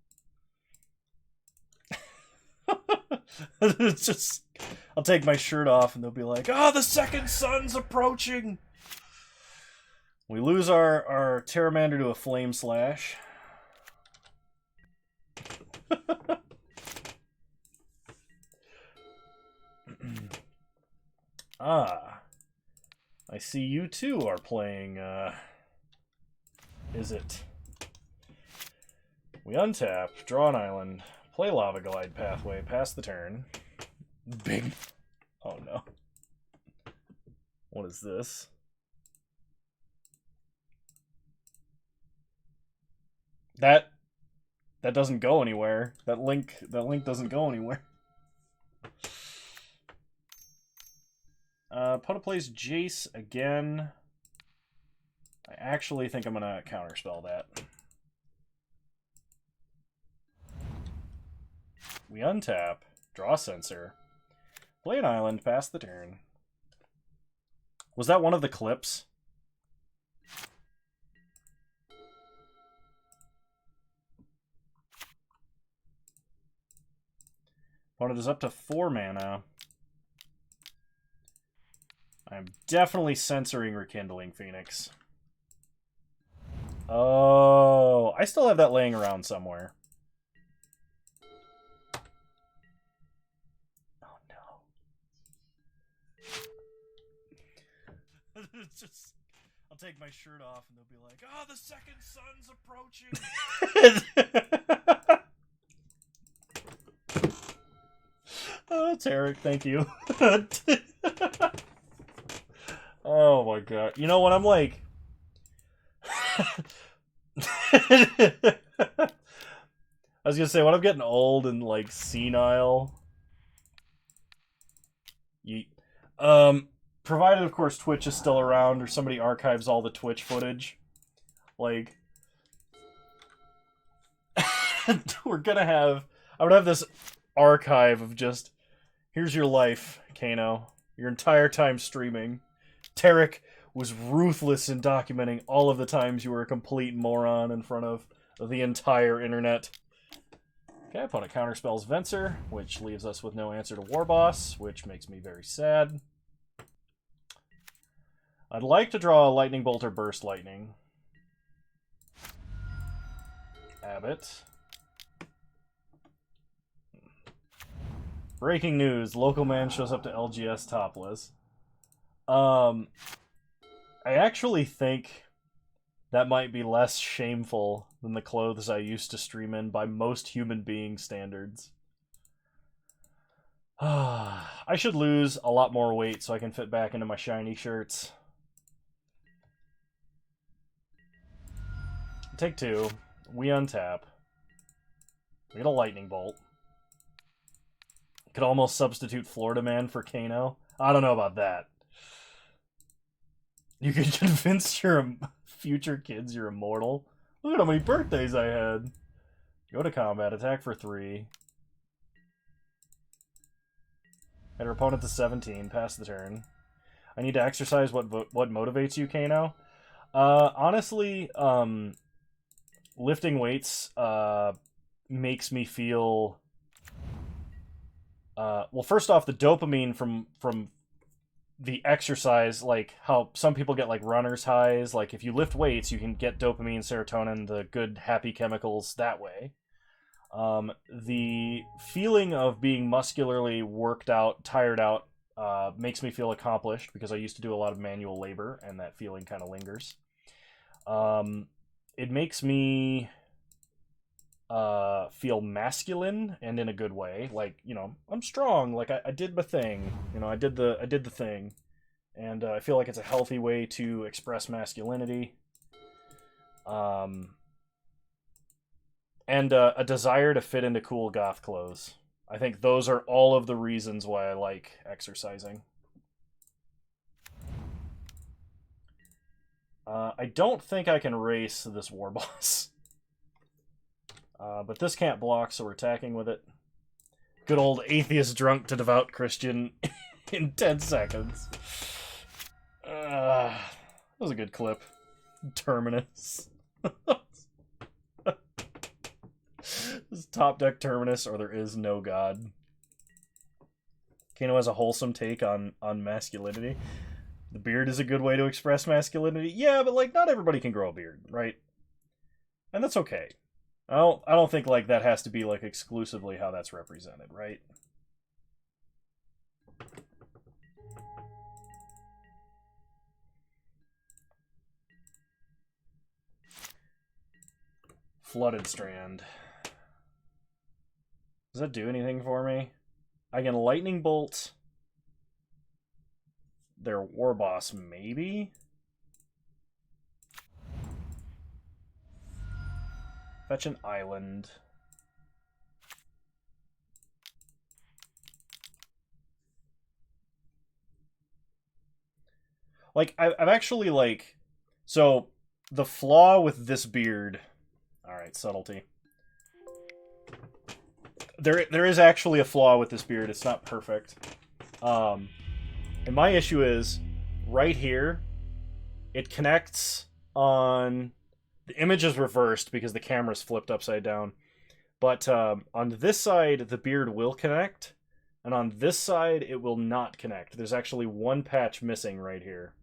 It's just... I'll take my shirt off and they'll be like, oh, the second sun's approaching! We lose our Terramander to a Flame Slash. I see you two are playing, Is it? We untap, draw an island, play Lava Glide Pathway, pass the turn. Big... Oh no. What is this? That doesn't go anywhere. That link doesn't go anywhere. Put a place Jace again. I actually think I'm gonna counterspell that. We untap, draw Censor, play an island, pass the turn. Was that one of the clips? Opponent is up to 4 mana. I'm definitely censoring Rekindling Phoenix. Oh, I still have that laying around somewhere. Oh no. It's just... I'll take my shirt off and they'll be like, oh, the second sun's approaching! Oh, Tarek, thank you. Oh my god. You know what, I'm like... I was gonna say, when I'm getting old and, like, senile... Yeet. Provided, of course, Twitch is still around, or somebody archives all the Twitch footage. Like... we're gonna have... I would have this archive of just... Here's your life, Kano. Your entire time streaming. Tarek was ruthless in documenting all of the times you were a complete moron in front of the entire internet. Okay, opponent counterspells Venser, which leaves us with no answer to Warboss, which makes me very sad. I'd like to draw a Lightning Bolt or Burst Lightning. Abbott. Breaking news, local man shows up to LGS topless. I actually think That might be less shameful than the clothes I used to stream in by most human being standards. I should lose a lot more weight so I can fit back into my shiny shirts. Take 2. We untap. We get a lightning bolt. Could almost substitute Florida Man for Kano. I don't know about that. You could convince your future kids you're immortal. Look at how many birthdays I had. Go to combat. Attack for 3. Hit our opponent to 17. Pass the turn. I need to exercise what motivates you, Kano. Honestly, lifting weights makes me feel... well, first off, the dopamine from the exercise, like how some people get like runner's highs, like if you lift weights, you can get dopamine, serotonin, the good happy chemicals that way. The feeling of being muscularly worked out, tired out, makes me feel accomplished because I used to do a lot of manual labor and that feeling kind of lingers. It makes me feel masculine and in a good way, like, you know, I'm strong, like I did my thing, you know, I did the thing, and I feel like it's a healthy way to express masculinity, and a desire to fit into cool goth clothes. I think those are all of the reasons why I like exercising. I don't think I can race this war boss. But this can't block, so we're attacking with it. Good old atheist drunk to devout Christian in 10 seconds. That was a good clip. Terminus. This is top deck Terminus, or there is no god. Kano has a wholesome take on masculinity. The beard is a good way to express masculinity. Yeah, but like not everybody can grow a beard, right? And that's okay. I don't think like that has to be like exclusively how that's represented, right? Flooded Strand. Does that do anything for me? I can lightning bolt their war boss, maybe? Fetch an island. Like, I've actually, like... So, the flaw with this beard... Alright, subtlety. There is actually a flaw with this beard. It's not perfect. And my issue is, right here, it connects on... The image is reversed because the camera's flipped upside down. But on this side, the beard will connect. And on this side, it will not connect. There's actually one patch missing right here.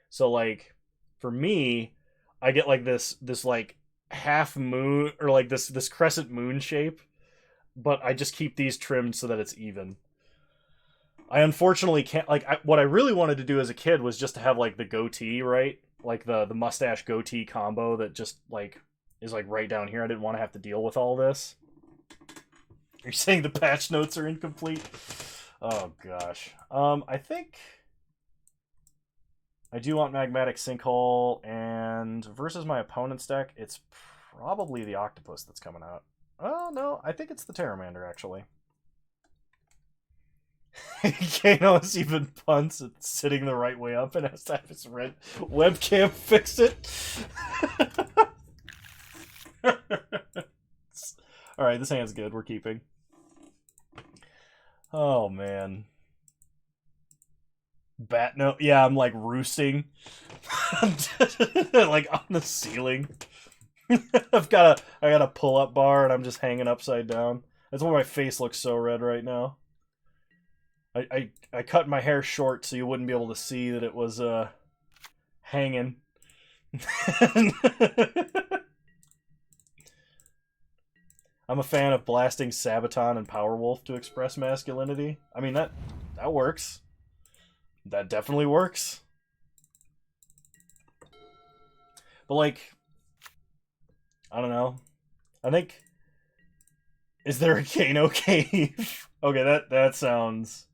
So, like, for me, I get, like, this like, half moon, or, like, this crescent moon shape. But I just keep these trimmed so that it's even. I unfortunately can't, like, what I really wanted to do as a kid was just to have, like, the goatee, right? Like, the mustache goatee combo that just, like, is, like, right down here. I didn't want to have to deal with all this. You're saying the patch notes are incomplete? Oh, gosh. I think I do want Magmatic Sinkhole, and versus my opponent's deck, it's probably the Octopus that's coming out. Oh, no, I think it's the Terramander, actually. Kano's even punts it's sitting the right way up and has to have his red webcam fix it. Alright, this hand's good. We're keeping. Oh, man. Bat note. Yeah, I'm like roosting. Like on the ceiling. I got a pull-up bar and I'm just hanging upside down. That's why my face looks so red right now. I cut my hair short so you wouldn't be able to see that it was hanging. I'm a fan of blasting Sabaton and Powerwolf to express masculinity. I mean, that works. That definitely works. But, like, I don't know. I think... Is there a Kano cave? Okay, that sounds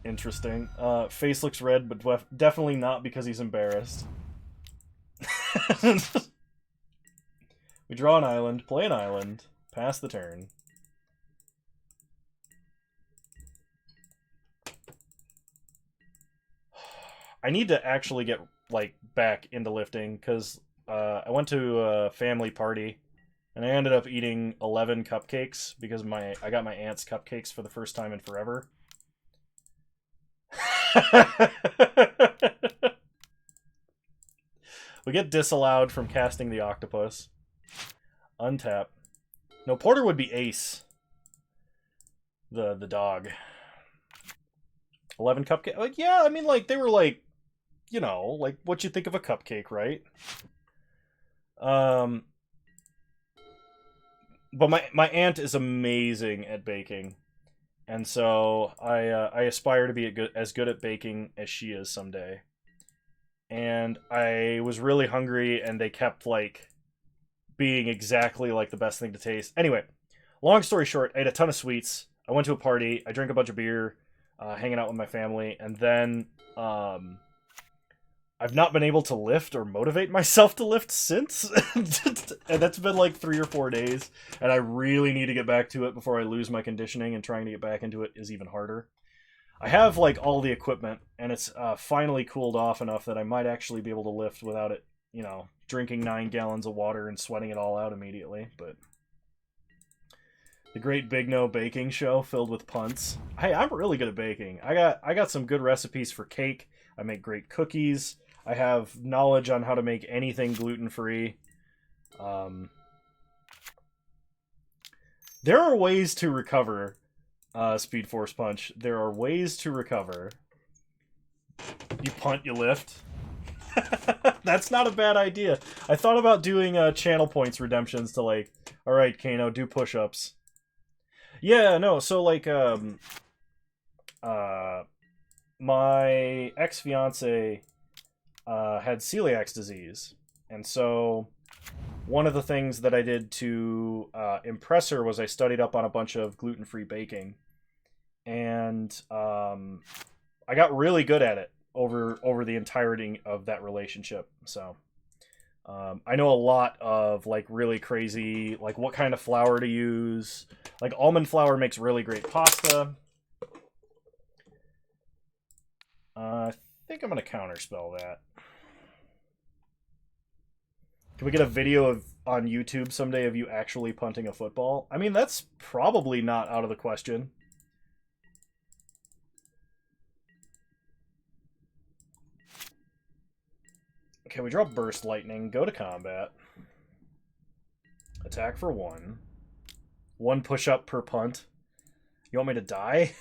interesting. Face looks red, but definitely not because he's embarrassed. We draw an island, play an island, pass the turn. I need to actually get, like, back into lifting, because I went to a family party, and I ended up eating 11 cupcakes, because I got my aunt's cupcakes for the first time in forever. We get disallowed from casting the octopus. Untap. No, Porter would be ace. The dog. 11 cupcake. Like, yeah, I mean, like, they were like, you know, like what you think of a cupcake, right? But my aunt is amazing at baking, and so I aspire to be as good at baking as she is someday. And I was really hungry, and they kept like being exactly like the best thing to taste. Anyway, long story short, I ate a ton of sweets. I went to a party. I drank a bunch of beer, hanging out with my family, and then I've not been able to lift or motivate myself to lift since. And that's been like 3 or 4 days. And I really need to get back to it before I lose my conditioning, and trying to get back into it is even harder. I have like all the equipment, and it's finally cooled off enough that I might actually be able to lift without it, you know, drinking 9 gallons of water and sweating it all out immediately. But the Great Big No Baking Show filled with punts. Hey, I'm really good at baking. I got some good recipes for cake. I make great cookies. I have knowledge on how to make anything gluten-free. There are ways to recover, Speed Force Punch. There are ways to recover. You punt, you lift. That's not a bad idea. I thought about doing channel points redemptions to like, alright, Kano, do push-ups. Yeah, no, so like, my ex-fiance had celiac disease, and so one of the things that I did to impress her was I studied up on a bunch of gluten-free baking, and I got really good at it over the entirety of that relationship. So I know a lot of like really crazy, like what kind of flour to use. Like almond flour makes really great pasta. I think I'm gonna counterspell that. Can we get a video on YouTube someday of you actually punting a football? I mean, that's probably not out of the question. Okay, we draw Burst Lightning, go to combat. Attack for 1. 1 push-up per punt. You want me to die?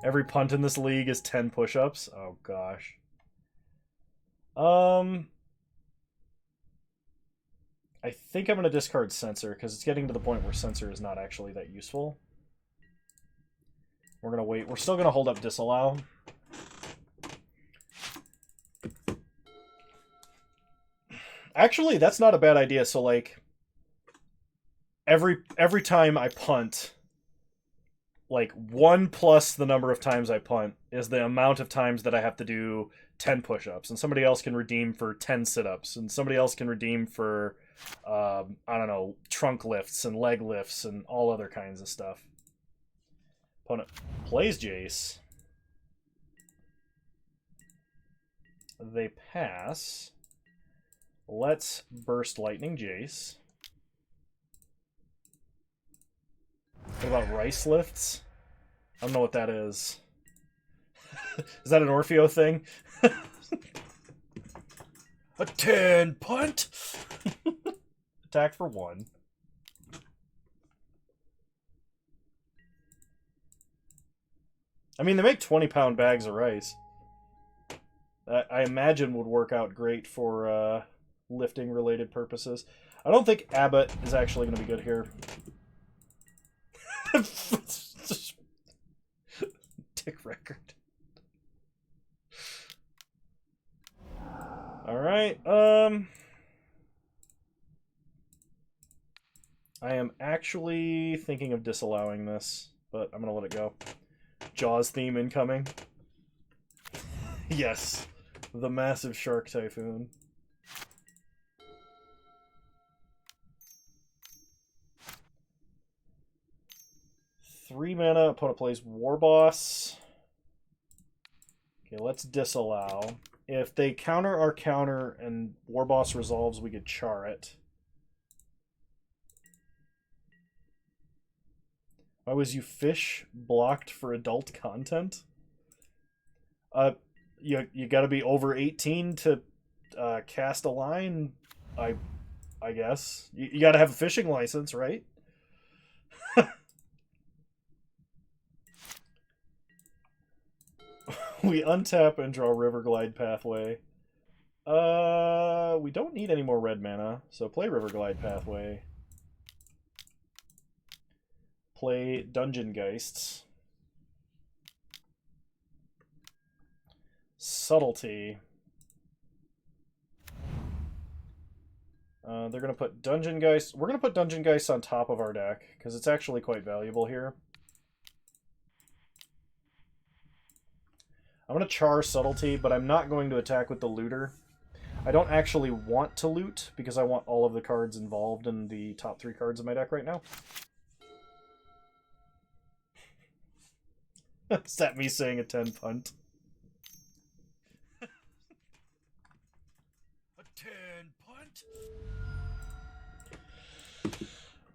Every punt in this league is 10 push-ups? Oh, gosh. I think I'm going to discard Censor, because it's getting to the point where Censor is not actually that useful. We're going to wait. We're still going to hold up Disallow. Actually, that's not a bad idea. So, like, every time I punt, like, 1 plus the number of times I punt is the amount of times that I have to do 10 push-ups. And somebody else can redeem for 10 sit-ups. And somebody else can redeem for, I don't know, trunk lifts and leg lifts and all other kinds of stuff. Opponent plays Jace. They pass. Let's Burst Lightning Jace. What about Rice Lifts? I don't know what that is. Is that an Orfeo thing? A 10 punt! Attack for 1. I mean, they make 20-pound bags of rice. I imagine would work out great for lifting-related purposes. I don't think Abbott is actually going to be good here. Tick record. Alright, I am actually thinking of disallowing this, but I'm gonna let it go. Jaws theme incoming. Yes, the massive shark typhoon. Three mana, opponent plays Warboss. Okay, let's disallow. If they counter our counter and Warboss resolves, we could char it. Why was you fish blocked for adult content? You got to be over 18 to cast a line. I guess you got to have a fishing license, right? We untap and draw River Glide Pathway. We don't need any more red mana, so play River Glide Pathway. Play Dungeon Geists. Subtlety. They're going to put Dungeon Geists. We're going to put Dungeon Geists on top of our deck, because it's actually quite valuable here. I'm going to char Subtlety, but I'm not going to attack with the Looter. I don't actually want to loot, because I want all of the cards involved in the top 3 cards of my deck right now. Is that me saying a 10 punt? A 10 punt?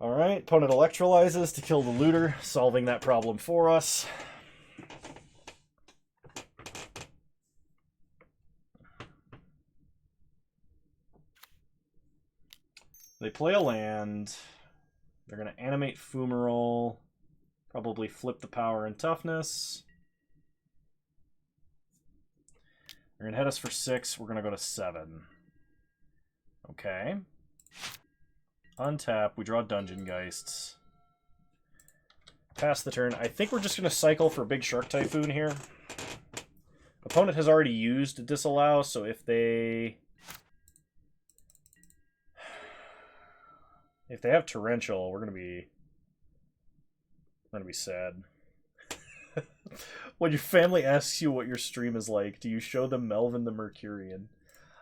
Alright, opponent electrolyzes to kill the Looter, solving that problem for us. They play a land. They're going to animate Fumarole. Probably flip the power and toughness. They're going to hit us for 6. We're going to go to 7. Okay. Untap. We draw Dungeon Geists. Pass the turn. I think we're just going to cycle for Big Shark Typhoon here. Opponent has already used Disallow, so if they have Torrential, we're going to be sad. When your family asks you what your stream is like, do you show them Melvin the Mercurian?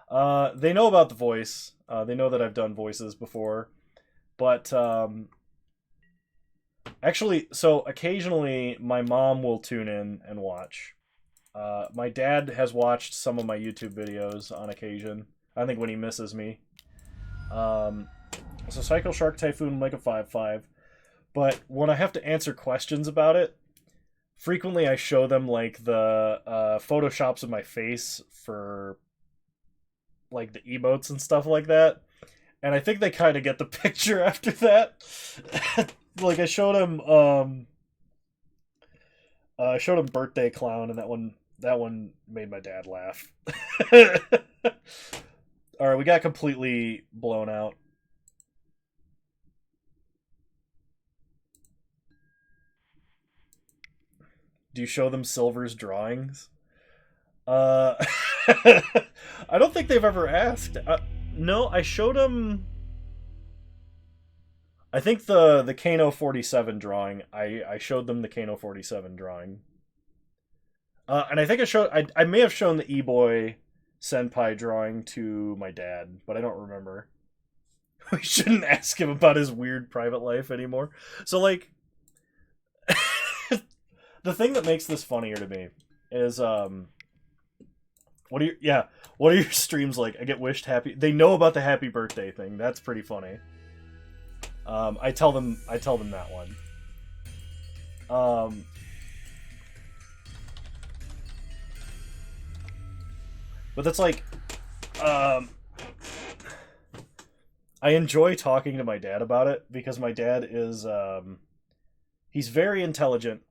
They know about the voice. They know that I've done voices before. But, actually, so occasionally my mom will tune in and watch. My dad has watched some of my YouTube videos on occasion. I think when he misses me. So Cycle Shark Typhoon, make a 5/5. But when I have to answer questions about it, frequently I show them like the photoshops of my face for like the emotes and stuff like that. And I think they kind of get the picture after that. Like I showed him Birthday Clown, and that one made my dad laugh. All right, we got completely blown out. Do you show them Silver's drawings? I don't think they've ever asked. No, I showed them. I think the Kano 47 drawing. I showed them the Kano 47 drawing. And I think I may have shown the E-Boy Senpai drawing to my dad, but I don't remember. We shouldn't ask him about his weird private life anymore. So like, the thing that makes this funnier to me is what are your streams like? I get wished happy. They know about the happy birthday thing. That's pretty funny. I tell them that one. But that's like, I enjoy talking to my dad about it because my dad is, he's very intelligent,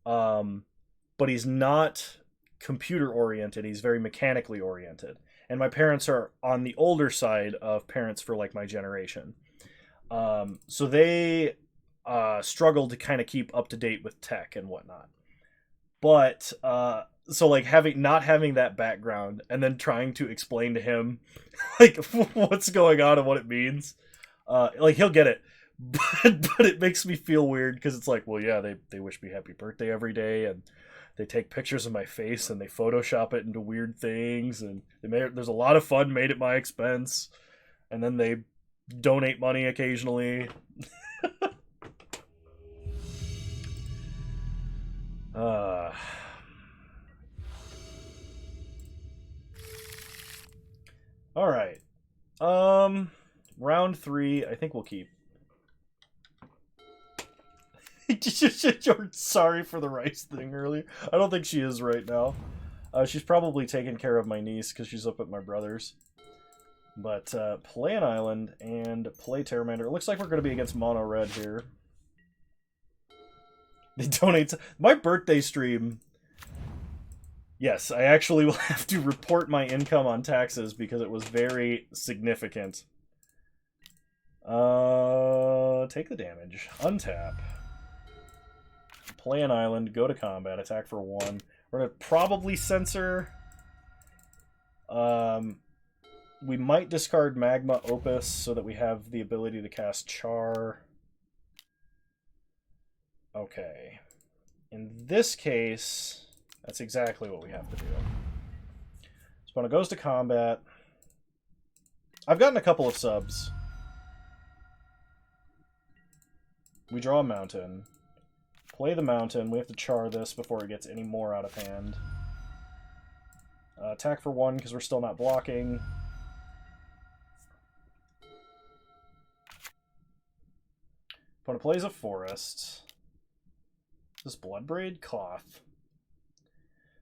but he's not computer oriented. He's very mechanically oriented. And my parents are on the older side of parents for like my generation. So they struggle to kind of keep up to date with tech and whatnot. But so like not having that background and then trying to explain to him like what's going on and what it means, like he'll get it. but it makes me feel weird because it's like, well, yeah, they wish me happy birthday every day, and they take pictures of my face and they Photoshop it into weird things, and there's a lot of fun made at my expense, and then they donate money occasionally. uh all right. Round 3, I think we'll keep. You're sorry for the rice thing earlier. I don't think she is right now. She's probably taking care of my niece because she's up at my brother's. But play an island and play Terramander. It looks like we're going to be against mono red here. They donate my birthday stream. Yes, I actually will have to report my income on taxes because it was very significant. Take the damage. Untap. Play an island, go to combat, attack for 1. We're going to probably censor. We might discard Magma Opus so that we have the ability to cast Char. Okay. In this case, that's exactly what we have to do. Spawna goes to combat. I've gotten a couple of subs. We draw a mountain. Play the mountain. We have to char this before it gets any more out of hand. Attack for 1 because we're still not blocking. Opponent plays a forest. This Bloodbraid Cloth.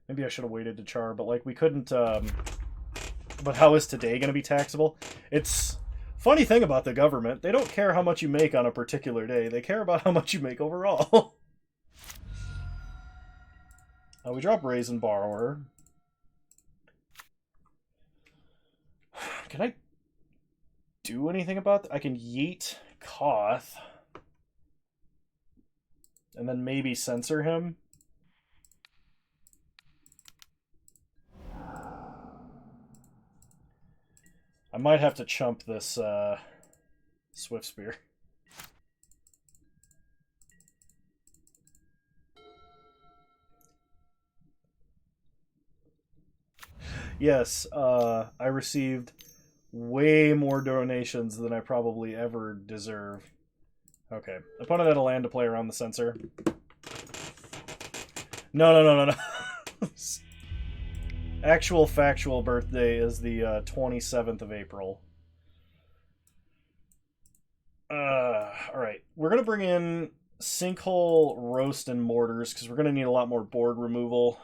Maybe I should have waited to char, but like we couldn't. But how is today going to be taxable? It's funny thing about the government. They don't care how much you make on a particular day. They care about how much you make overall. We drop Raisin Borrower. Can I do anything about that? I can yeet Koth. And then maybe censor him. I might have to chump this Swift Spear. Yes, I received way more donations than I probably ever deserve. Okay. Opponent had a land to play around the censor. No. Actual factual birthday is the 27th of April. Alright. We're going to bring in Sinkhole, Roast, and Mortars because we're going to need a lot more board removal.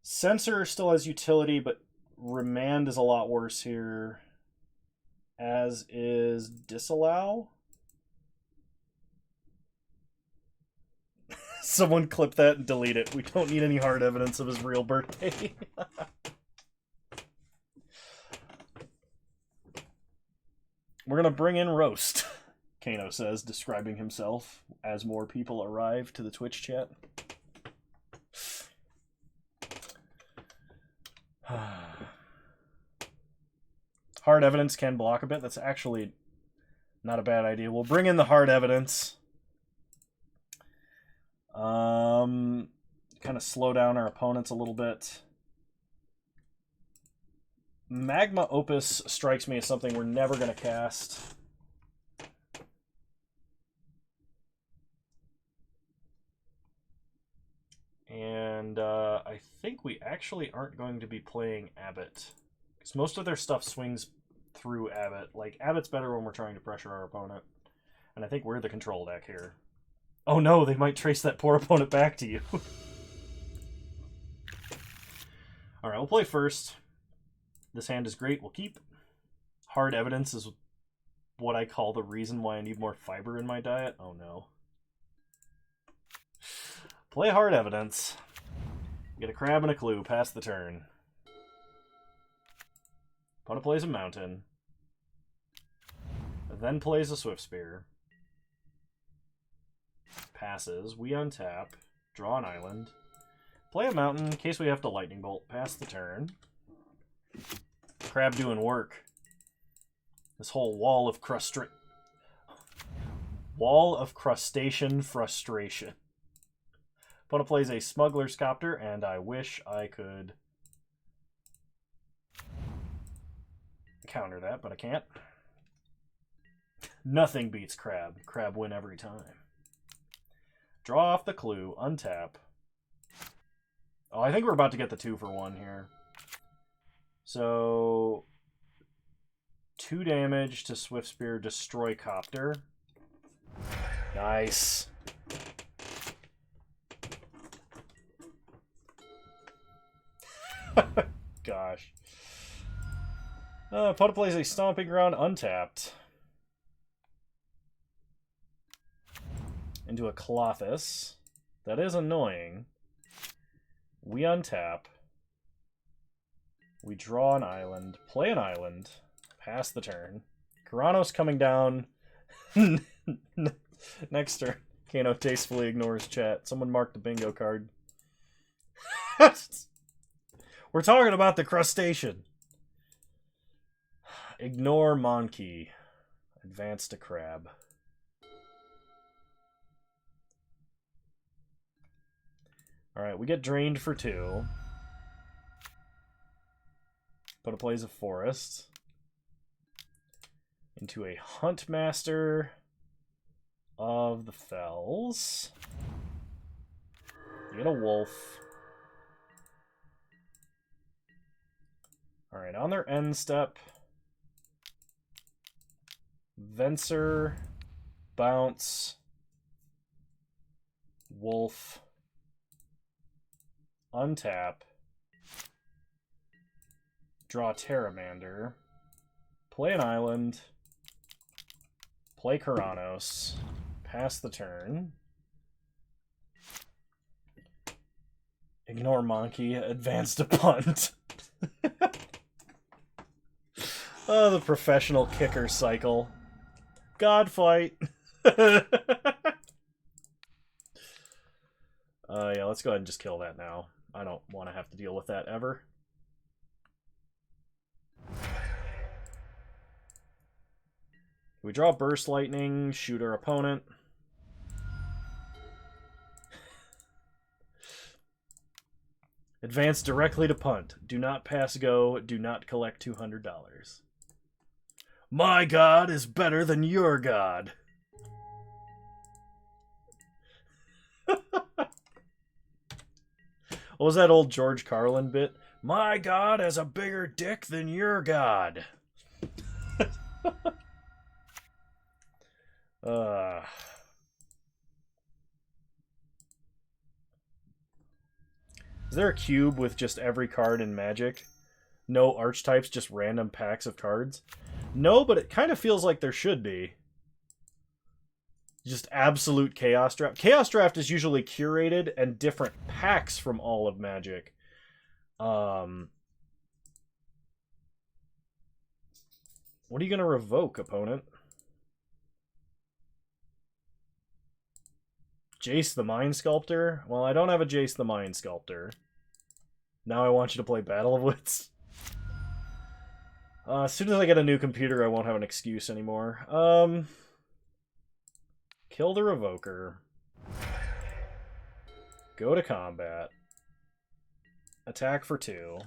Censor still has utility, but Remand is a lot worse here. As is Disallow. Someone clip that and delete it. We don't need any hard evidence of his real birthday. We're gonna bring in Roast, Kano says, describing himself as more people arrive to the Twitch chat. Hard evidence can block a bit. That's actually not a bad idea. We'll bring in the hard evidence. Kind of slow down our opponents a little bit. Magma Opus strikes me as something we're never going to cast. And I think we actually aren't going to be playing Abbott. Because most of their stuff swings through Abbott. Like, Abbott's better when we're trying to pressure our opponent. And I think we're the control deck here. Oh no, they might trace that poor opponent back to you. Alright, we'll play first. This hand is great, we'll keep. Hard evidence is what I call the reason why I need more fiber in my diet. Oh no. Play hard evidence. Get a crab and a clue, pass the turn. Opponent plays a mountain. Then plays a Swift Spear. Passes. We untap. Draw an island. Play a mountain in case we have to lightning bolt. Pass the turn. Crab doing work. This whole wall of crustacean frustration. Opponent plays a smuggler's copter, and I wish I could counter that, but I can't. Nothing beats Crab. Crab win every time. Draw off the clue, untap. Oh, I think we're about to get the 2-for-1 here. So 2 damage to Swift Spear, destroy Copter. Nice. Gosh. Opponent plays a Stomping Ground untapped. Into a Clothis. That is annoying. We untap. We draw an island. Play an island. Pass the turn. Karanos coming down. Next turn. Kano tastefully ignores chat. Someone marked the bingo card. We're talking about the crustacean. Ignore Monkey. Advance to Crab. Alright, we get drained for 2. Opponent plays a forest. Into a Huntmaster of the Fells. You get a wolf. Alright, on their end step. Venser, bounce, wolf, untap, draw Terramander, play an island, play Karanos, pass the turn, ignore Monkey, advance to punt. Oh, the professional kicker cycle. God fight. Yeah, let's go ahead and just kill that now. I don't want to have to deal with that ever. We draw Burst Lightning, shoot our opponent. Advance directly to punt. Do not pass go. Do not collect $200. My God is better than your God. What was that old George Carlin bit? My God has a bigger dick than your God. Is there a cube with just every card in Magic? No archetypes, just random packs of cards? No, but it kind of feels like there should be. Just absolute Chaos Draft. Chaos Draft is usually curated and different packs from all of Magic. What are you going to revoke, opponent? Jace the Mind Sculptor? Well, I don't have a Jace the Mind Sculptor. Now I want you to play Battle of Wits. As soon as I get a new computer, I won't have an excuse anymore. Kill the Revoker. Go to combat. Attack for 2.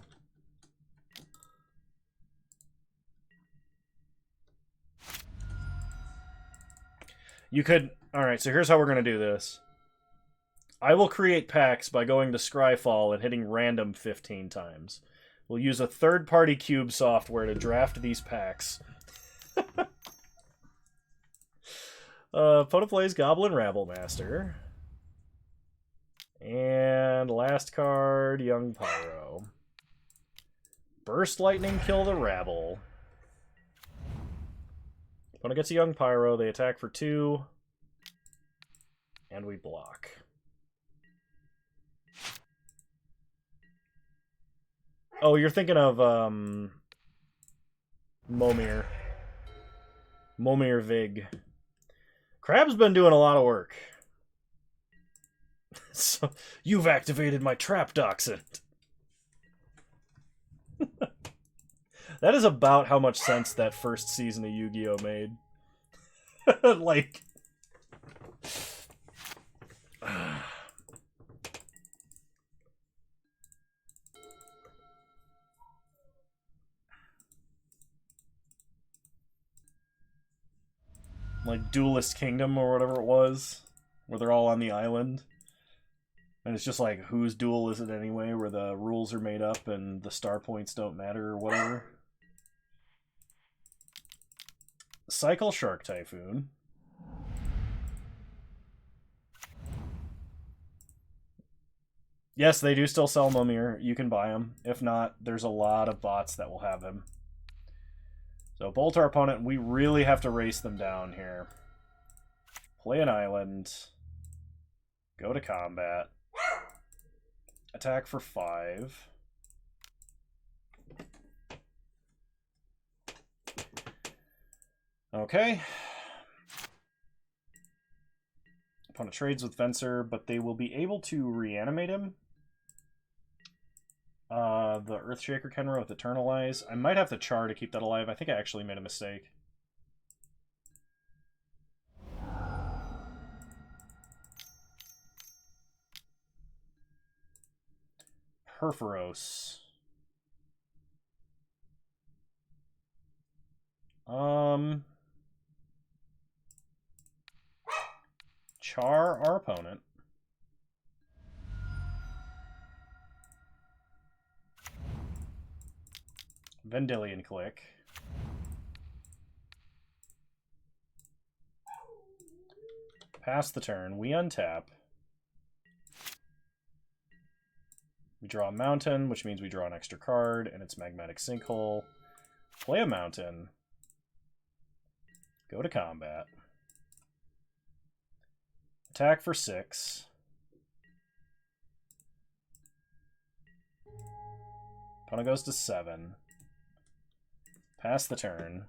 You could... Alright, so here's how we're going to do this. I will create packs by going to Scryfall and hitting random 15 times. We'll use a third-party cube software to draft these packs. Opponent plays Goblin Rabblemaster. And last card, Young Pyro. Burst Lightning, kill the Rabble. Opponent gets a Young Pyro, they attack for 2. And we block. Oh, you're thinking of Momir. Momir Vig. Crab's been doing a lot of work. So, you've activated my trap dachshund. That is about how much sense that first season of Yu-Gi-Oh! Made. Like... like Duelist Kingdom or whatever it was, where they're all on the island. And it's just like, whose duel is it anyway, where the rules are made up and the star points don't matter or whatever. Cycle Shark Typhoon. Yes, they do still sell Momir. You can buy them. If not, there's a lot of bots that will have him. So bolt our opponent. We really have to race them down here. Play an island. Go to combat. Attack for 5. Okay. Opponent trades with Venser, but they will be able to reanimate him. The Earthshaker Kenra with Eternalize. I might have to char to keep that alive. I think I actually made a mistake. Perforos. Char our opponent. Vendilion Click. Pass the turn. We untap. We draw a mountain, which means we draw an extra card, and it's Magmatic Sinkhole. Play a mountain. Go to combat. Attack for 6. Opponent goes to 7. Pass the turn.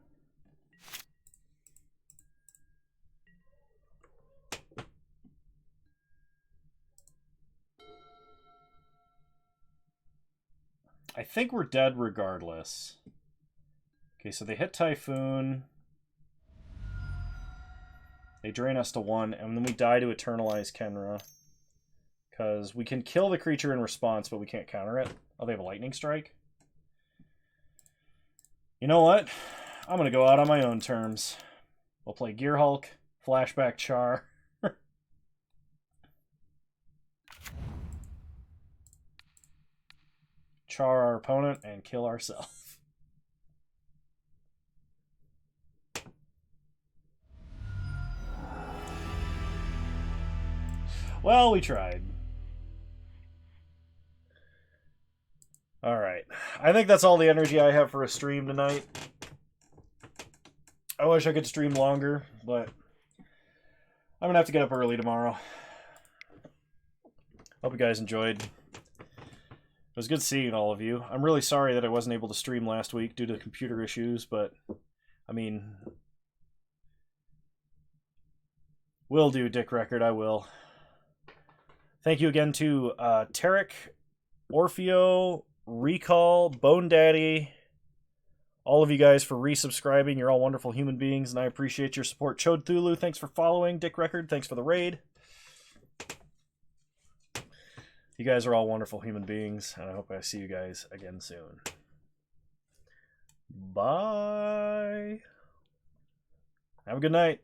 I think we're dead regardless. Okay, so they hit Typhoon. They drain us to 1, and then we die to Eternalize Kenra. Because we can kill the creature in response, but we can't counter it. Oh, they have a Lightning Strike? You know what? I'm going to go out on my own terms. We'll play Gear Hulk, Flashback Char. Char our opponent and kill ourselves. Well, we tried. Alright. I think that's all the energy I have for a stream tonight. I wish I could stream longer, but I'm going to have to get up early tomorrow. Hope you guys enjoyed. It was good seeing all of you. I'm really sorry that I wasn't able to stream last week due to computer issues, but, I mean, will do, Dick Record, I will. Thank you again to Tarek, Orfeo, Recall, Bone Daddy, all of you guys for resubscribing. You're all wonderful human beings, and I appreciate your support. Chode Thulu, thanks for following. Dick Record, thanks for the raid. You guys are all wonderful human beings, and I hope I see you guys again soon. Bye. Have a good night.